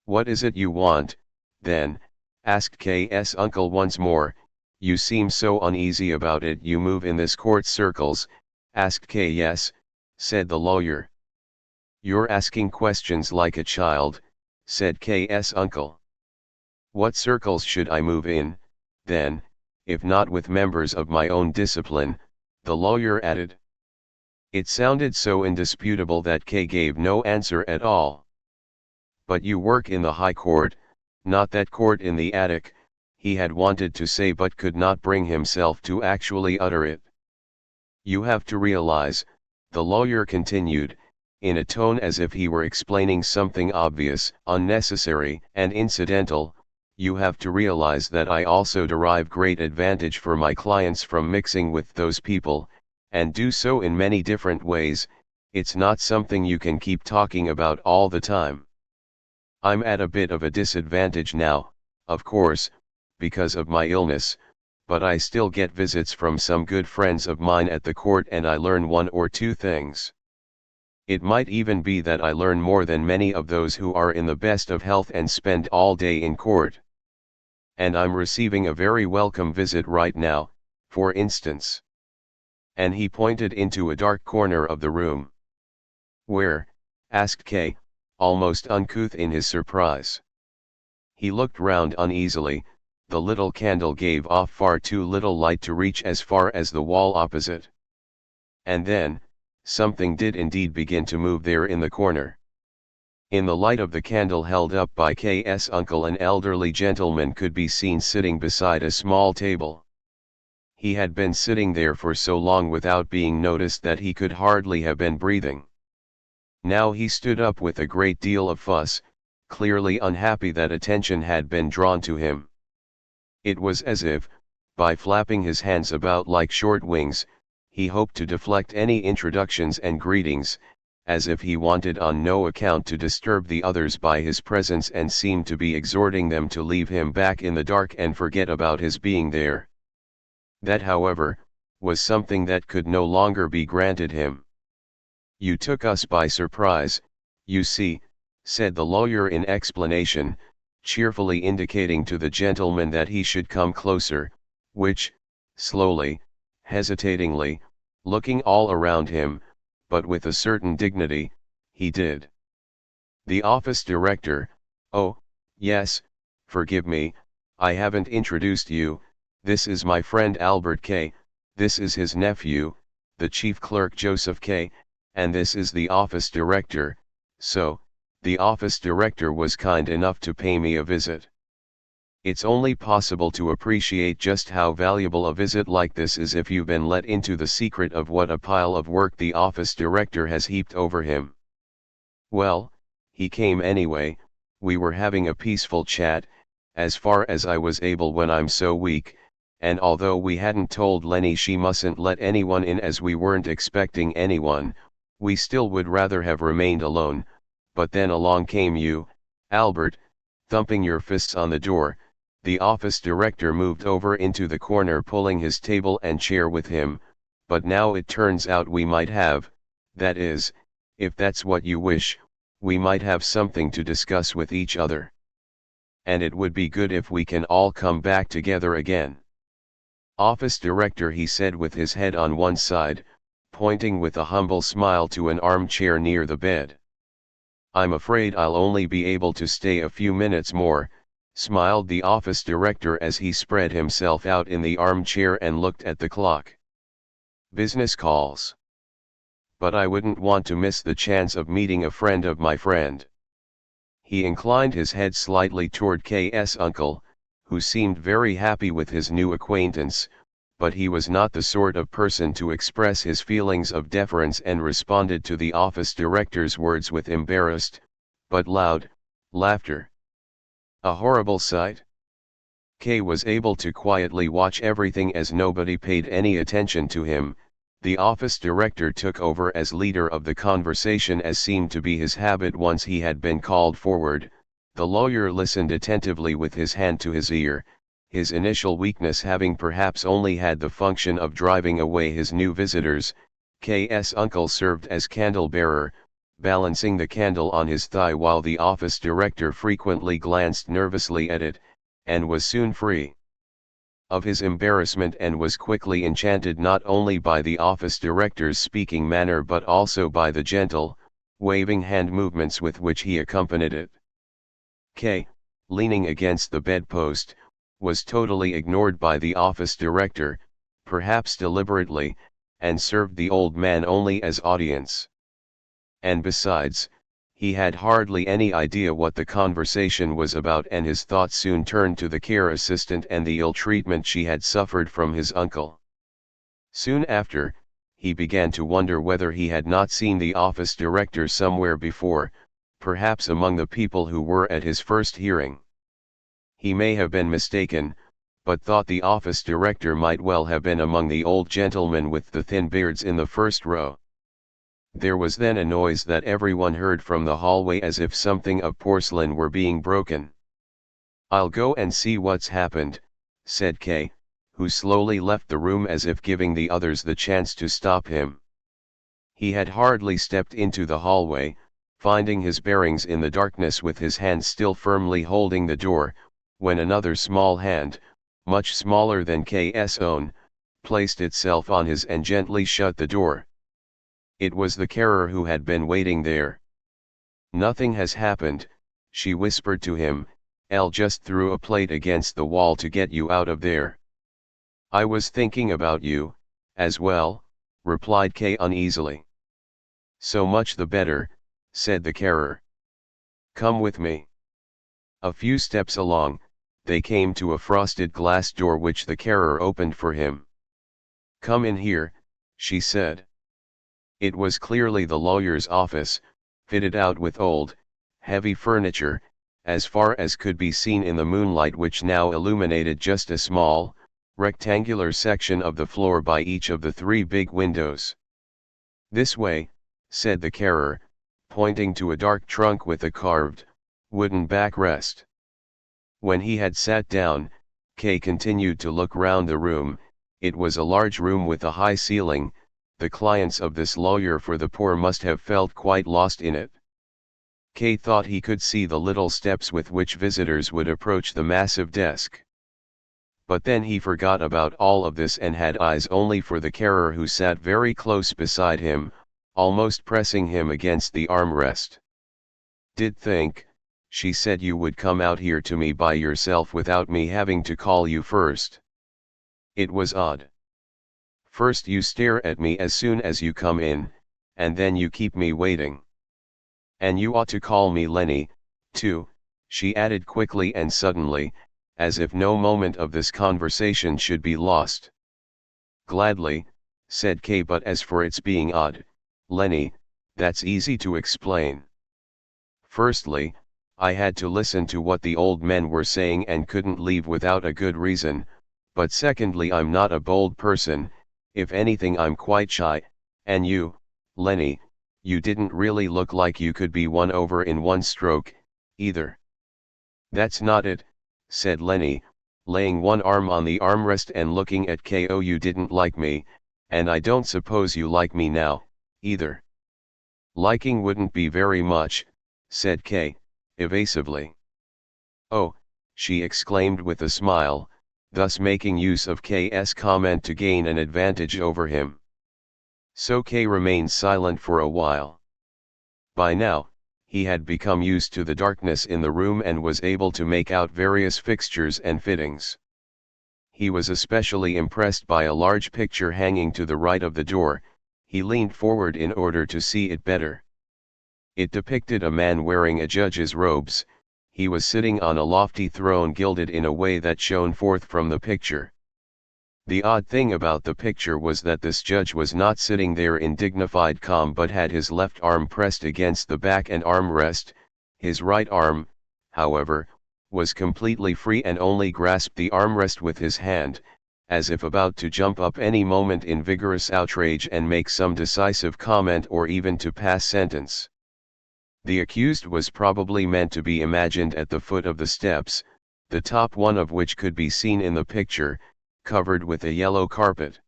What is it you want, then? Asked K.'s uncle once more. You seem so uneasy about it. You move in this court circles, asked K. Yes, said the lawyer. You're asking questions like a child, said K.'s uncle. What circles should I move in, then, if not with members of my own discipline, the lawyer added. It sounded so indisputable that K gave no answer at all. But you work in the high court, not that court in the attic, he had wanted to say but could not bring himself to actually utter it. You have to realize, the lawyer continued, in a tone as if he were explaining something obvious, unnecessary, and incidental, you have to realize that I also derive great advantage for my clients from mixing with those people, and do so in many different ways. It's not something you can keep talking about all the time. I'm at a bit of a disadvantage now, of course, because of my illness, but I still get visits from some good friends of mine at the court and I learn one or two things. It might even be that I learn more than many of those who are in the best of health and spend all day in court. And I'm receiving a very welcome visit right now, for instance. And he pointed into a dark corner of the room. Where? Asked K, almost uncouth in his surprise. He looked round uneasily. The little candle gave off far too little light to reach as far as the wall opposite. And then, something did indeed begin to move there in the corner. In the light of the candle held up by K.'s uncle, an elderly gentleman could be seen sitting beside a small table. He had been sitting there for so long without being noticed that he could hardly have been breathing. Now he stood up with a great deal of fuss, clearly unhappy that attention had been drawn to him. It was as if, by flapping his hands about like short wings, he hoped to deflect any introductions and greetings, as if he wanted on no account to disturb the others by his presence and seemed to be exhorting them to leave him back in the dark and forget about his being there. That, however, was something that could no longer be granted him. You took us by surprise, you see, said the lawyer in explanation, cheerfully indicating to the gentleman that he should come closer, which, slowly, hesitatingly, looking all around him, but with a certain dignity, he did. The office director, oh, yes, forgive me, I haven't introduced you, this is my friend Albert K., this is his nephew, the chief clerk Joseph K., and this is the office director. So, the office director was kind enough to pay me a visit. It's only possible to appreciate just how valuable a visit like this is if you've been let into the secret of what a pile of work the office director has heaped over him. Well, he came anyway. We were having a peaceful chat, as far as I was able when I'm so weak, and although we hadn't told Lenny she mustn't let anyone in as we weren't expecting anyone, we still would rather have remained alone. But then along came you, Albert, thumping your fists on the door. The office director moved over into the corner pulling his table and chair with him, but now it turns out we might have, that is, if that's what you wish, we might have something to discuss with each other. And it would be good if we can all come back together again. Office director, he said with his head on one side, pointing with a humble smile to an armchair near the bed. I'm afraid I'll only be able to stay a few minutes more, smiled the office director as he spread himself out in the armchair and looked at the clock. Business calls. But I wouldn't want to miss the chance of meeting a friend of my friend. He inclined his head slightly toward K.'s uncle, who seemed very happy with his new acquaintance, but he was not the sort of person to express his feelings of deference and responded to the office director's words with embarrassed, but loud, laughter. A horrible sight. K was able to quietly watch everything as nobody paid any attention to him. The office director took over as leader of the conversation, as seemed to be his habit once he had been called forward. The lawyer listened attentively with his hand to his ear, his initial weakness having perhaps only had the function of driving away his new visitors. K.'s uncle served as candle-bearer, balancing the candle on his thigh while the office director frequently glanced nervously at it, and was soon free of his embarrassment and was quickly enchanted not only by the office director's speaking manner but also by the gentle, waving hand movements with which he accompanied it. K, leaning against the bedpost, was totally ignored by the office director, perhaps deliberately, and served the old man only as audience. And besides, he had hardly any idea what the conversation was about, and his thoughts soon turned to the care assistant and the ill treatment she had suffered from his uncle. Soon after, he began to wonder whether he had not seen the office director somewhere before, perhaps among the people who were at his first hearing. He may have been mistaken, but thought the office director might well have been among the old gentlemen with the thin beards in the first row. There was then a noise that everyone heard from the hallway as if something of porcelain were being broken. "I'll go and see what's happened," said Kay, who slowly left the room as if giving the others the chance to stop him. He had hardly stepped into the hallway, finding his bearings in the darkness with his hand still firmly holding the door, when another small hand, much smaller than K's own, placed itself on his and gently shut the door. It was the carer who had been waiting there. "Nothing has happened," she whispered to him. "Elle just threw a plate against the wall to get you out of there." "I was thinking about you, as well," replied Kay uneasily. "So much the better," said the carer. "Come with me." A few steps along, they came to a frosted glass door which the carer opened for him. "Come in here," she said. It was clearly the lawyer's office, fitted out with old, heavy furniture, as far as could be seen in the moonlight which now illuminated just a small, rectangular section of the floor by each of the three big windows. "This way," said the carer, pointing to a dark trunk with a carved, wooden backrest. When he had sat down, Kay continued to look round the room. It was a large room with a high ceiling. The clients of this lawyer for the poor must have felt quite lost in it. Kay thought he could see the little steps with which visitors would approach the massive desk. But then he forgot about all of this and had eyes only for the carer who sat very close beside him, almost pressing him against the armrest. "Did think," she said, "you would come out here to me by yourself without me having to call you first. It was odd. First you stare at me as soon as you come in, and then you keep me waiting. And you ought to call me Lenny, too," she added quickly and suddenly, as if no moment of this conversation should be lost. "Gladly," said Kay, "but as for its being odd, Lenny, that's easy to explain. Firstly, I had to listen to what the old men were saying and couldn't leave without a good reason, but secondly, I'm not a bold person. If anything, I'm quite shy, and you, Lenny, you didn't really look like you could be won over in one stroke, either." "That's not it," said Lenny, laying one arm on the armrest and looking at Kay. "Oh, you didn't like me, and I don't suppose you like me now, either." "Liking wouldn't be very much," said Kay, evasively. "Oh," she exclaimed with a smile, thus making use of K's comment to gain an advantage over him. So Kay remained silent for a while. By now, he had become used to the darkness in the room and was able to make out various fixtures and fittings. He was especially impressed by a large picture hanging to the right of the door. He leaned forward in order to see it better. It depicted a man wearing a judge's robes. He was sitting on a lofty throne gilded in a way that shone forth from the picture. The odd thing about the picture was that this judge was not sitting there in dignified calm but had his left arm pressed against the back and armrest. His right arm, however, was completely free and only grasped the armrest with his hand, as if about to jump up any moment in vigorous outrage and make some decisive comment or even to pass sentence. The accused was probably meant to be imagined at the foot of the steps, the top one of which could be seen in the picture, covered with a yellow carpet.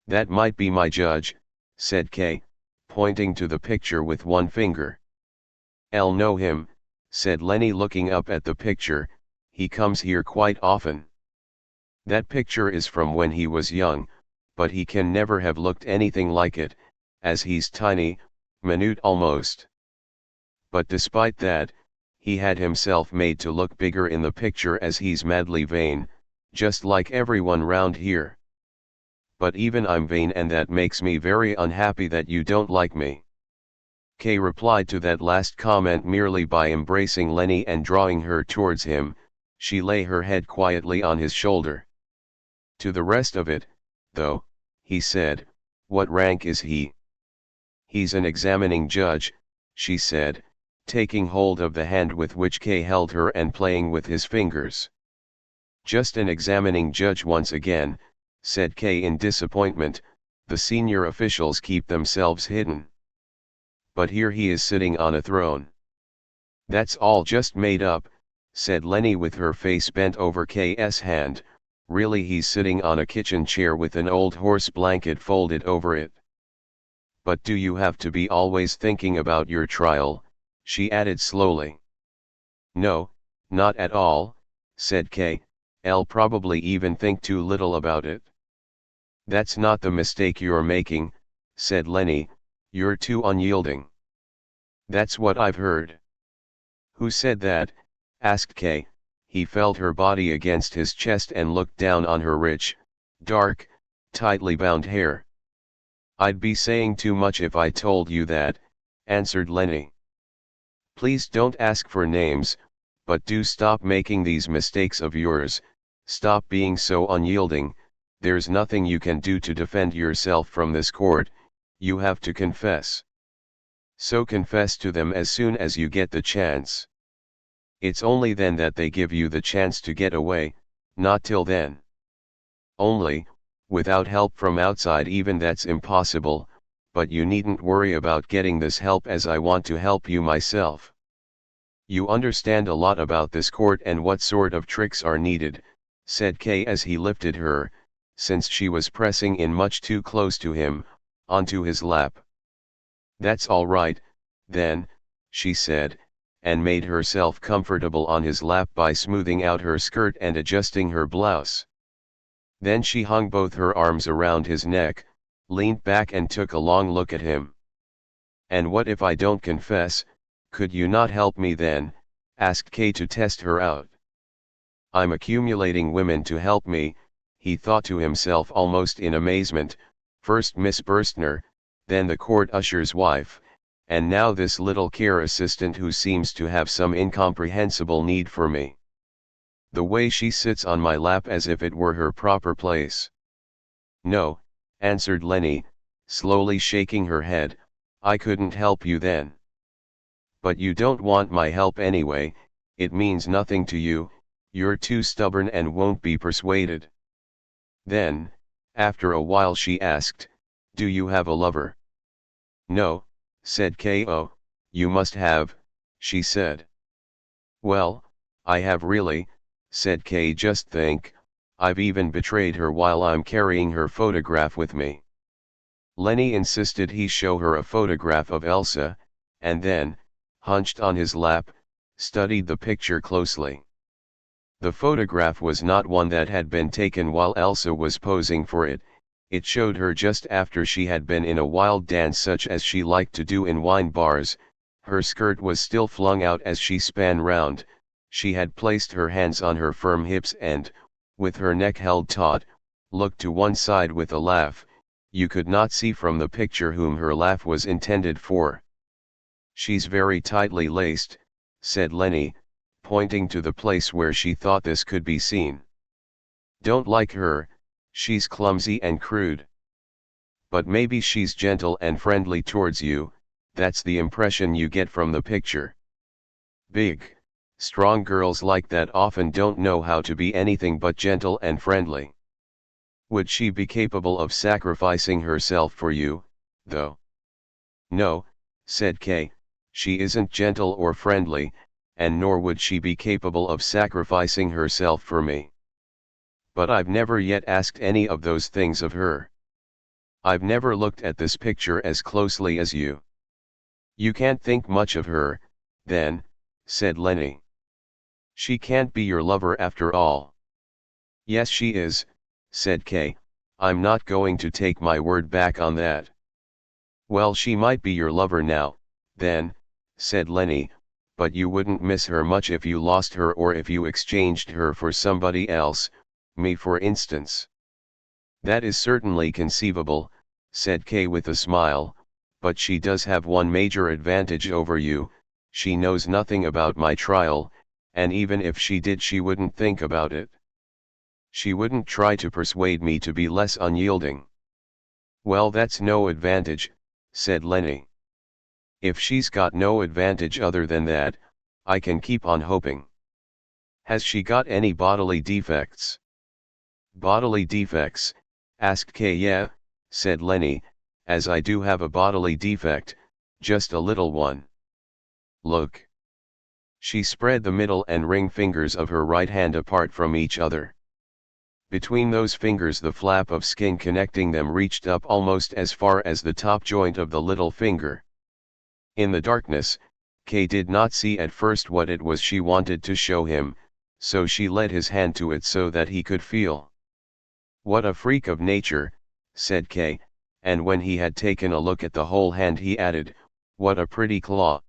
"That might be my judge," said K, pointing to the picture with one finger. "I'll know him," said Lenny, looking up at the picture. "He comes here quite often. That picture is from when he was young, but he can never have looked anything like it, as he's tiny, minute almost. But despite that, he had himself made to look bigger in the picture, as he's madly vain, just like everyone round here. But even I'm vain, and that makes me very unhappy that you don't like me." Kay replied to that last comment merely by embracing Lenny and drawing her towards him. She lay her head quietly on his shoulder. "To the rest of it, though," he said, "what rank is he?" "He's an examining judge," she said, taking hold of the hand with which Kay held her and playing with his fingers. "Just an examining judge once again," said Kay in disappointment. "The senior officials keep themselves hidden. But here he is sitting on a throne." "That's all just made up," said Lenny with her face bent over K's hand. "Really, he's sitting on a kitchen chair with an old horse blanket folded over it." "But do you have to be always thinking about your trial?" she added slowly. "No, not at all," said K. "I'll probably even think too little about it." "That's not the mistake you're making," said Lenny. "You're too unyielding." "That's what I've heard." "Who said that?" asked Kay. He felt her body against his chest and looked down on her rich, dark, tightly bound hair. "I'd be saying too much if I told you that," answered Lenny. "Please don't ask for names, but do stop making these mistakes of yours. Stop being so unyielding. There's nothing you can do to defend yourself from this court. You have to confess. So confess to them as soon as you get the chance. It's only then that they give you the chance to get away, not till then. Only, without help from outside, even that's impossible, but you needn't worry about getting this help, as I want to help you myself. You understand a lot about this court and what sort of tricks are needed," said Kay as he lifted her, since she was pressing in much too close to him, onto his lap. "That's all right, then," she said, and made herself comfortable on his lap by smoothing out her skirt and adjusting her blouse. Then she hung both her arms around his neck, leaned back and took a long look at him. "And what if I don't confess? Could you not help me then?" asked Kay to test her out. "I'm accumulating women to help me," he thought to himself almost in amazement. "First Miss Burstner, then the court usher's wife, and now this little care assistant who seems to have some incomprehensible need for me. The way she sits on my lap as if it were her proper place." "No," answered Lenny, slowly shaking her head, "I couldn't help you then." "But you don't want my help anyway. It means nothing to you. You're too stubborn and won't be persuaded." Then, after a while, she asked, "Do you have a lover?" "No," said Ko. "You must have," she said. "Well, I have really," said K. "Just think, I've even betrayed her while I'm carrying her photograph with me." Lenny insisted he show her a photograph of Elsa, and then, hunched on his lap, studied the picture closely. The photograph was not one that had been taken while Elsa was posing for it. It showed her just after she had been in a wild dance such as she liked to do in wine bars. Her skirt was still flung out as she span round. She had placed her hands on her firm hips and, with her neck held taut, looked to one side with a laugh. You could not see from the picture whom her laugh was intended for. "She's very tightly laced," said Lenny, pointing to the place where she thought this could be seen. "Don't like her. She's clumsy and crude. But maybe she's gentle and friendly towards you. That's the impression you get from the picture. Big, strong girls like that often don't know how to be anything but gentle and friendly. Would she be capable of sacrificing herself for you, though?" "No," said Kay, she isn't gentle or friendly, and nor would she be capable of sacrificing herself for me. But I've never yet asked any of those things of her. I've never looked at this picture as closely as you. You can't think much of her, then, said Lenny. She can't be your lover after all. Yes, she is, said Kay. I'm not going to take my word back on that. Well, she might be your lover now, then, said Lenny, but you wouldn't miss her much if you lost her or if you exchanged her for somebody else, me for instance. That is certainly conceivable, said Kay with a smile, but she does have one major advantage over you: she knows nothing about my trial, and even if she did, she wouldn't think about it. She wouldn't try to persuade me to be less unyielding. Well, that's no advantage, said Lenny. If she's got no advantage other than that, I can keep on hoping. Has she got any bodily defects? Bodily defects? Asked Kay. Yeah, said Lenny, as I do have a bodily defect, just a little one. Look. She spread the middle and ring fingers of her right hand apart from each other. Between those fingers the flap of skin connecting them reached up almost as far as the top joint of the little finger. In the darkness, Kay did not see at first what it was she wanted to show him, so she led his hand to it so that he could feel. What a freak of nature, said Kay, and when he had taken a look at the whole hand he added, what a pretty claw.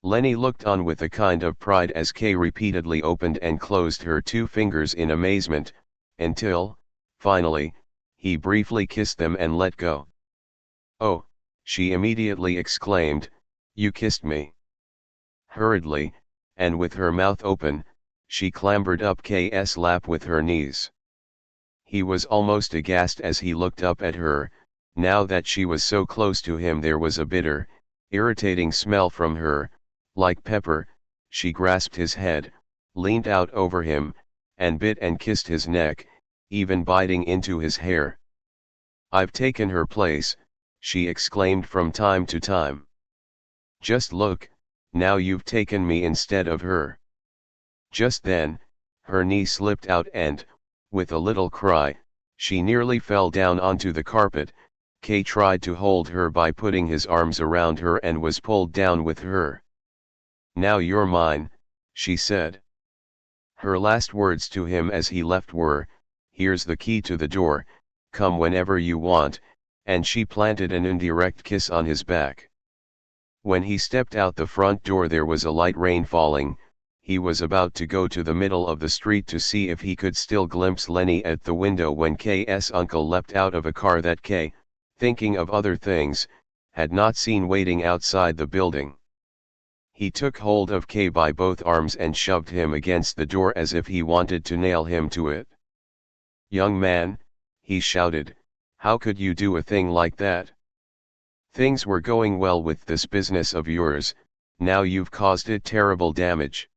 Lenny looked on with a kind of pride as Kay repeatedly opened and closed her two fingers in amazement, until, finally, he briefly kissed them and let go. Oh, she immediately exclaimed, you kissed me. Hurriedly, and with her mouth open, she clambered up K's lap with her knees. He was almost aghast as he looked up at her. Now that she was so close to him there was a bitter, irritating smell from her, like pepper. She grasped his head, leaned out over him, and bit and kissed his neck, even biting into his hair. I've taken her place, she exclaimed from time to time. Just look, now you've taken me instead of her. Just then, her knee slipped out and, with a little cry, she nearly fell down onto the carpet. Kay tried to hold her by putting his arms around her and was pulled down with her. Now you're mine, she said. Her last words to him as he left were, here's the key to the door, come whenever you want, and she planted an indirect kiss on his back. When he stepped out the front door there was a light rain falling. He was about to go to the middle of the street to see if he could still glimpse Lenny at the window when K's uncle leapt out of a car that Kay, thinking of other things, had not seen waiting outside the building. He took hold of Kay by both arms and shoved him against the door as if he wanted to nail him to it. Young man, he shouted, how could you do a thing like that? Things were going well with this business of yours, now you've caused it terrible damage.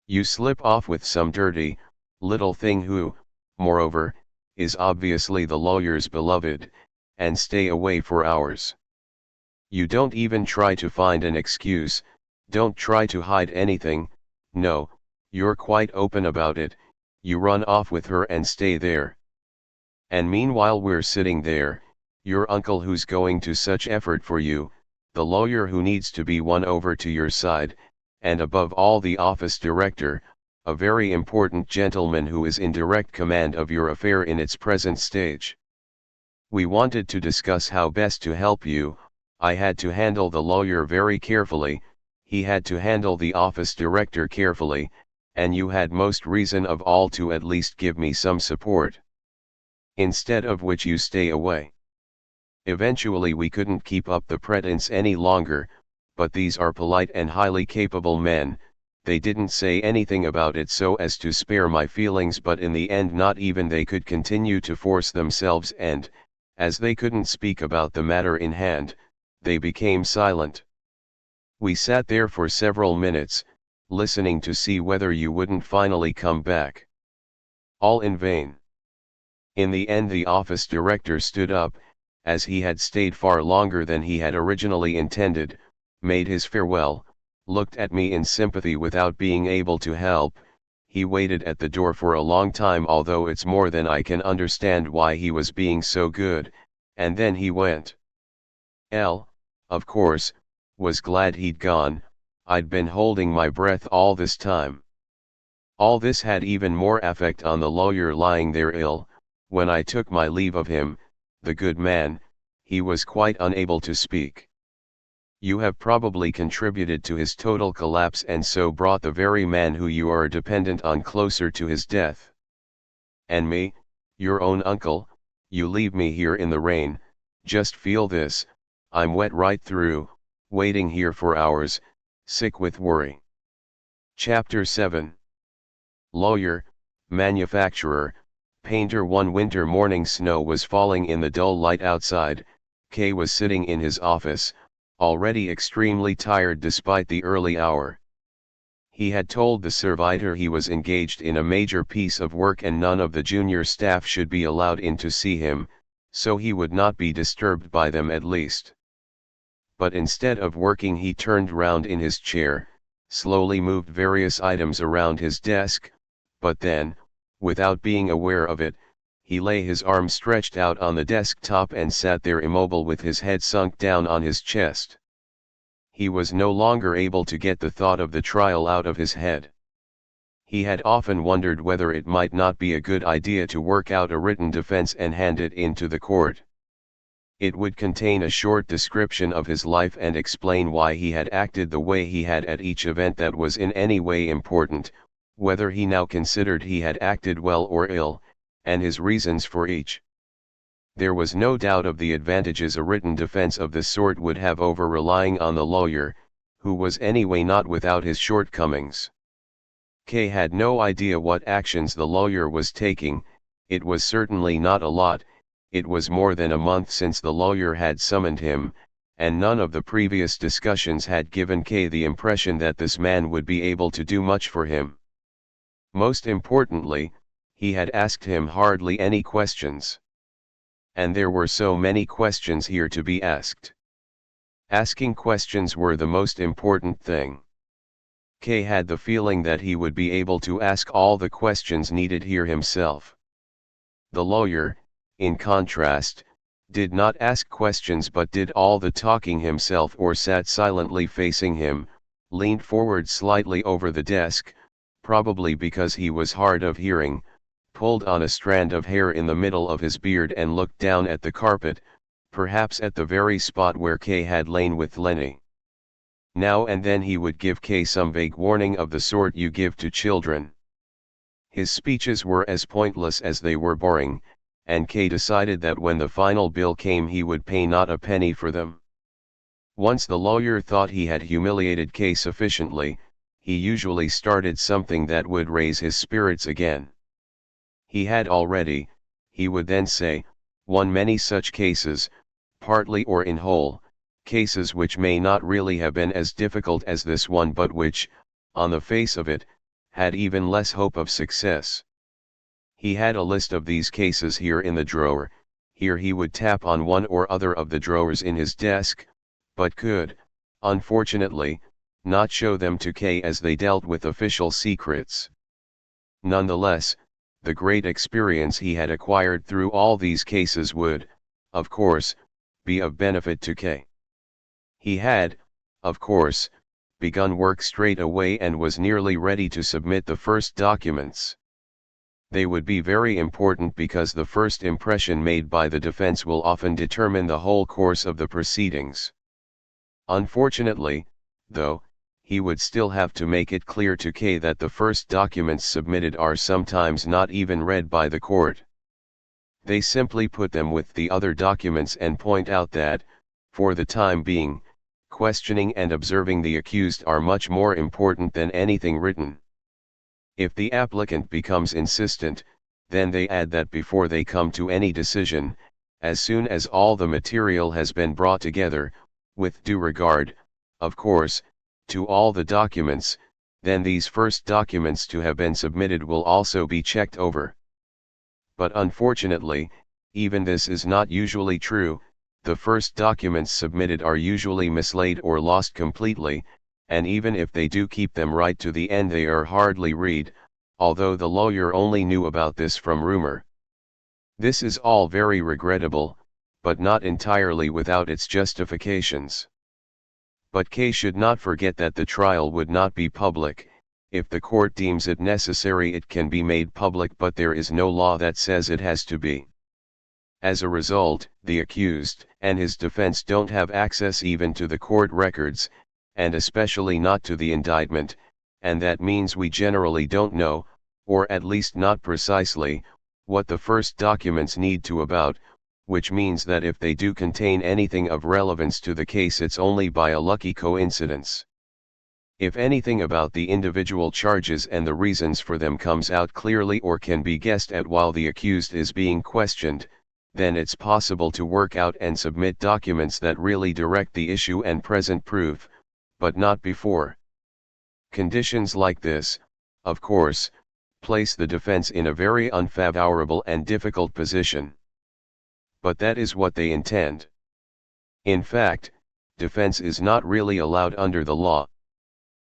You slip off with some dirty, little thing who, moreover, is obviously the lawyer's beloved, and stay away for hours. You don't even try to find an excuse, don't try to hide anything, no, you're quite open about it, you run off with her and stay there. And meanwhile we're sitting there, your uncle who's going to such effort for you, the lawyer who needs to be won over to your side, and above all the office director, a very important gentleman who is in direct command of your affair in its present stage. We wanted to discuss how best to help you. I had to handle the lawyer very carefully, he had to handle the office director carefully, and you had most reason of all to at least give me some support. Instead of which you stay away. Eventually we couldn't keep up the pretense any longer, but these are polite and highly capable men, they didn't say anything about it so as to spare my feelings, but in the end not even they could continue to force themselves, and, as they couldn't speak about the matter in hand, they became silent. We sat there for several minutes, listening to see whether you wouldn't finally come back. All in vain. In the end the office director stood up, as he had stayed far longer than he had originally intended, made his farewell, looked at me in sympathy without being able to help. He waited at the door for a long time, although it's more than I can understand why he was being so good, and then he went. Of course, was glad he'd gone. I'd been holding my breath all this time. All this had even more effect on the lawyer lying there ill. When I took my leave of him, the good man, he was quite unable to speak. You have probably contributed to his total collapse and so brought the very man who you are dependent on closer to his death. And me, your own uncle, you leave me here in the rain. Just feel this, I'm wet right through, waiting here for hours, sick with worry. Chapter 7. Lawyer, manufacturer, painter. One winter morning snow was falling in the dull light outside. K was sitting in his office, already extremely tired despite the early hour. He had told the servitor he was engaged in a major piece of work and none of the junior staff should be allowed in to see him, so he would not be disturbed by them at least. But instead of working, he turned round in his chair, slowly moved various items around his desk, but then, without being aware of it, he lay his arms stretched out on the desktop and sat there immobile with his head sunk down on his chest. He was no longer able to get the thought of the trial out of his head. He had often wondered whether it might not be a good idea to work out a written defense and hand it in to the court. It would contain a short description of his life and explain why he had acted the way he had at each event that was in any way important, whether he now considered he had acted well or ill, and his reasons for each. There was no doubt of the advantages a written defense of this sort would have over relying on the lawyer, who was anyway not without his shortcomings. K had no idea what actions the lawyer was taking. It was certainly not a lot. It was more than a month since the lawyer had summoned him, and none of the previous discussions had given K the impression that this man would be able to do much for him. Most importantly, he had asked him hardly any questions. And there were so many questions here to be asked. Asking questions were the most important thing. K had the feeling that he would be able to ask all the questions needed here himself. The lawyer, in contrast, did not ask questions but did all the talking himself or sat silently facing him, leaned forward slightly over the desk, probably because he was hard of hearing, pulled on a strand of hair in the middle of his beard and looked down at the carpet, perhaps at the very spot where K had lain with Lenny. Now and then he would give K some vague warning of the sort you give to children. His speeches were as pointless as they were boring, and K decided that when the final bill came he would pay not a penny for them. Once the lawyer thought he had humiliated K sufficiently, he usually started something that would raise his spirits again. He had already, he would then say, won many such cases, partly or in whole, cases which may not really have been as difficult as this one but which, on the face of it, had even less hope of success. He had a list of these cases here in the drawer. Here he would tap on one or other of the drawers in his desk, but could, unfortunately, not show them to K as they dealt with official secrets. Nonetheless, the great experience he had acquired through all these cases would, of course, be of benefit to K. He had, of course, begun work straight away and was nearly ready to submit the first documents. They would be very important because the first impression made by the defense will often determine the whole course of the proceedings. Unfortunately, though, he would still have to make it clear to K that the first documents submitted are sometimes not even read by the court. They simply put them with the other documents and point out that, for the time being, questioning and observing the accused are much more important than anything written. If the applicant becomes insistent, then they add that before they come to any decision, as soon as all the material has been brought together, with due regard, of course, to all the documents, then these first documents to have been submitted will also be checked over. But unfortunately, even this is not usually true. the first documents submitted are usually mislaid or lost completely, and even if they do keep them right to the end they are hardly read, although the lawyer only knew about this from rumor. This is all very regrettable, but not entirely without its justifications. But K should not forget that the trial would not be public. If the court deems it necessary it can be made public, but there is no law that says it has to be. As a result, the accused and his defense don't have access even to the court records, and especially not to the indictment, and that means we generally don't know, or at least not precisely, what the first documents need to about, which means that if they do contain anything of relevance to the case it's only by a lucky coincidence. If anything about the individual charges and the reasons for them comes out clearly or can be guessed at while the accused is being questioned, then it's possible to work out and submit documents that really direct the issue and present proof, but not before. Conditions like this, of course, place the defense in a very unfavorable and difficult position. But that is what they intend. In fact, defense is not really allowed under the law,